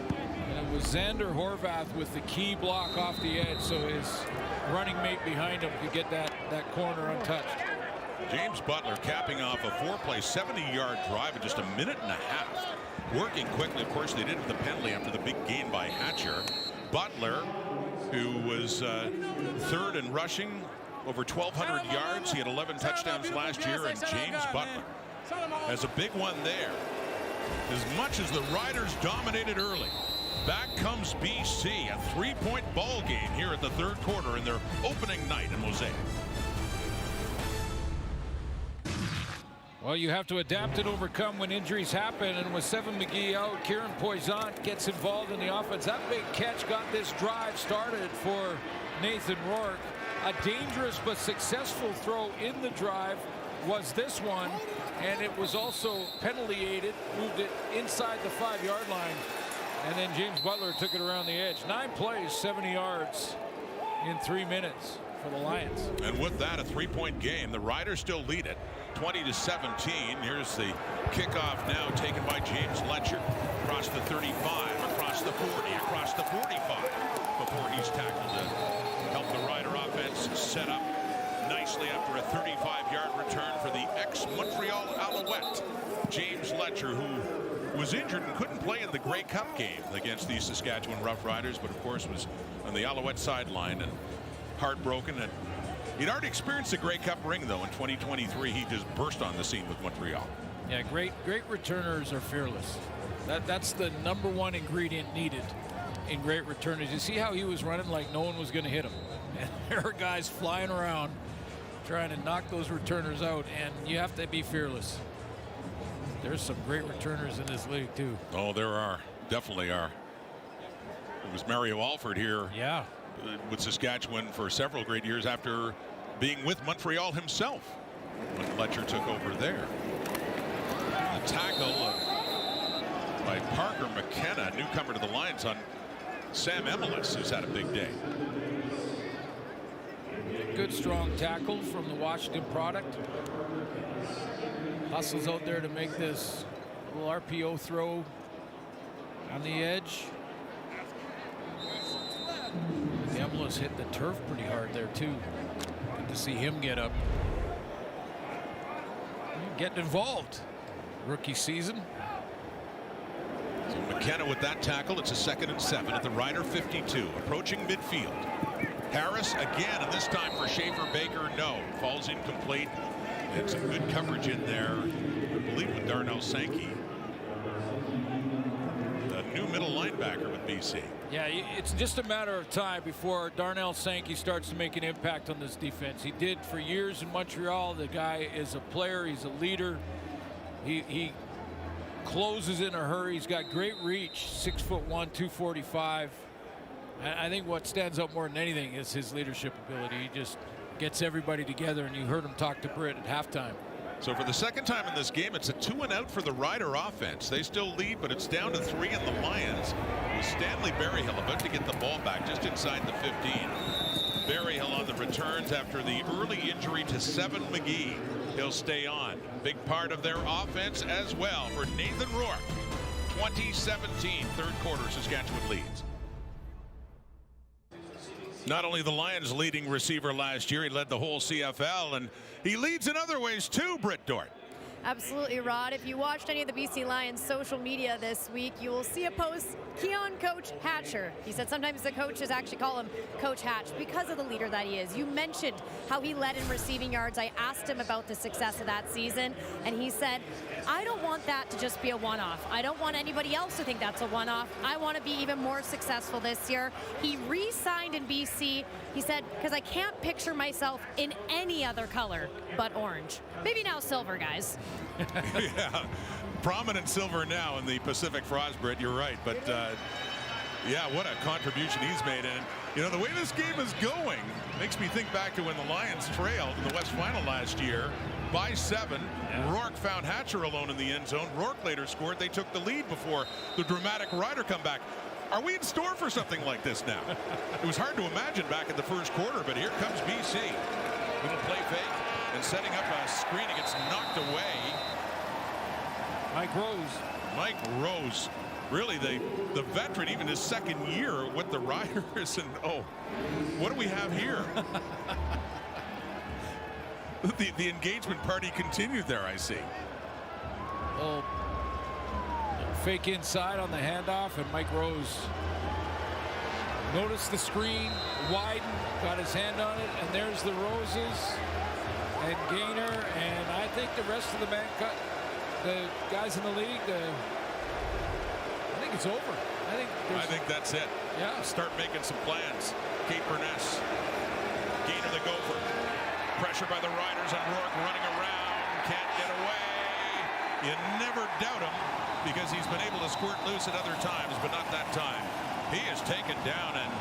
And it was Xander Horvath with the key block off the edge, so his running mate behind him could get that corner untouched. James Butler capping off a 4-play 70-yard drive in just a minute and a half. Working quickly. Of course, they did the penalty after the big gain by Hatcher. Butler, who was 3rd in rushing, over 1,200 yards. He had 11 touchdowns last year, and James Butler has a big one there. As much as the Riders dominated early, back comes BC, a 3-point ball game here at the 3rd quarter in their opening night in Mosaic. Well, you have to adapt and overcome when injuries happen, and with Seven McGee out, Kieran Poisson gets involved in the offense. That big catch got this drive started for Nathan Rourke. A dangerous but successful throw in the drive was this one, and it was also penalty aided, moved it inside the 5-yard line, and then James Butler took it around the edge. 9 plays, 70 yards in 3 minutes for the Lions. And with that, a 3-point game. The Riders still lead it 20-17. Here's the kickoff now taken by James Letcher across the 35, across the 40, across the 45 before he's tackled to help the Rider offense set up nicely after a 35-yard return for the ex-Montreal Alouette, James Letcher, who was injured and couldn't play in the Grey Cup game against the Saskatchewan Roughriders, but of course was on the Alouette sideline and heartbroken. And he'd already experienced the Grey Cup ring, though. In 2023, he just burst on the scene with Montreal. Yeah, great returners are fearless. That's the #1 ingredient needed in great returners. You see how he was running like no one was going to hit him. And there are guys flying around trying to knock those returners out, and you have to be fearless. There's some great returners in this league, too. Oh, there are. Definitely are. It was Mario Alford here. Yeah. With Saskatchewan for several great years after being with Montreal himself when Letcher took over there. The tackle by Parker McKenna, newcomer to the Lions, on Sam Emelis, who's had a big day. Good strong tackle from the Washington product. Hustles out there to make this little RPO throw on the edge. Emelis hit the turf pretty hard there too. Good to see him get up. Getting involved. Rookie season. McKenna with that tackle. It's a 2nd and 7 at the Rider 52, approaching midfield. Harris again, and this time for Schaefer Baker, no. Falls incomplete. And some good coverage in there, I believe, with Darnell Sankey. The new middle linebacker with BC. Yeah, it's just a matter of time before Darnell Sankey starts to make an impact on this defense. He did for years in Montreal. The guy is a player. He's a leader. He closes in a hurry. He's got great reach, 6'1", 245. I think what stands out more than anything is his leadership ability. He just gets everybody together, and you heard him talk to Britt at halftime. So for the 2nd time in this game, it's a 2-and-out for the Rider offense. They still lead, but it's down to 3 in the Lions. With Stanley Berryhill about to get the ball back just inside the 15. Berryhill on the returns after the early injury to Seven McGee. He'll stay on. Big part of their offense as well for Nathan Rourke. 2017, 3rd quarter, Saskatchewan leads. Not only the Lions' leading receiver last year, he led the whole CFL, and he leads in other ways too, Britt Dort. Absolutely, Rod. If you watched any of the BC Lions social media this week, you will see a post, Keon Coach Hatcher. He said sometimes the coaches actually call him Coach Hatch because of the leader that he is. You mentioned how he led in receiving yards. I asked him about the success of that season, and he said, I don't want that to just be a one-off. I don't want anybody else to think that's a one-off. I want to be even more successful this year. He re-signed in BC. He said, because I can't picture myself in any other color but orange. Maybe now silver, guys. Yeah, prominent silver now in the Pacific Frost, Britt. You're right, but yeah, what a contribution he's made. And you know, the way this game is going makes me think back to when the Lions trailed in the West Final last year by 7. Yeah. Rourke found Hatcher alone in the end zone. Rourke later scored. They took the lead before the dramatic Rider comeback. Are we in store for something like this now? It was hard to imagine back in the 1st quarter, but here comes BC. Little play fake and setting up a screen. It gets knocked away. Mike Rose, really the veteran, even his 2nd year with the Riders. And oh, what do we have here? the engagement party continued there, I see. Oh, fake inside on the handoff, and Mike Rose noticed the screen, widen, got his hand on it, and there's the Roses and Gaynor, and I think the rest of the guys in the league, I think it's over. I think that's it. Yeah. Start making some plans. Kate Burness, Gaynor the Gopher, pressure by the Riders, and Rourke running around, can't get away. You never doubt him, because he's been able to squirt loose at other times, but not that time. He is taken down, and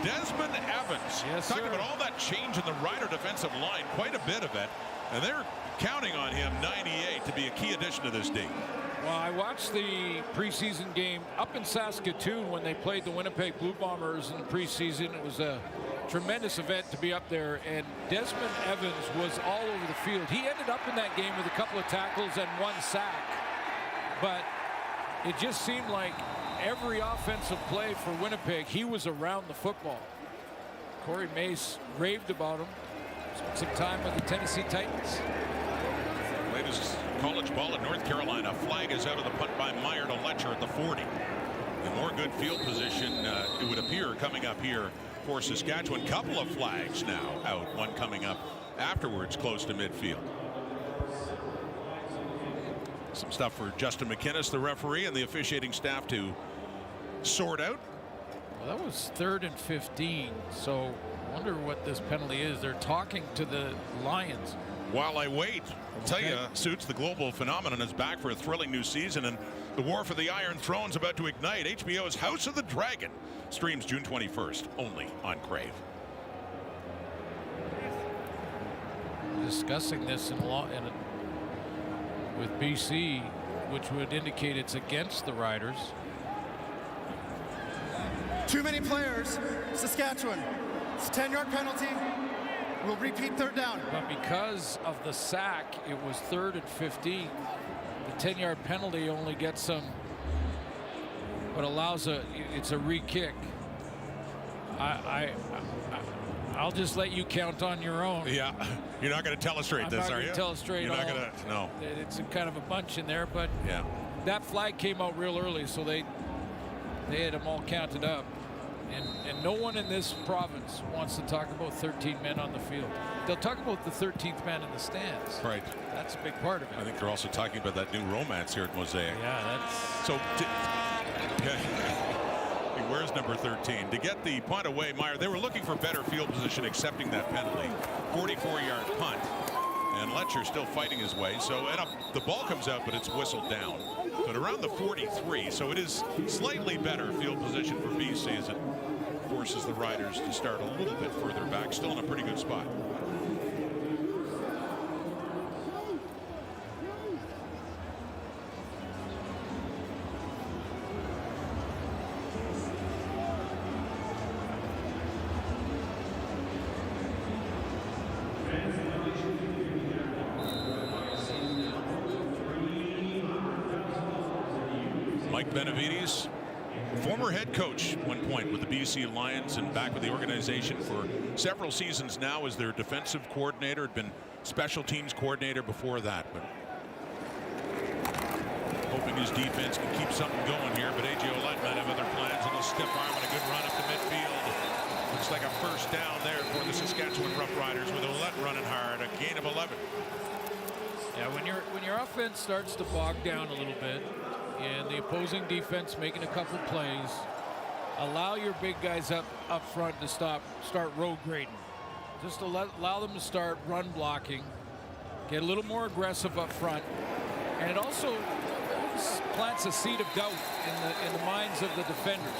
Desmond Evans. Yes, talking about all that change in the Rider defensive line, quite a bit of it, and they're counting on him, 98, to be a key addition to this team. Well, I watched the preseason game up in Saskatoon when they played the Winnipeg Blue Bombers in the preseason. It was a tremendous event to be up there, and Desmond Evans was all over the field. He ended up in that game with a couple of tackles and 1 sack, but it just seemed like every offensive play for Winnipeg, he was around the football. Corey Mace raved about him. Spent some time with the Tennessee Titans. Latest college ball at North Carolina. Flag is out of the punt by Meyer to Letcher at the 40. And more good field position, it would appear, coming up here for Saskatchewan. Couple of flags now out. One coming up afterwards, close to midfield. Some stuff for Justin McInnes, the referee, and the officiating staff to sort out. Well, that was 3rd and 15, so I wonder what this penalty is. They're talking to the Lions. While I wait, I'll tell you, Suits, the global phenomenon is back for a thrilling new season, and the war for the Iron Throne's about to ignite. HBO's House of the Dragon streams June 21st, only on Crave. Discussing this with BC, which would indicate it's against the Riders. Too many players, Saskatchewan. It's a 10-yard penalty. We'll repeat 3rd down. But because of the sack, it was 3rd and 15. The 10-yard penalty only gets some, but allows it's a re-kick. I'll just let you count on your own. Yeah, you're not going to telestrate this, are you? I'm not going to telestrate. You're not going to. No. It's a kind of a bunch in there, but yeah. that flag came out real early, so they had them all counted up. And no one in this province wants to talk about 13 men on the field. They'll talk about the 13th man in the stands. Right. That's a big part of it. I think they're also talking about that new romance here at Mosaic. Yeah, that's... So, he wears number 13. To get the punt away, Meyer, they were looking for better field position, accepting that penalty. 44-yard punt. And Letcher still fighting his way. So the ball comes out, but it's whistled down. But around the 43, so it is slightly better field position for BC as it forces the Riders to start a little bit further back. Still in a pretty good spot. Mike Benavides, former head coach at one point with the BC Lions and back with the organization for several seasons now as their defensive coordinator, had been special teams coordinator before that. But hoping his defense can keep something going here, but A.J. Ouellette might have other plans. A little stiff arm and a good run up to midfield. Looks like a first down there for the Saskatchewan Roughriders with Ouellette running hard, a gain of 11. Yeah, when your offense starts to bog down a little bit, and the opposing defense making a couple plays, allow your big guys up front to start road grading. Just to allow them to start run blocking, get a little more aggressive up front, and it also plants a seed of doubt in the minds of the defenders.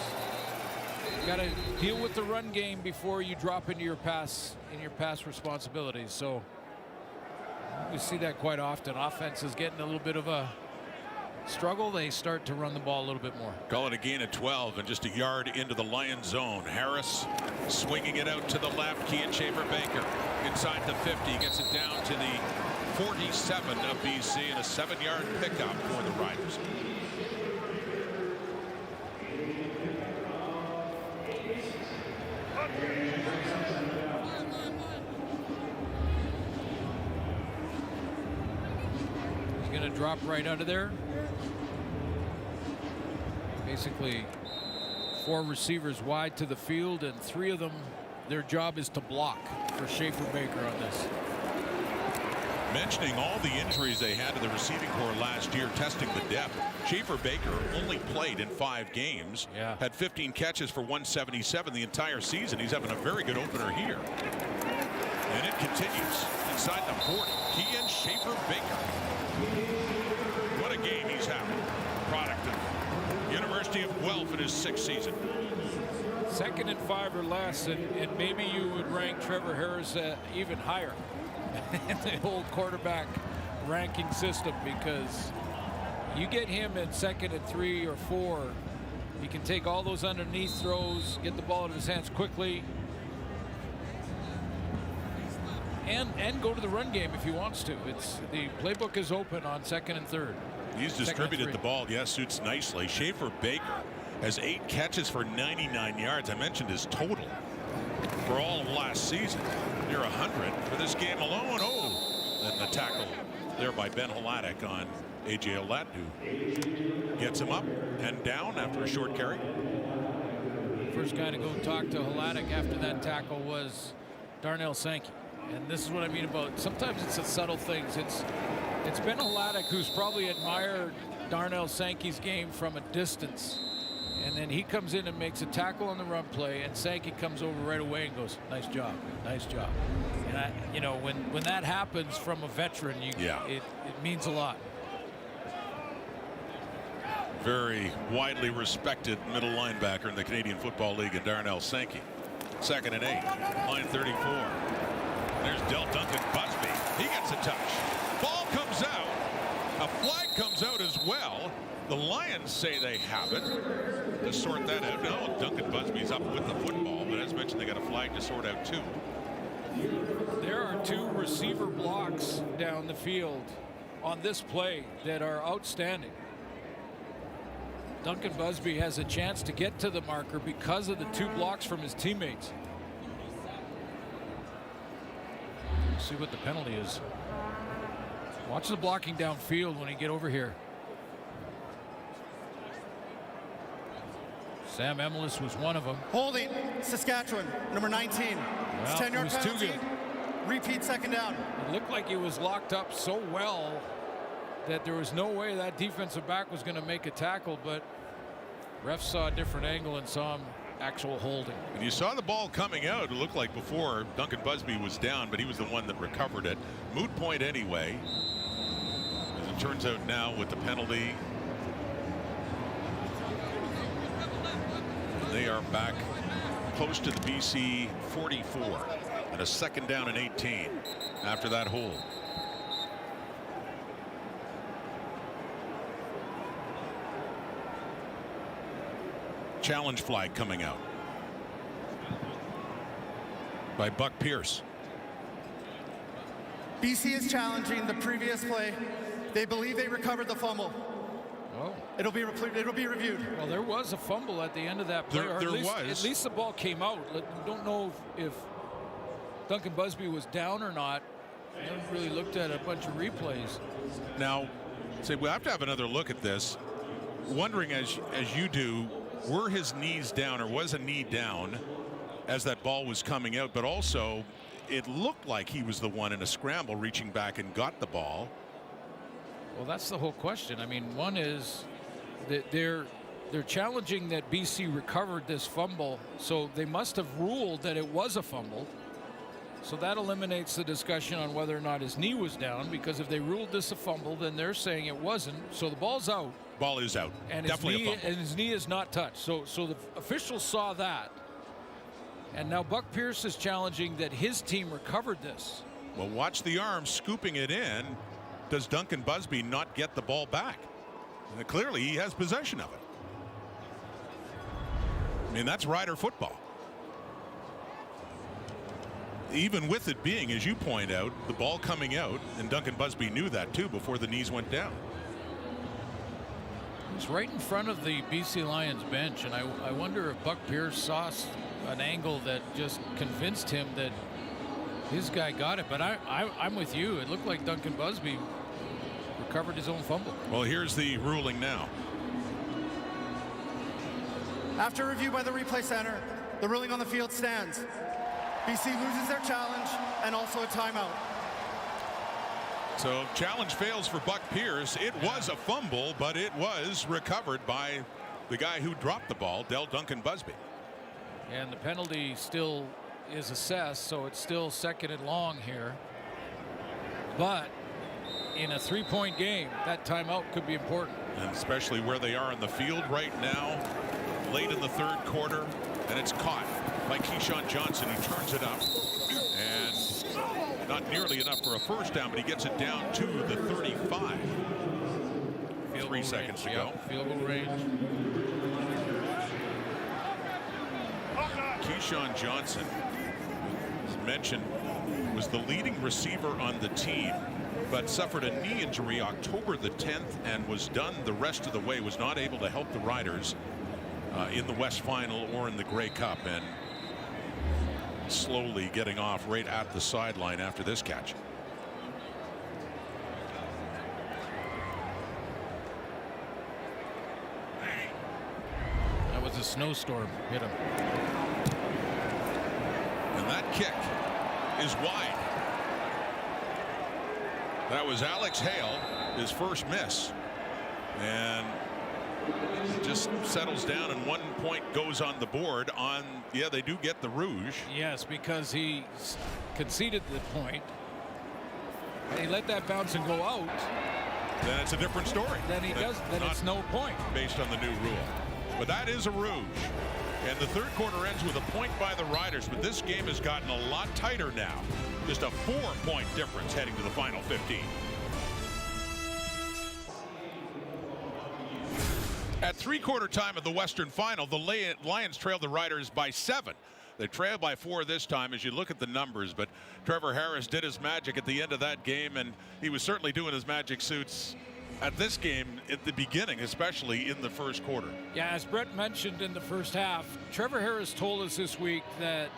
You got to deal with the run game before you drop into your pass responsibilities. So we see that quite often. Offense is getting a little bit of a struggle, they start to run the ball a little bit more. Call it a gain of 12 and just a yard into the Lions zone. Harris swinging it out to the left. Kian Schaefer-Baker inside the 50, gets it down to the 47 of BC, and a 7-yard pickup for the Riders. He's going to drop right out of there. Basically 4 receivers wide to the field, and 3 of them, their job is to block for Schaefer-Baker on this. Mentioning all the injuries they had to the receiving corps last year, testing the depth. Schaefer-Baker only played in 5 games. Yeah. Had 15 catches for 177 the entire season. He's having a very good opener here. And it continues inside the 40. Kian Schaefer-Baker. What a game he's having. Product of University of Guelph in his 6th season. 2nd and 5 or less, and maybe you would rank Trevor Harris even higher in the whole quarterback ranking system, because you get him at 2nd and 3 or 4, he can take all those underneath throws, get the ball out of his hands quickly, and go to the run game if he wants to. The playbook is open on 2nd and 3rd. He's distributed the ball. Yes, suits nicely. Schaefer-Baker has 8 catches for 99 yards. I mentioned his total for all of last season. Near 100 for this game alone. Oh, and the tackle there by Ben Hladek on A.J. Ouellette, who gets him up and down after a short carry. First guy to go talk to Hladek after that tackle was Darnell Sankey. And this is what I mean about sometimes it's the subtle things. It's Ben Hladek who's probably admired Darnell Sankey's game from a distance. And then he comes in and makes a tackle on the run play, and Sankey comes over right away and goes, nice job, nice job. And when that happens from a veteran, it means a lot. Very widely respected middle linebacker in the Canadian Football League, and Darnell Sankey. 2nd and 8, line 34. There's Del Duncan Busby. He gets a touch. Ball comes out. A flag comes out as well. The Lions say they have it. To sort that out. No, Duncan Busby's up with the football, but as mentioned, they got a flag to sort out too. There are 2 receiver blocks down the field on this play that are outstanding. Duncan Busby has a chance to get to the marker because of the 2 blocks from his teammates. Let's see what the penalty is. Watch the blocking downfield when he get over here. Sam Emilus was one of them. Holding, Saskatchewan, number 19. It's 10-yard penalty. Repeat second down. It looked like he was locked up so well that there was no way that defensive back was going to make a tackle, but refs saw a different angle and saw him actual holding. And you saw the ball coming out. It looked like before Duncan Busby was down, but he was the one that recovered it. Moot point anyway. As it turns out now with the penalty, they are back close to the BC 44 and a second down and 18 after that hold. Challenge flag coming out by Buck Pierce. BC is challenging the previous play. They believe they recovered the fumble. Oh. It'll be reviewed. Well, there was a fumble at the end of that play. There was. At least the ball came out. We don't know if Duncan Busby was down or not. I haven't really looked at a bunch of replays. Now, we'll have to have another look at this. Wondering as you do, were his knees down or was a knee down as that ball was coming out? But also, it looked like he was the one in a scramble reaching back and got the ball. Well, that's the whole question. I mean, one is that they're challenging that BC recovered this fumble, so they must have ruled that it was a fumble. So that eliminates the discussion on whether or not his knee was down, because if they ruled this a fumble, then they're saying it wasn't. So the ball's out. Ball is out. And Definitely his knee is not touched. So the officials saw that. And now Buck Pierce is challenging that his team recovered this. Well, watch the arm scooping it in. Does Duncan Busby not get the ball back? And clearly he has possession of it. I mean, that's Rider football. Even with it being, as you point out, the ball coming out, and Duncan Busby knew that too before the knees went down. He's right in front of the BC Lions bench, and I wonder if Buck Pierce saw an angle that just convinced him that his guy got it. But I'm with you. It looked like Duncan Busby recovered his own fumble. Well, here's the ruling now. After review by the replay center, the ruling on the field stands. BC loses their challenge and also a timeout. So challenge fails for Buck Pierce. It was a fumble, but it was recovered by the guy who dropped the ball, Duncan Busby. And the penalty still is assessed, so it's still second and long here. But in a three-point game, that timeout could be important. And especially where they are in the field right now, late in the third quarter, and it's caught by Keyshawn Johnson, who turns it up. And not nearly enough for a first down, but he gets it down to the 35. 3 seconds to go. Field goal range. Keyshawn Johnson, as mentioned, was the leading receiver on the team, but suffered a knee injury October the 10th and was done the rest of the way, was not able to help the Riders in the West Final or in the Grey Cup, and slowly getting off right at the sideline after this catch. That was a snowstorm hit him. And that kick is wide. That was Alex Hale, his first miss, and it just settles down, and 1 point goes on the board on, yeah, they do get the rouge. Yes, because he conceded the point. And he let that bounce and go out. Then it's a different story. Then it's no point. Based on the new rule. But that is a rouge. And the third quarter ends with a point by the Riders, but this game has gotten a lot tighter now. Just a 4-point difference heading to the final 15. At three-quarter time of the Western Final, the Lions trailed the Riders by 7. They trailed by 4 this time as you look at the numbers, but Trevor Harris did his magic at the end of that game, and he was certainly doing his magic suits at this game at the beginning, especially in the first quarter. Yeah, as Brett mentioned in the first half, Trevor Harris told us this week that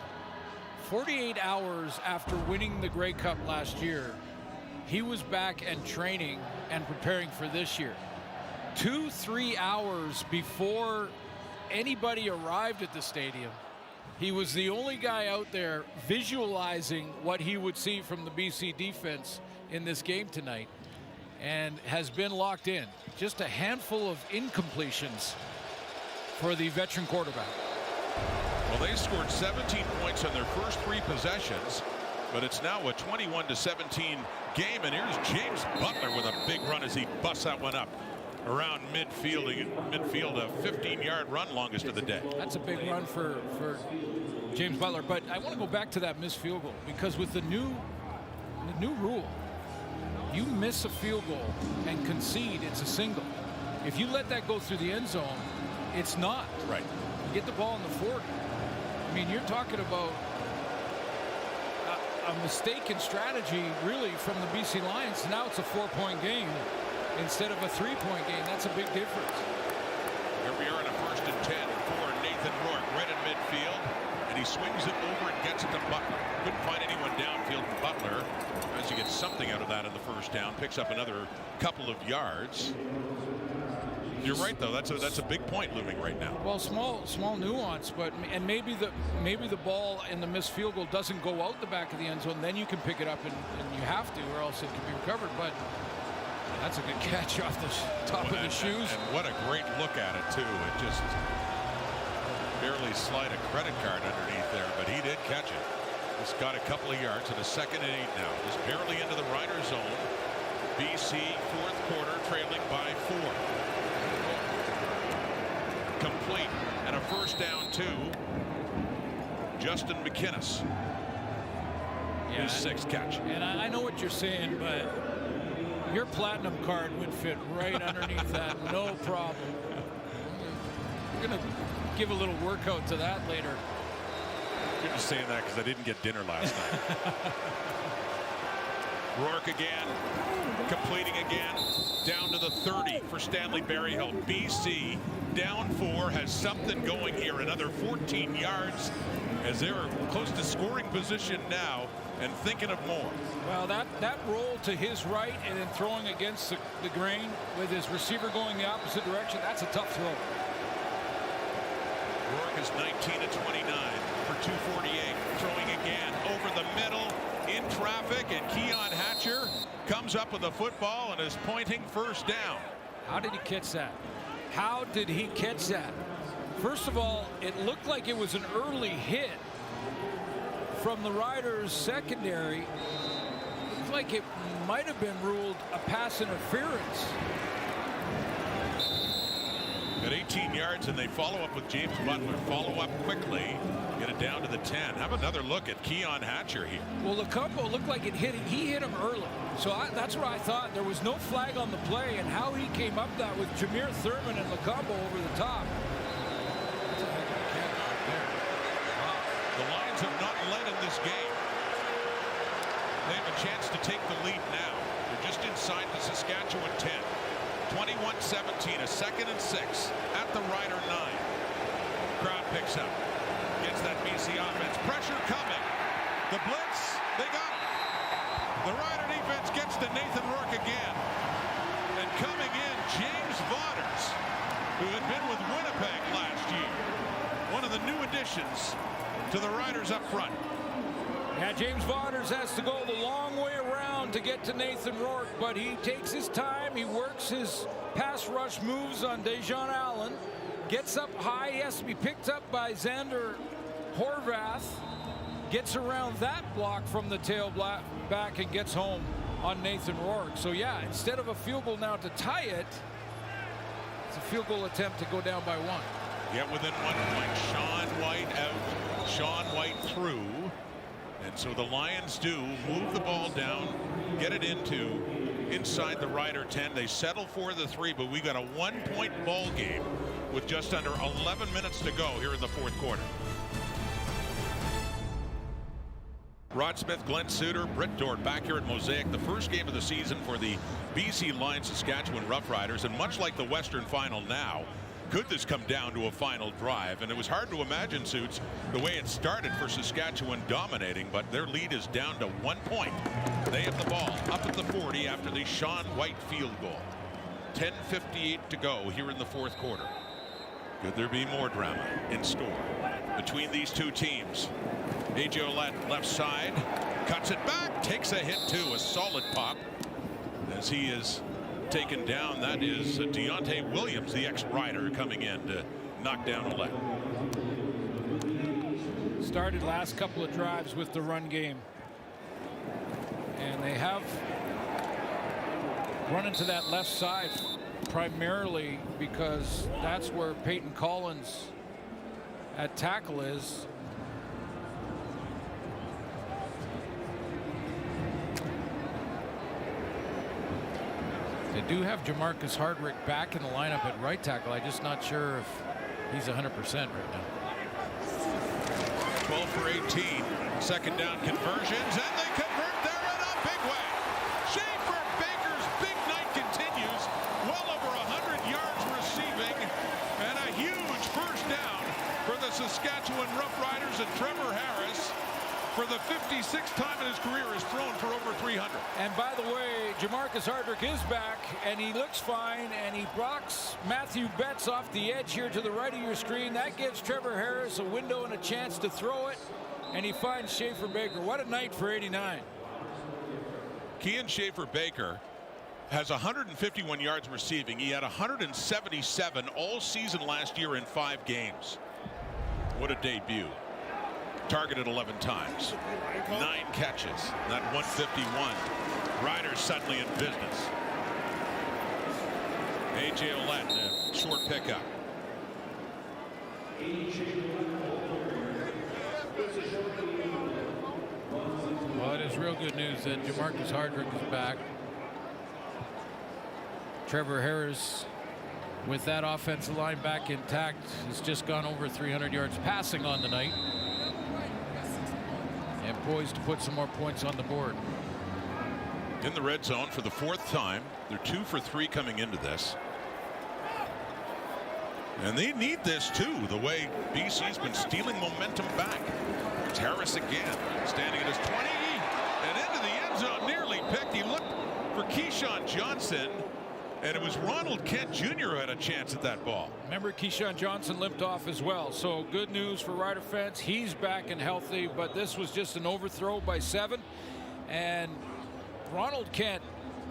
48 hours after winning the Grey Cup last year, he was back and training and preparing for this year. 2-3 hours before anybody arrived at the stadium, he was the only guy out there visualizing what he would see from the BC defense in this game tonight, and has been locked in. Just a handful of incompletions for the veteran quarterback. Well, they scored 17 points on their first 3 possessions, but it's now a 21-17 game, and here's James Butler with a big run as he busts that one up around midfield, a 15-yard run, longest of the day. That's a big run for James Butler. But I want to go back to that missed field goal, because with the new rule, you miss a field goal and concede, it's a single. If you let that go through the end zone, it's not. Right. You get the ball in the 40. I mean, you're talking about a mistaken strategy, really, from the BC Lions. Now it's a 4-point game instead of a 3-point game. That's a big difference. Here we are in a 1st and 10 for Nathan Rourke, right in midfield, and he swings it over and gets it to Butler. Couldn't find anyone downfield. Butler, as you get something out of that in the 1st down, picks up another couple of yards. You're right, though. That's a big point looming right now. Well, small nuance, but and maybe the ball in the missed field goal doesn't go out the back of the end zone. Then you can pick it up, and you have to, or else it can be recovered. But that's a good catch off the top of the shoes. And what a great look at it, too. It just barely slide a credit card underneath there, but he did catch it. He's got a couple of yards, and a 2nd and 8 now. Just barely into the Rider zone. BC 4th quarter trailing by 4. Complete, and a 1st down to Justin McInnes. His 6th catch. And I know what you're saying, but your platinum card would fit right underneath that, no problem. We're going to give a little workout to that later. You're just saying that because I didn't get dinner last night. Rourke again, completing again, down to the 30 for Stanley Berryhill. BC down 4, has something going here, another 14 yards as they're close to scoring position now and thinking of more. Well, that roll to his right and then throwing against the grain with his receiver going the opposite direction, that's a tough throw. Rourke is 19 of 29 for 248, throwing again over the middle in traffic, and Keon Hatcher comes up with the football and is pointing 1st down. How did he catch that? How did he catch that? First of all, it looked like it was an early hit from the Riders secondary. Looked like it might have been ruled a pass interference. At 18 yards, and they follow up with James Butler. Follow up quickly, get it down to the 10. Have another look at Keon Hatcher here. Well, the combo looked like it hit him. He hit him early. So that's what I thought. There was no flag on the play, and how he came up that with Jameer Thurman and Lacombo over the top. That's a heck of a catch right there. Wow. The Lions have not led in this game. They have a chance to take the lead now. They're just inside the Saskatchewan 10. 21-17, a 2nd and 6 at the Rider 9. Crowd picks up. Gets that BC offense. Pressure coming. The blitz, they got it. The Rider defense gets to Nathan Rourke again. And coming in, James Vaughters, who had been with Winnipeg last year. One of the new additions to the Riders up front. Yeah, James Vaughters has to go the long way around to get to Nathan Rourke, but he takes his time. He works his pass rush moves on Dejon Allen. Gets up high. He has to be picked up by Xander Horvath. Gets around that block from the tail back and gets home on Nathan Rourke. So, yeah, instead of a field goal now to tie it, it's a field goal attempt to go down by 1. Get within 1 point. Sean White out. Sean White through. And so the Lions do move the ball down, get it inside the Rider 10. They settle for the 3, but we've got a 1-point ball game with just under 11 minutes to go here in the 4th quarter. Rod Smith, Glenn Suter, Britt Dort back here at Mosaic. The first game of the season for the BC Lions Saskatchewan Roughriders, and much like the Western Final now, could this come down to a final drive? And it was hard to imagine, Suits, the way it started for Saskatchewan dominating, but their lead is down to 1 point. They have the ball up at the 40 after the Sean White field goal. 10:58 to go here in the 4th quarter. Could there be more drama in store between these two teams? A.J. Ouellette left side, cuts it back, takes a hit too, a solid pop as he is taken down. That is Deontay Williams, the ex-Rider, coming in to knock down Ouellette. Started last couple of drives with the run game, and they have run into that left side primarily because that's where Peyton Collins at tackle is. They do have Jamarcus Hardrick back in the lineup at right tackle. I'm just not sure if he's 100% right now. 12 for 18. Second down conversions, and they convert there in a big way. Schaefer Baker's big night continues. Well over 100 yards receiving, and a huge first down for the Saskatchewan Roughriders, and Trevor Harris, for the 56th time in his career, has thrown for over 300. And by the way, Jamarcus Hardrick is back, and he looks fine, and he blocks Matthew Betts off the edge here to the right of your screen. That gives Trevor Harris a window and a chance to throw it, and he finds Schaefer Baker. What a night for 89. Kean Schaefer Baker has 151 yards receiving. He had 177 all season last year in 5 games. What a debut. Targeted 11 times, 9 catches, that 151. Riders suddenly in business. A.J. Ouellette, a short pickup. Well, it is real good news that Jamarcus Hardrick is back. Trevor Harris, with that offensive line back intact, has just gone over 300 yards passing on the night, and poised to put some more points on the board. In the red zone for the 4th time. They're 2 for 3 coming into this. And they need this too, the way BC's been stealing momentum back. It's Harris again, standing at his 20 and into the end zone, nearly picked. He looked for Keyshawn Johnson, and it was Ronald Kent Jr. who had a chance at that ball. Remember, Keyshawn Johnson limped off as well. So good news for Rider fans. He's back and healthy, but this was just an overthrow by 7. And Ronald Kent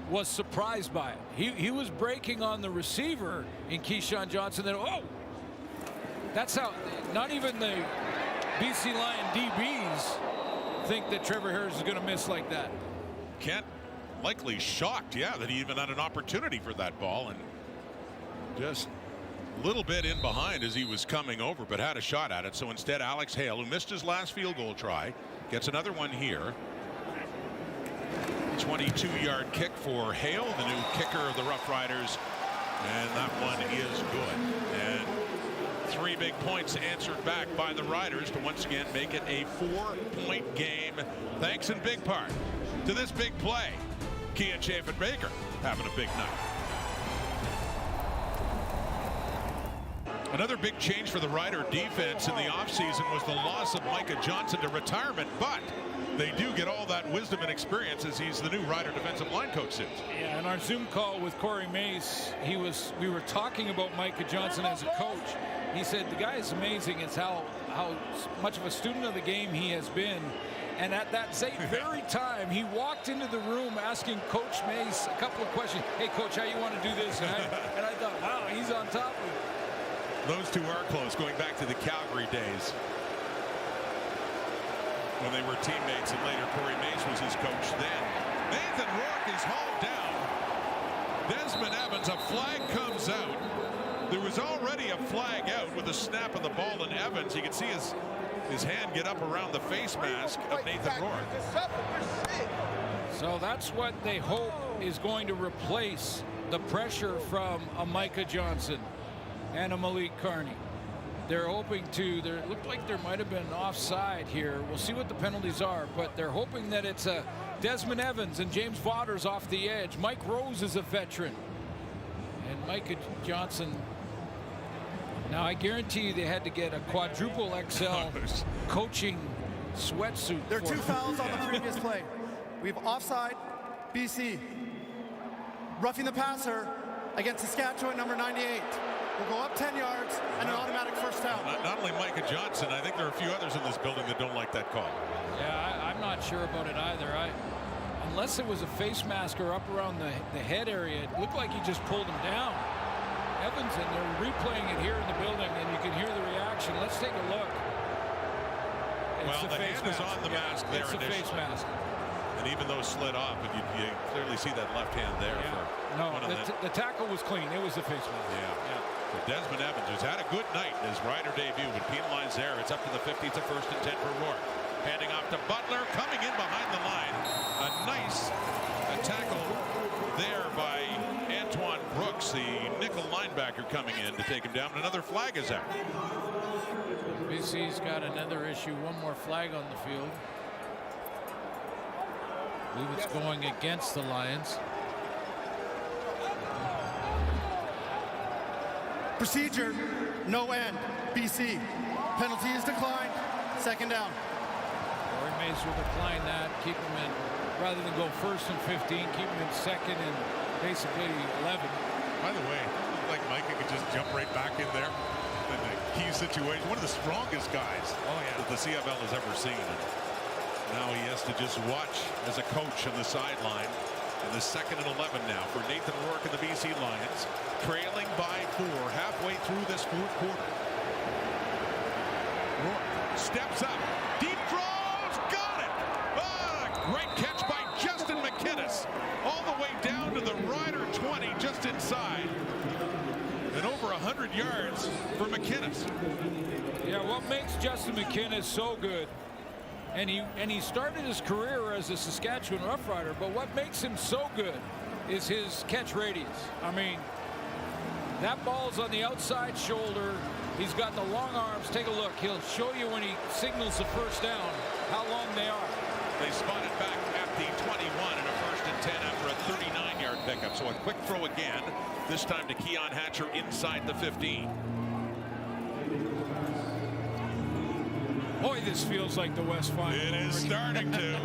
was surprised by it. He was breaking on the receiver in Keyshawn Johnson. Then, oh, that's how not even the BC Lion DBs think that Trevor Harris is going to miss like that. Kent likely shocked, that he even had an opportunity for that ball, and just a little bit in behind as he was coming over, but had a shot at it. So instead, Alex Hale, who missed his last field goal try, gets another one here. 22-yard kick for Hale, the new kicker of the Roughriders, and that one is good. And 3 big points answered back by the Riders to once again make it a 4-point game, thanks in big part to this big play. Kean Schaefer Baker having a big night. Another big change for the Rider defense in the offseason was the loss of Micah Johnson to retirement, but they do get all that wisdom and experience as he's the new Rider defensive line coach since. Yeah, in our Zoom call with Corey Mace, we were talking about Micah Johnson as a coach. He said the guy is amazing. It's how much of a student of the game he has been. And at that same very time, he walked into the room asking Coach Mace a couple of questions. Hey, Coach, how you want to do this? And I thought, wow, he's on top of it. Those two are close, going back to the Calgary days when they were teammates, and later Corey Mace was his coach then. Nathan Rourke is hauled down. Desmond Evans, a flag comes out. There was already a flag out with a snap of the ball, and Evans, you can see his hand get up around the face mask of Nathan Rourke. So that's what they hope is going to replace the pressure from a Micah Johnson and a Malik Carney. They're hoping to, it looked like there might have been offside here. We'll see what the penalties are, but they're hoping that it's a Desmond Evans and James Vaughters off the edge. Mike Rose is a veteran. And Micah Johnson, now I guarantee you they had to get a quadruple XL coaching sweatsuit. There are 2 fouls on the previous play. We have offside, BC. Roughing the passer against Saskatchewan, number 98. We'll go up 10 yards and an automatic first down. Not only Micah Johnson, I think there are a few others in this building that don't like that call. Yeah, I'm not sure about it either. Unless it was a face masker up around the head area, it looked like he just pulled him down. Evans, and they're replaying it here in the building, and you can hear the reaction. Let's take a look. Well, the hand is on the mask there initially. It's a face mask. And even though slid off, but you clearly see that left hand there. Yeah. No, the tackle was clean. It was the face mask. Yeah. So Desmond Evans, who's had a good night in his Rider debut, but penalized there. It's up to the 50. It's a 1st and 10 for Rourke. Handing off to Butler, coming in behind the line. A nice tackle there by Antoine Brooks, the nickel linebacker, coming in to take him down. Another flag is out. BC's got another issue. One more flag on the field. I believe it's going against the Lions. Procedure, no end. BC. Penalty is declined. 2nd down. Corey Mays will decline that. Keep him in, rather than go 1st and 15, keep him in 2nd and basically 11. By the way, like Micah could just jump right back in there in the key situation. One of the strongest guys that the CFL has ever seen. And now he has to just watch as a coach on the sideline. In the 2nd and 11 now for Nathan Rourke and the BC Lions, trailing by 4 halfway through this 4th quarter. Rourke steps up, deep throws, got it! Great catch by Justin McInnes, all the way down to the Rider 20, just inside. And over 100 yards for McInnes. Yeah, what makes Justin McInnes so good, and he started his career as a Saskatchewan Roughrider, but what makes him so good is his catch radius. I mean, that ball's on the outside shoulder. He's got the long arms. Take a look. He'll show you when he signals the 1st down how long they are. They spotted back at the 21 and a 1st and 10 after a 39-yard pickup. So a quick throw again, this time to Keon Hatcher inside the 15. Boy, this feels like the West Final. It is starting to.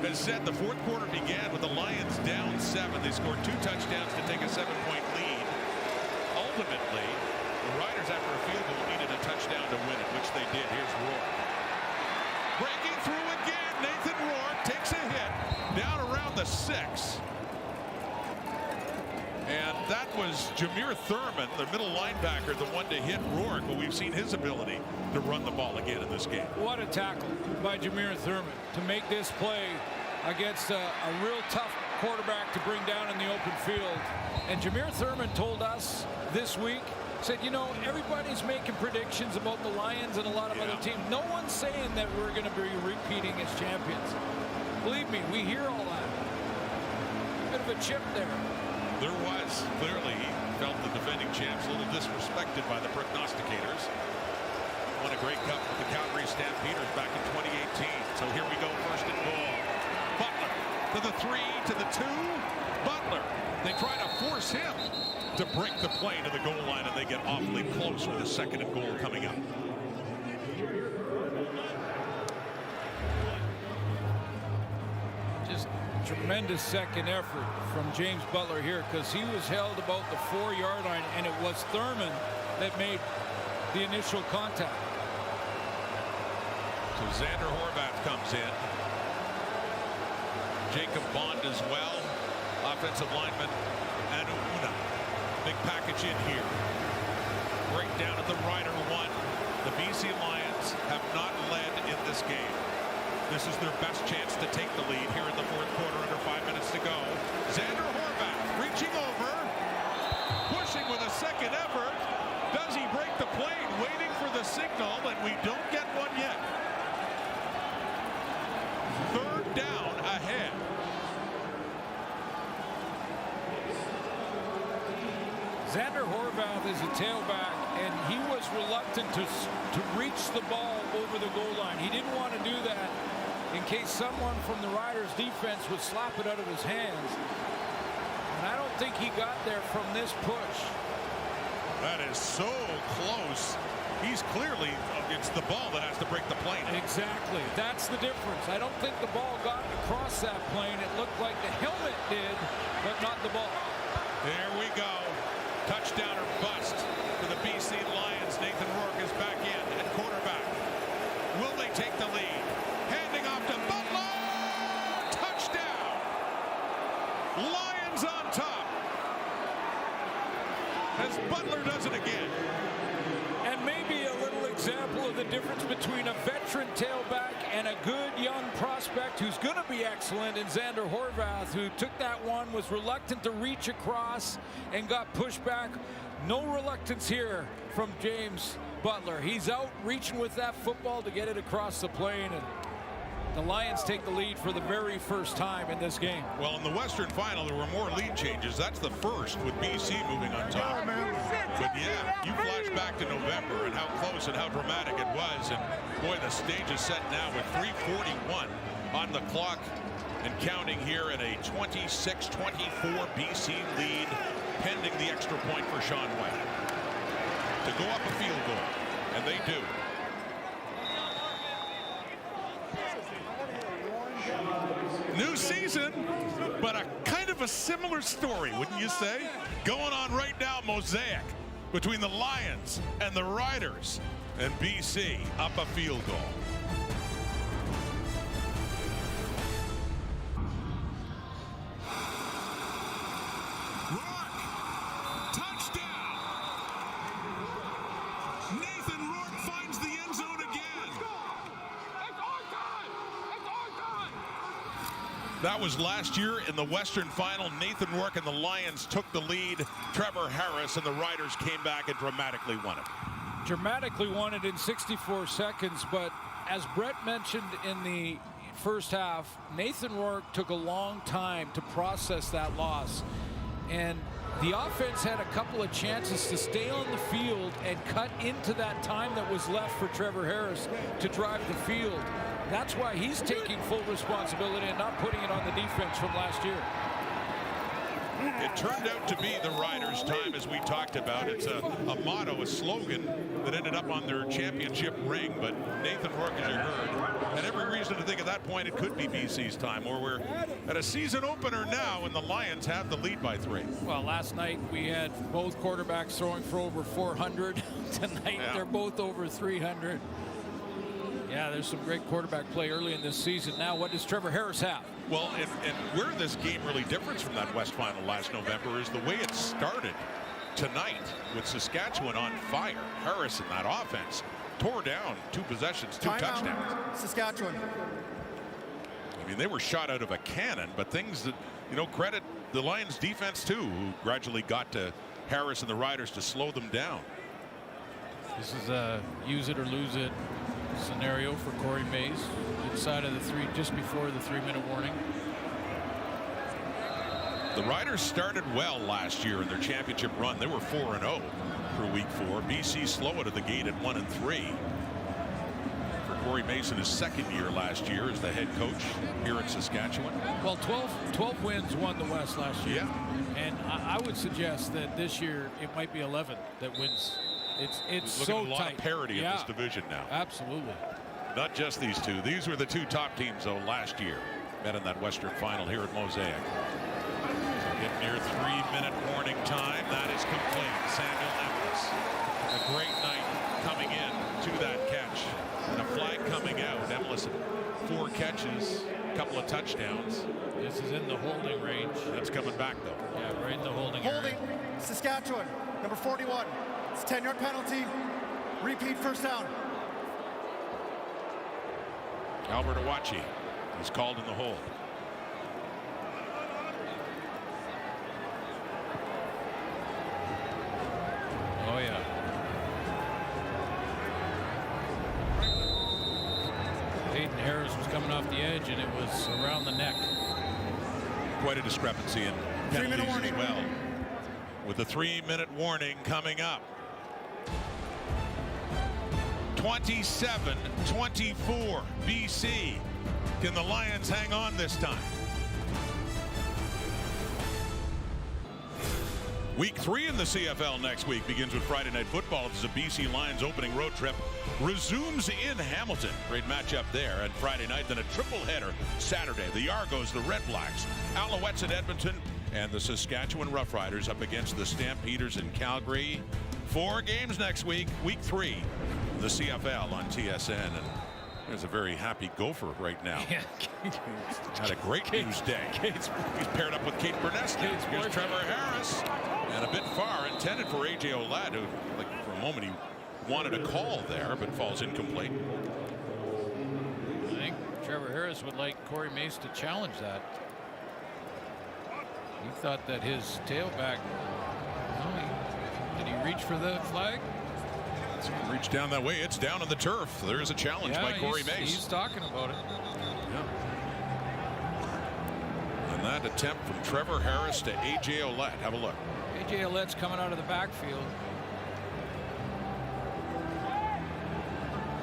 As said, the 4th quarter began with the Lions down 7. They scored 2 touchdowns to take a 7-point lead. Ultimately, the Riders, after a field goal, needed a touchdown to win it, which they did. Here's Rourke. Breaking through again, Nathan Rourke takes a hit down around the 6. And that was Jameer Thurman, the middle linebacker, the one to hit Rourke, but we've seen his ability to run the ball again in this game. What a tackle by Jameer Thurman to make this play against a real tough quarterback to bring down in the open field. And Jameer Thurman told us this week, said, you know, everybody's making predictions about the Lions and a lot of other teams. No one's saying that we're going to be repeating as champions. Believe me, we hear all that. Bit of a chip there. There was, clearly, he felt the defending champs a little disrespected by the prognosticators. Won a Grey Cup with the Calgary Stampeders back in 2018. So here we go, 1st and goal. Butler to the 3, to the 2. Butler, they try to force him to break the play to the goal line, and they get awfully close with a 2nd and goal coming up. Just tremendous 2nd effort from James Butler here, because he was held about the 4-yard line, and it was Thurman that made the initial contact. So Xander Horvath comes in. Jacob Bond as well. Offensive lineman Anuuna. Big package in here. Breakdown at the Rider 1. The BC Lions have not led in this game. This is their best chance to take the lead here in the 4th quarter, under 5 minutes to go. Xander Horvath reaching over, pushing with a 2nd effort. Does he break the plane? Waiting for the signal, and we don't get one yet. 3rd down ahead. Xander Horvath is a tailback, and he was reluctant to reach the ball over the goal line. He didn't want to do that in case someone from the Riders defense would slap it out of his hands. And I don't think he got there from this push. That is so close. He's clearly, it's the ball that has to break the plane. Exactly. That's the difference. I don't think the ball got across that plane. It looked like the helmet did, but not the ball. There we go. Touchdown or bust for the BC Lions. Nathan Rourke is back in at quarterback. Will they take the lead? Handing off to Butler. Touchdown. Lions on top. As Butler does it again. And maybe a little example of the difference between a veteran tailback and a good young prospect who's going to be excellent in Xander Horvath, who took that one, was reluctant to reach across and got pushed back. No reluctance here from James Butler. He's out reaching with that football to get it across the plane, and the Lions take the lead for the very first time in this game. Well, in the Western Final, there were more lead changes. That's the first with BC moving on top. But yeah, you flash back to November and how close and how dramatic it was. And boy, the stage is set now with 3:41 on the clock and counting here at a 26-24 BC lead, pending the extra point for Sean White to go up a field goal. And they do. New season, but a kind of a similar story, wouldn't you say? Going on right now, Mosaic, between the Lions and the Riders, and BC up a field goal. That was last year in the Western Final. Nathan Rourke and the Lions took the lead. Trevor Harris and the Riders came back and dramatically won it. Dramatically won it in 64 seconds, but as Brett mentioned in the first half, Nathan Rourke took a long time to process that loss. And the offense had a couple of chances to stay on the field and cut into that time that was left for Trevor Harris to drive the field. That's why he's taking full responsibility and not putting it on the defense from last year. It turned out to be the Riders' time, as we talked about. It's a motto, a slogan that ended up on their championship ring. But Nathan Rourke, as you heard, had every reason to think at that point it could be BC's time, or we're at a season opener now, and the Lions have the lead by 3. Well, last night we had both quarterbacks throwing for over 400. Tonight they're both over 300. Yeah, there's some great quarterback play early in this season. Now, what does Trevor Harris have? Well, and where this game really differs from that West Final last November is the way it started tonight with Saskatchewan on fire. Harris in that offense tore down 2 possessions, 2 touchdowns. Saskatchewan. I mean, they were shot out of a cannon, but things that, you know, credit the Lions defense too, who gradually got to Harris and the Riders to slow them down. This is a use it or lose it scenario for Corey Mays inside of the 3, just before the 3-minute warning. The Riders started well last year in their championship run. They were 4-0 through week 4. BC slow out of the gate at 1-3. For Corey Mason, his second year last year as the head coach here in Saskatchewan. Well, 12 wins won the West last year. Yeah. And I would suggest that this year it might be 11 that wins. It's so tight. A lot of parity in this division now. Absolutely. Not just these two. These were the 2 top teams, though, last year. Met in that Western Final here at Mosaic. Getting near 3-minute warning time. That is complete. Samuel Evans. A great night coming in to that catch. And a flag coming out. Emilison, 4 catches, a couple of touchdowns. This is in the holding range. That's coming back, though. Yeah, right in the holding area. Holding, Saskatchewan, number 41. It's a 10-yard penalty. Repeat first down. Albert Awachi is called in the hold. Oh, yeah. Peyton Harris was coming off the edge, and it was around the neck. Quite a discrepancy in penalties as well. With a 3-minute warning coming up. 27-24 BC. Can the Lions hang on this time? Week 3 in the CFL next week begins with Friday Night Football as the BC Lions opening road trip resumes in Hamilton. Great matchup there. And Friday night, then a triple header Saturday. The Argos, the Red Blacks, Alouettes at Edmonton, and the Saskatchewan Roughriders up against the Stampeders in Calgary. 4 games next week, week 3, the CFL on TSN. And there's a very happy Gopher right now. Yeah. Had a great news day. He's paired up with Kate Burness. Here's Trevor Harris. And a bit far, intended for A.J. Olad, who, like, for a moment, he wanted a call there, but falls incomplete. I think Trevor Harris would like Corey Mace to challenge that. He thought that his tailback, did he reach for the flag? Reach down that way. It's down on the turf. There's a challenge by Corey Mace. He's talking about it. Yeah. And that attempt from Trevor Harris to A.J. Olad. Have a look. A.J. Olet's coming out of the backfield.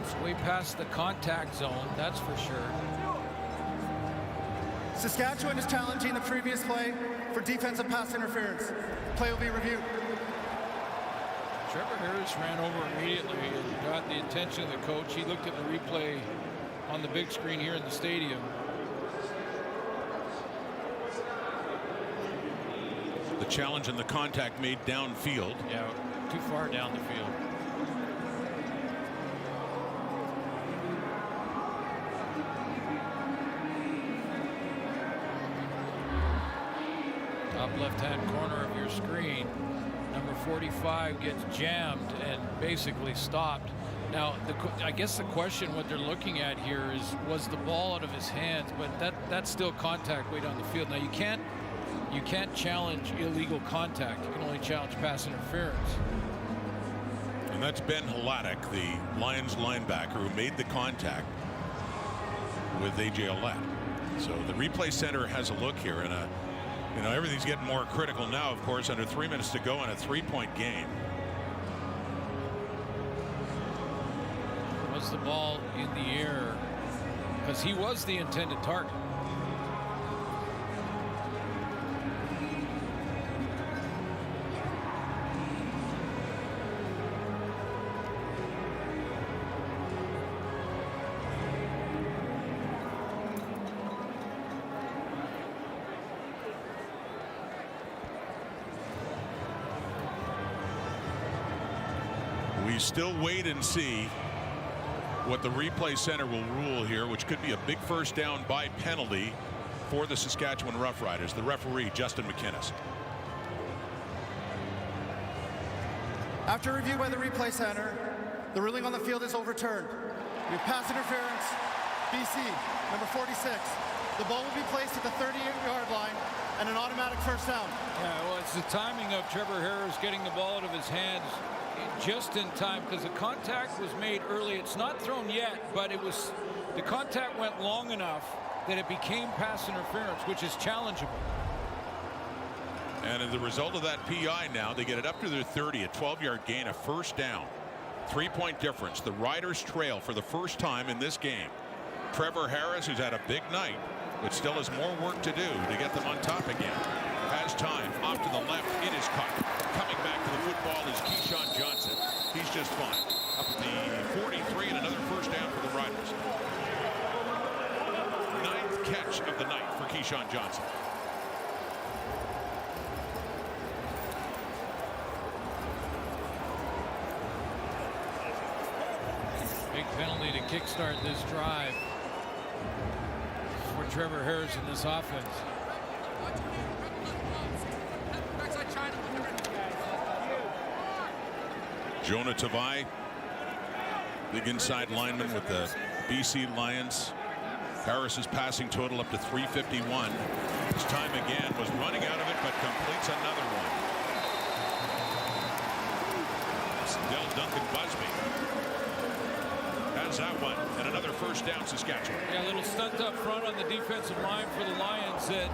It's way past the contact zone, that's for sure. Saskatchewan is challenging the previous play for defensive pass interference. Play will be reviewed. Trevor Harris ran over immediately and got the attention of the coach. He looked at the replay on the big screen here in the stadium. The challenge and the contact made downfield. Yeah, too far down the field. Top left-hand corner of your screen. Number 45 gets jammed and basically stopped. Now, I guess the question, what they're looking at here is, was the ball out of his hands? But that's still contact way down the field. Now, you can't challenge illegal contact. You can only challenge pass interference. And that's Ben Hladek, the Lions linebacker, who made the contact with A.J. Olad. So the replay center has a look here, and everything's getting more critical now, of course, under 3 minutes to go in a 3-point game. Was the ball in the air? Because he was the intended target. We still wait and see what the replay center will rule here, which could be a big first down by penalty for the Saskatchewan Roughriders. The referee, Justin McInnes. After review by the replay center, the ruling on the field is overturned. We have pass interference, BC, number 46. The ball will be placed at the 38-yard line and an automatic first down. Yeah, well, it's the timing of Trevor Harris getting the ball out of his hands just in time, because the contact was made early. It's not thrown yet, but the contact went long enough that it became pass interference, which is challengeable. And as a result of that PI, now they get it up to their 30, a 12-yard gain, a first down. 3-point difference. The Riders trail for the first time in this game. Trevor Harris, who's had a big night, but still has more work to do to get them on top again. Has time, off to the left, it is caught. Coming back to the football is Keyshawn Johnson. He's just fine. Up at the 43 and another first down for the Riders. 9th catch of the night for Keyshawn Johnson. Big penalty to kickstart this drive for Trevor Harris in this offense. Jonah Tavai, big inside lineman with the BC Lions. Harris's passing total up to 351. This time again was running out of it, but completes another one. Still Duncan Busby has that one, and another first down, Saskatchewan. Yeah, a little stunt up front on the defensive line for the Lions that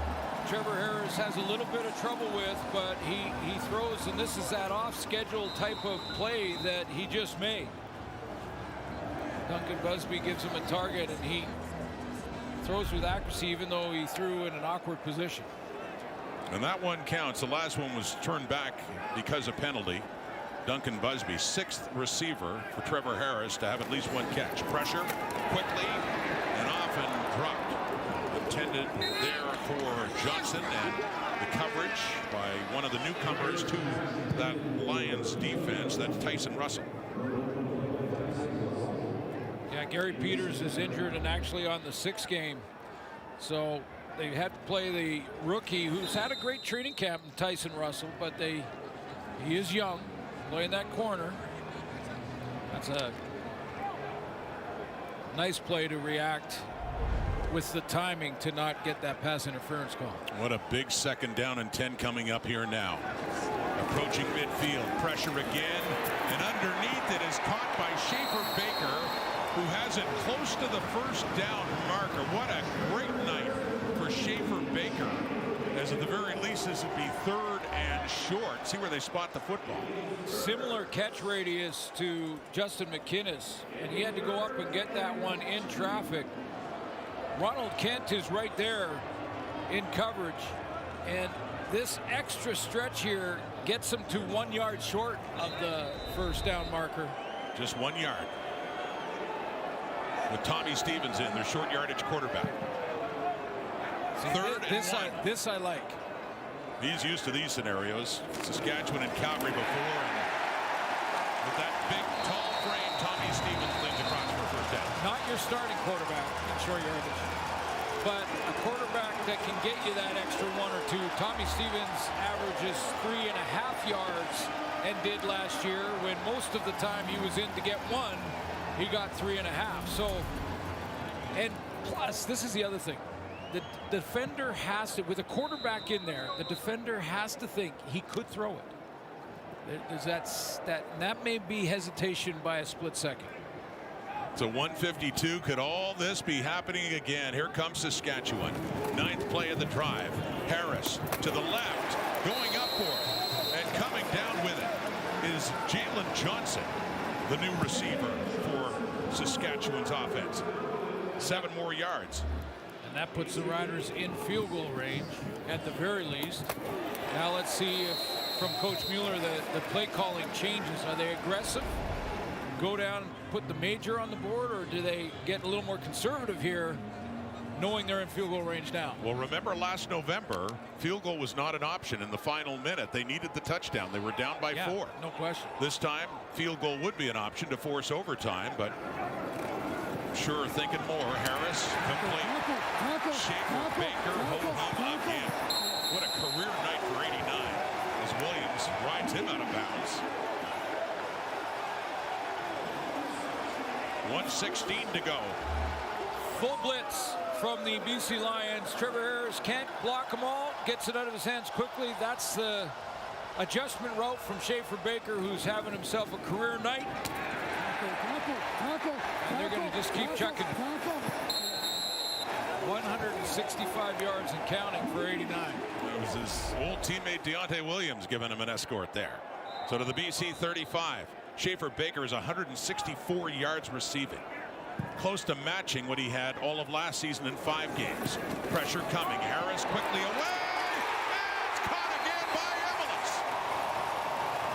Trevor Harris has a little bit of trouble with, but he throws, and this is that off-schedule type of play that he just made. Duncan Busby gives him a target, and he throws with accuracy, even though he threw in an awkward position. And that one counts. The last one was turned back because of penalty. Duncan Busby, 6th receiver for Trevor Harris to have at least one catch. Pressure quickly and often dropped. Intended there for Johnson and the coverage by one of the newcomers to that Lions defense. That's Tyson Russell. Yeah, Gary Peters is injured and actually on the 6th game. So they had to play the rookie who's had a great training camp, Tyson Russell, but he is young, playing that corner. That's a nice play to react with the timing to not get that pass interference call. What a big 2nd down and 10 coming up here now. Approaching midfield, pressure again, and underneath it is caught by Schaefer Baker, who has it close to the 1st down marker. What a great night for Schaefer Baker, as at the very least this would be 3rd and short. See where they spot the football. Similar catch radius to Justin McInnes, and he had to go up and get that one in traffic. Ronald Kent is right there in coverage, and this extra stretch here gets him to 1 yard short of the 1st down marker. Just 1 yard. With Tommy Stevens in, their short yardage quarterback. See, 3rd and 1. This I like. He's used to these scenarios. Saskatchewan and Calgary before, and with that big, tall frame, Tommy Stevens leads across for 1st down. Not your starting quarterback in short yardage, but a quarterback that can get you that extra 1 or 2. Tommy Stevens averages 3.5 yards and did last year, when most of the time he was in to get 1, he got 3.5. So, and plus, this is the other thing. The defender has to, with a quarterback in there, the defender has to think he could throw it. That may be hesitation by a split second. So 152. Could all this be happening again? Here comes Saskatchewan. 9th play of the drive. Harris to the left, going up for it, and coming down with it is Jalen Johnson, the new receiver for Saskatchewan's offense. 7 more yards. And that puts the Riders in field goal range at the very least. Now let's see if, from Coach Mueller, the play calling changes. Are they aggressive, go down, put the major on the board, or do they get a little more conservative here, knowing they're in field goal range now? Well, remember last November, field goal was not an option in the final minute. They needed the touchdown. They were down by 4. No question. This time, field goal would be an option to force overtime, but sure thinking more. Harris complete. Schaefer Baker ho-hum again. What a career night for 89 as Williams rides him out of bounds. 1:16 to go. Full blitz from the BC Lions. Trevor Harris can't block them all. Gets it out of his hands quickly. That's the adjustment route from Schaefer Baker, who's having himself a career night. And they're going to just keep chucking. 165 yards and counting for 89. It was his old teammate Deontay Williams giving him an escort there. So to the BC 35. Schaefer Baker is 164 yards receiving. Close to matching what he had all of last season in 5 games. Pressure coming. Harris quickly away. And it's caught again by Emelis.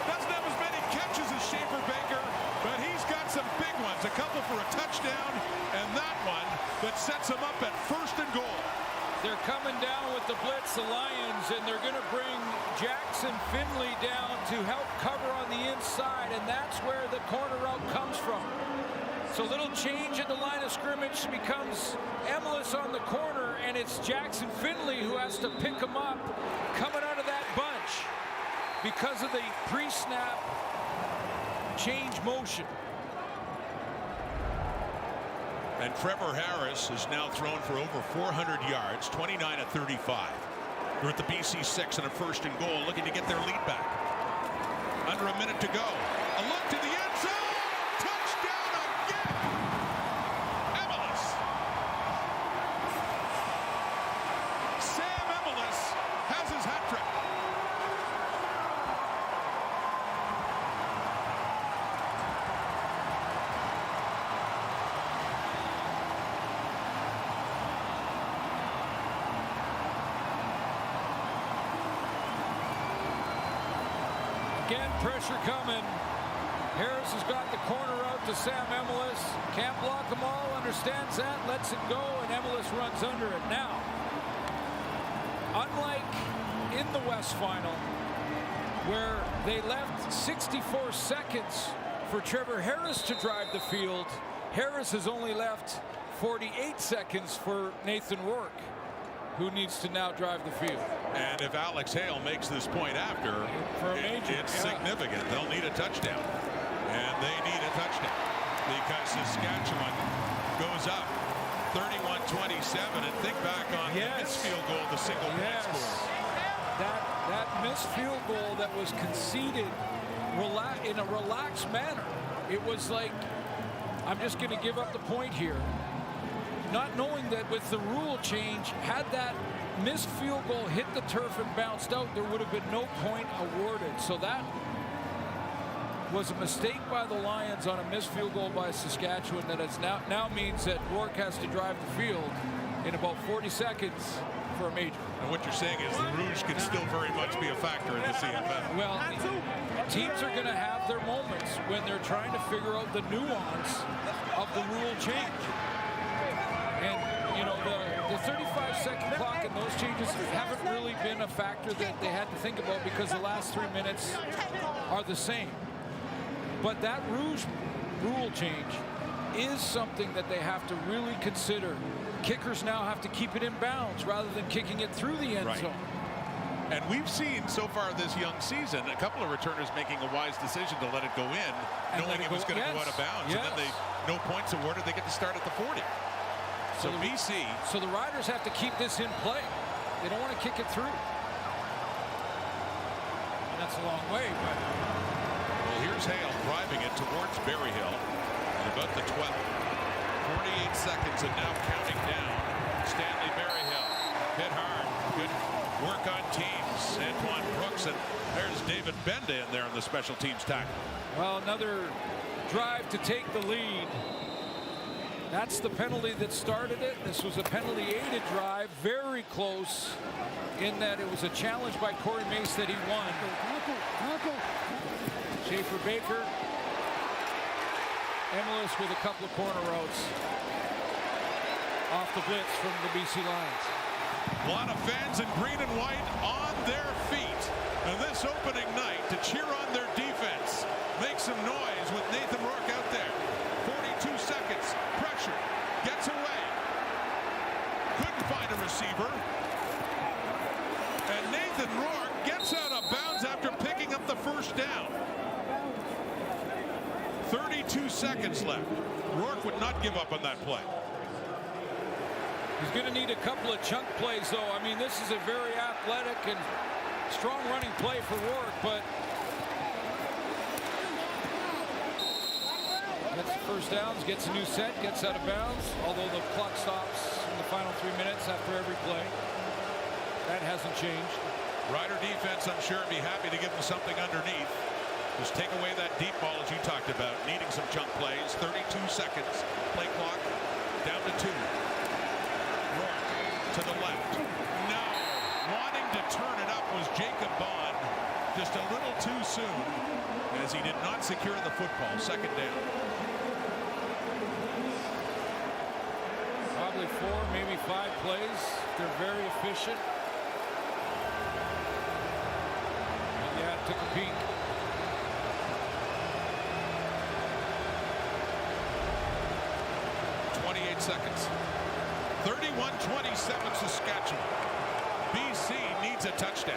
Doesn't have as many catches as Schaefer Baker, but he's got some big ones. A couple for a touchdown, and that one that sets him up at 1st and goal. They're coming down with the blitz, the Lions, and they're going to bring Jackson Finley down to help cover on the inside, and that's where the corner route comes from. So little change at the line of scrimmage, becomes Emelis on the corner, and it's Jackson Finley who has to pick him up coming out of that bunch because of the pre-snap change motion. And Trevor Harris has now thrown for over 400 yards, 29 of 35. They're at the BC 6 and a 1st and goal, looking to get their lead back. Under a minute to go. A look to the end zone. Touchdown again. Emelis. Sam Emelis has his hat trick. Again, pressure coming. Harris has got the corner out to Sam Emelis. Can't block them all, understands that, lets it go, and Emelis runs under it. Now, unlike in the West Final, where they left 64 seconds for Trevor Harris to drive the field, Harris has only left 48 seconds for Nathan Rourke, who needs to now drive the field. And if Alex Hale makes this point after, it's significant. They'll need a touchdown. And they need a touchdown because Saskatchewan goes up 31-27. And think back on the missed field goal, the single point score. That missed field goal that was conceded in a relaxed manner. It was like, I'm just going to give up the point here. Not knowing that with the rule change, had that missed field goal hit the turf and bounced out, there would have been no point awarded. So that was a mistake by the Lions on a missed field goal by Saskatchewan that has now means that Rourke has to drive the field in about 40 seconds for a major. And what you're saying is the Rouge can still very much be a factor in the CFL. Well, teams are going to have their moments when they're trying to figure out the nuance of the rule change. And, you know, the 35-second clock and those changes haven't really been a factor that they had to think about because the last 3 minutes are the same. But that Rouge rule change is something that they have to really consider. Kickers now have to keep it in bounds rather than kicking it through the end zone. And we've seen so far this young season a couple of returners making a wise decision to let it go in, knowing it was going to go out of bounds. And then no points awarded, they get to start at the 40. So BC. So the Riders have to keep this in play. They don't want to kick it through. And that's a long way, but. Well, here's Hale driving it towards Berryhill at about the 12. 48 seconds and now counting down. Stanley Berryhill hit hard. Good work on teams. Antoine Brooks, and there's David Benda in there on the special teams tackle. Well, another drive to take the lead. That's the penalty that started it. This was a penalty-aided drive, very close in that it was a challenge by Corey Mace that he won. Schaefer Baker. Emelis with a couple of corner routes off the blitz from the BC Lions. A lot of fans in green and white on their feet. And this opening night to cheer on their defense. Make some noise with Nathan Rourke out there. 42 seconds. Pressure. Gets away. Couldn't find a receiver. And Nathan Rourke gets out of bounds after picking up the first down. 32 seconds left. Rourke would not give up on that play. He's going to need a couple of chunk plays, though. I mean, this is a very athletic and strong running play for Rourke, but gets the first downs, gets a new set, gets out of bounds, although the clock stops in the final 3 minutes after every play. That hasn't changed. Rider defense, I'm sure, would be happy to give them something underneath. Just take away that deep ball, as you talked about, needing some chunk plays. 32 seconds. Play clock down to 2. Rourke to the left. No. Wanting to turn it up was Jacob Bond. Just a little too soon as he did not secure the football. Second down. Probably 4, maybe 5 plays. They're very efficient. And yeah, took a peek. 28 seconds. 31-27 Saskatchewan. BC needs a touchdown.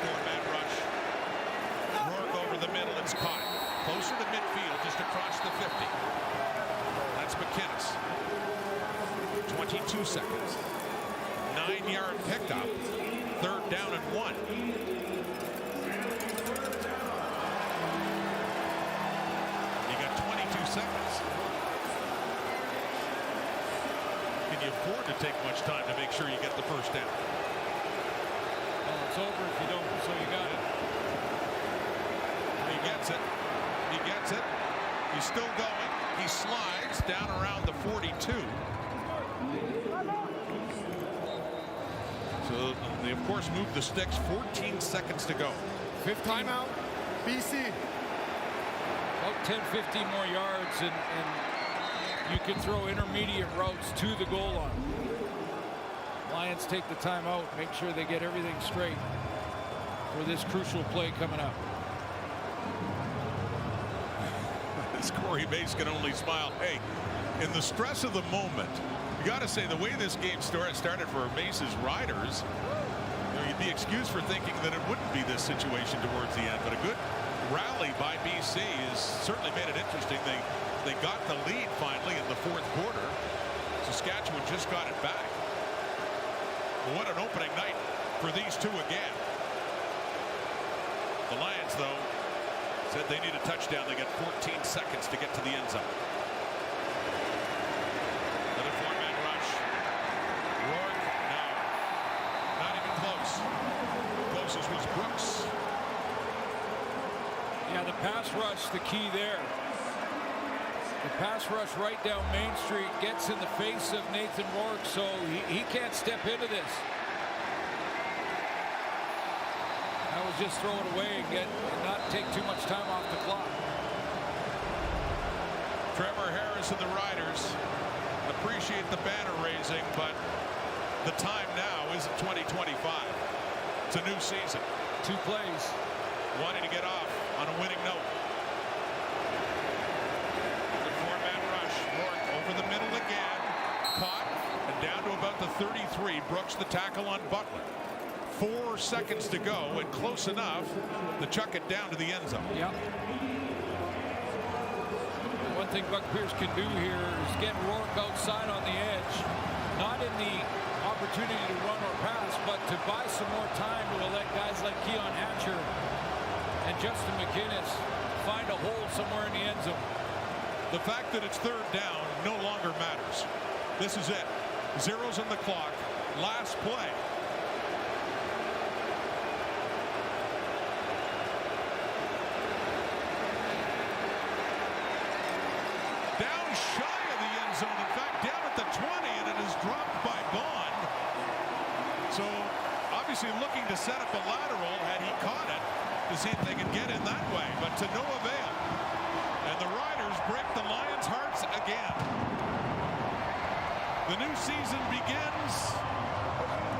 Four-man rush. Rourke over the middle. It's caught. Closer to midfield, just across the 50. That's McInnes. 22 seconds. 9-yard pickup. Third down and 1. Seconds. Can you afford to take much time to make sure you get the first down? Well, it's over if you don't, so you got it. He gets it. He gets it. He's still going. He slides down around the 42. So they, of course, moved the sticks. 14 seconds to go. 15. Timeout. BC. about 10, 15 more yards, and you can throw intermediate routes to the goal line. Lions take the timeout, make sure they get everything straight for this crucial play coming up. This Corey Mace can only smile. Hey, in the stress of the moment, you got to say the way this game started for Mace's Riders, you'd be excused for thinking that it wouldn't be this situation towards the end, but a good rally by BC has certainly made it interesting. They got the lead finally in the fourth quarter. Saskatchewan just got it back. Well, what an opening night for these two again. The Lions, though, said they need a touchdown. They get 14 seconds to get to the end zone. Another four-man rush. Rourke, no. Not even close. Closest was Brooks. Yeah, the pass rush, the key there. The pass rush right down Main Street gets in the face of Nathan Rourke, so he can't step into this. That was just throw it away and not take too much time off the clock. Trevor Harris and the Riders appreciate the banner raising, but the time now isn't 2025. It's a new season. 2 plays. Wanting to get off on a winning note. The four-man rush. Rourke over the middle again. Caught and down to about the 33. Brooks the tackle on Butler. 4 seconds to go and close enough to chuck it down to the end zone. Yep. One thing Buck Pierce can do here is get Rourke outside on the edge. Not in the opportunity to run or pass, but to buy some more time to let guys like Keon Hatcher and Justin McInnes find a hole somewhere in the end zone. The fact that it's third down no longer matters. This is it. Zeros on the clock. Last play. Down shy of the end zone. In fact, down at the 20, and it is dropped by Bond. So obviously looking to set up a lateral had he caught it to see if they could get in that way, but to no avail. And the Riders break the Lions' hearts again. The new season begins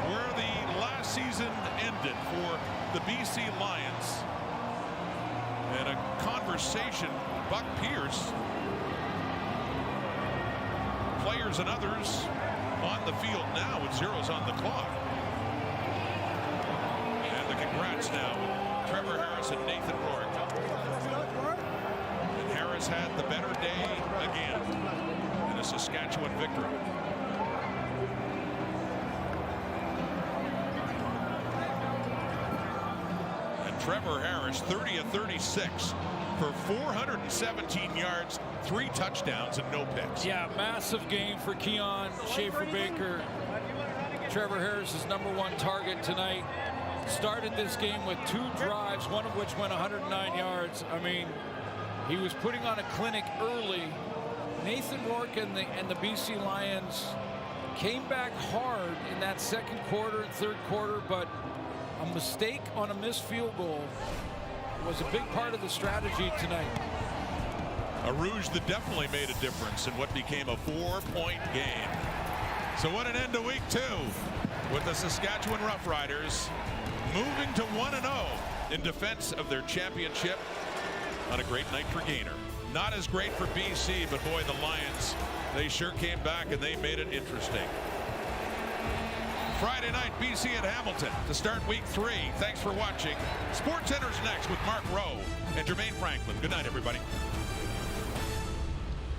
where the last season ended for the BC Lions. And a conversation, Buck Pierce, players and others on the field now with zeros on the clock. And the congrats now with Trevor Harris and Nathan Rourke. And Harris had the better day again in a Saskatchewan victory. And Trevor Harris, 30 of 36 for 417 yards, 3 touchdowns, and no picks. Yeah, massive game for Keon Schaefer-Baker. Trevor Harris's #1 target tonight. Started this game with 2 drives, one of which went 109 yards. I mean, he was putting on a clinic early. Nathan Rourke and the BC Lions came back hard in that second quarter and third quarter, but a mistake on a missed field goal was a big part of the strategy tonight. A rouge that definitely made a difference in what became a 4-point game. So what an end to week 2 with the Saskatchewan Roughriders moving to 1-0 in defense of their championship on a great night for Gaynor. Not as great for BC, but boy, the Lions, they sure came back and they made it interesting. Friday night, BC at Hamilton to start week 3. Thanks for watching. SportsCenter's next with Mark Rowe and Jermaine Franklin. Good night, everybody.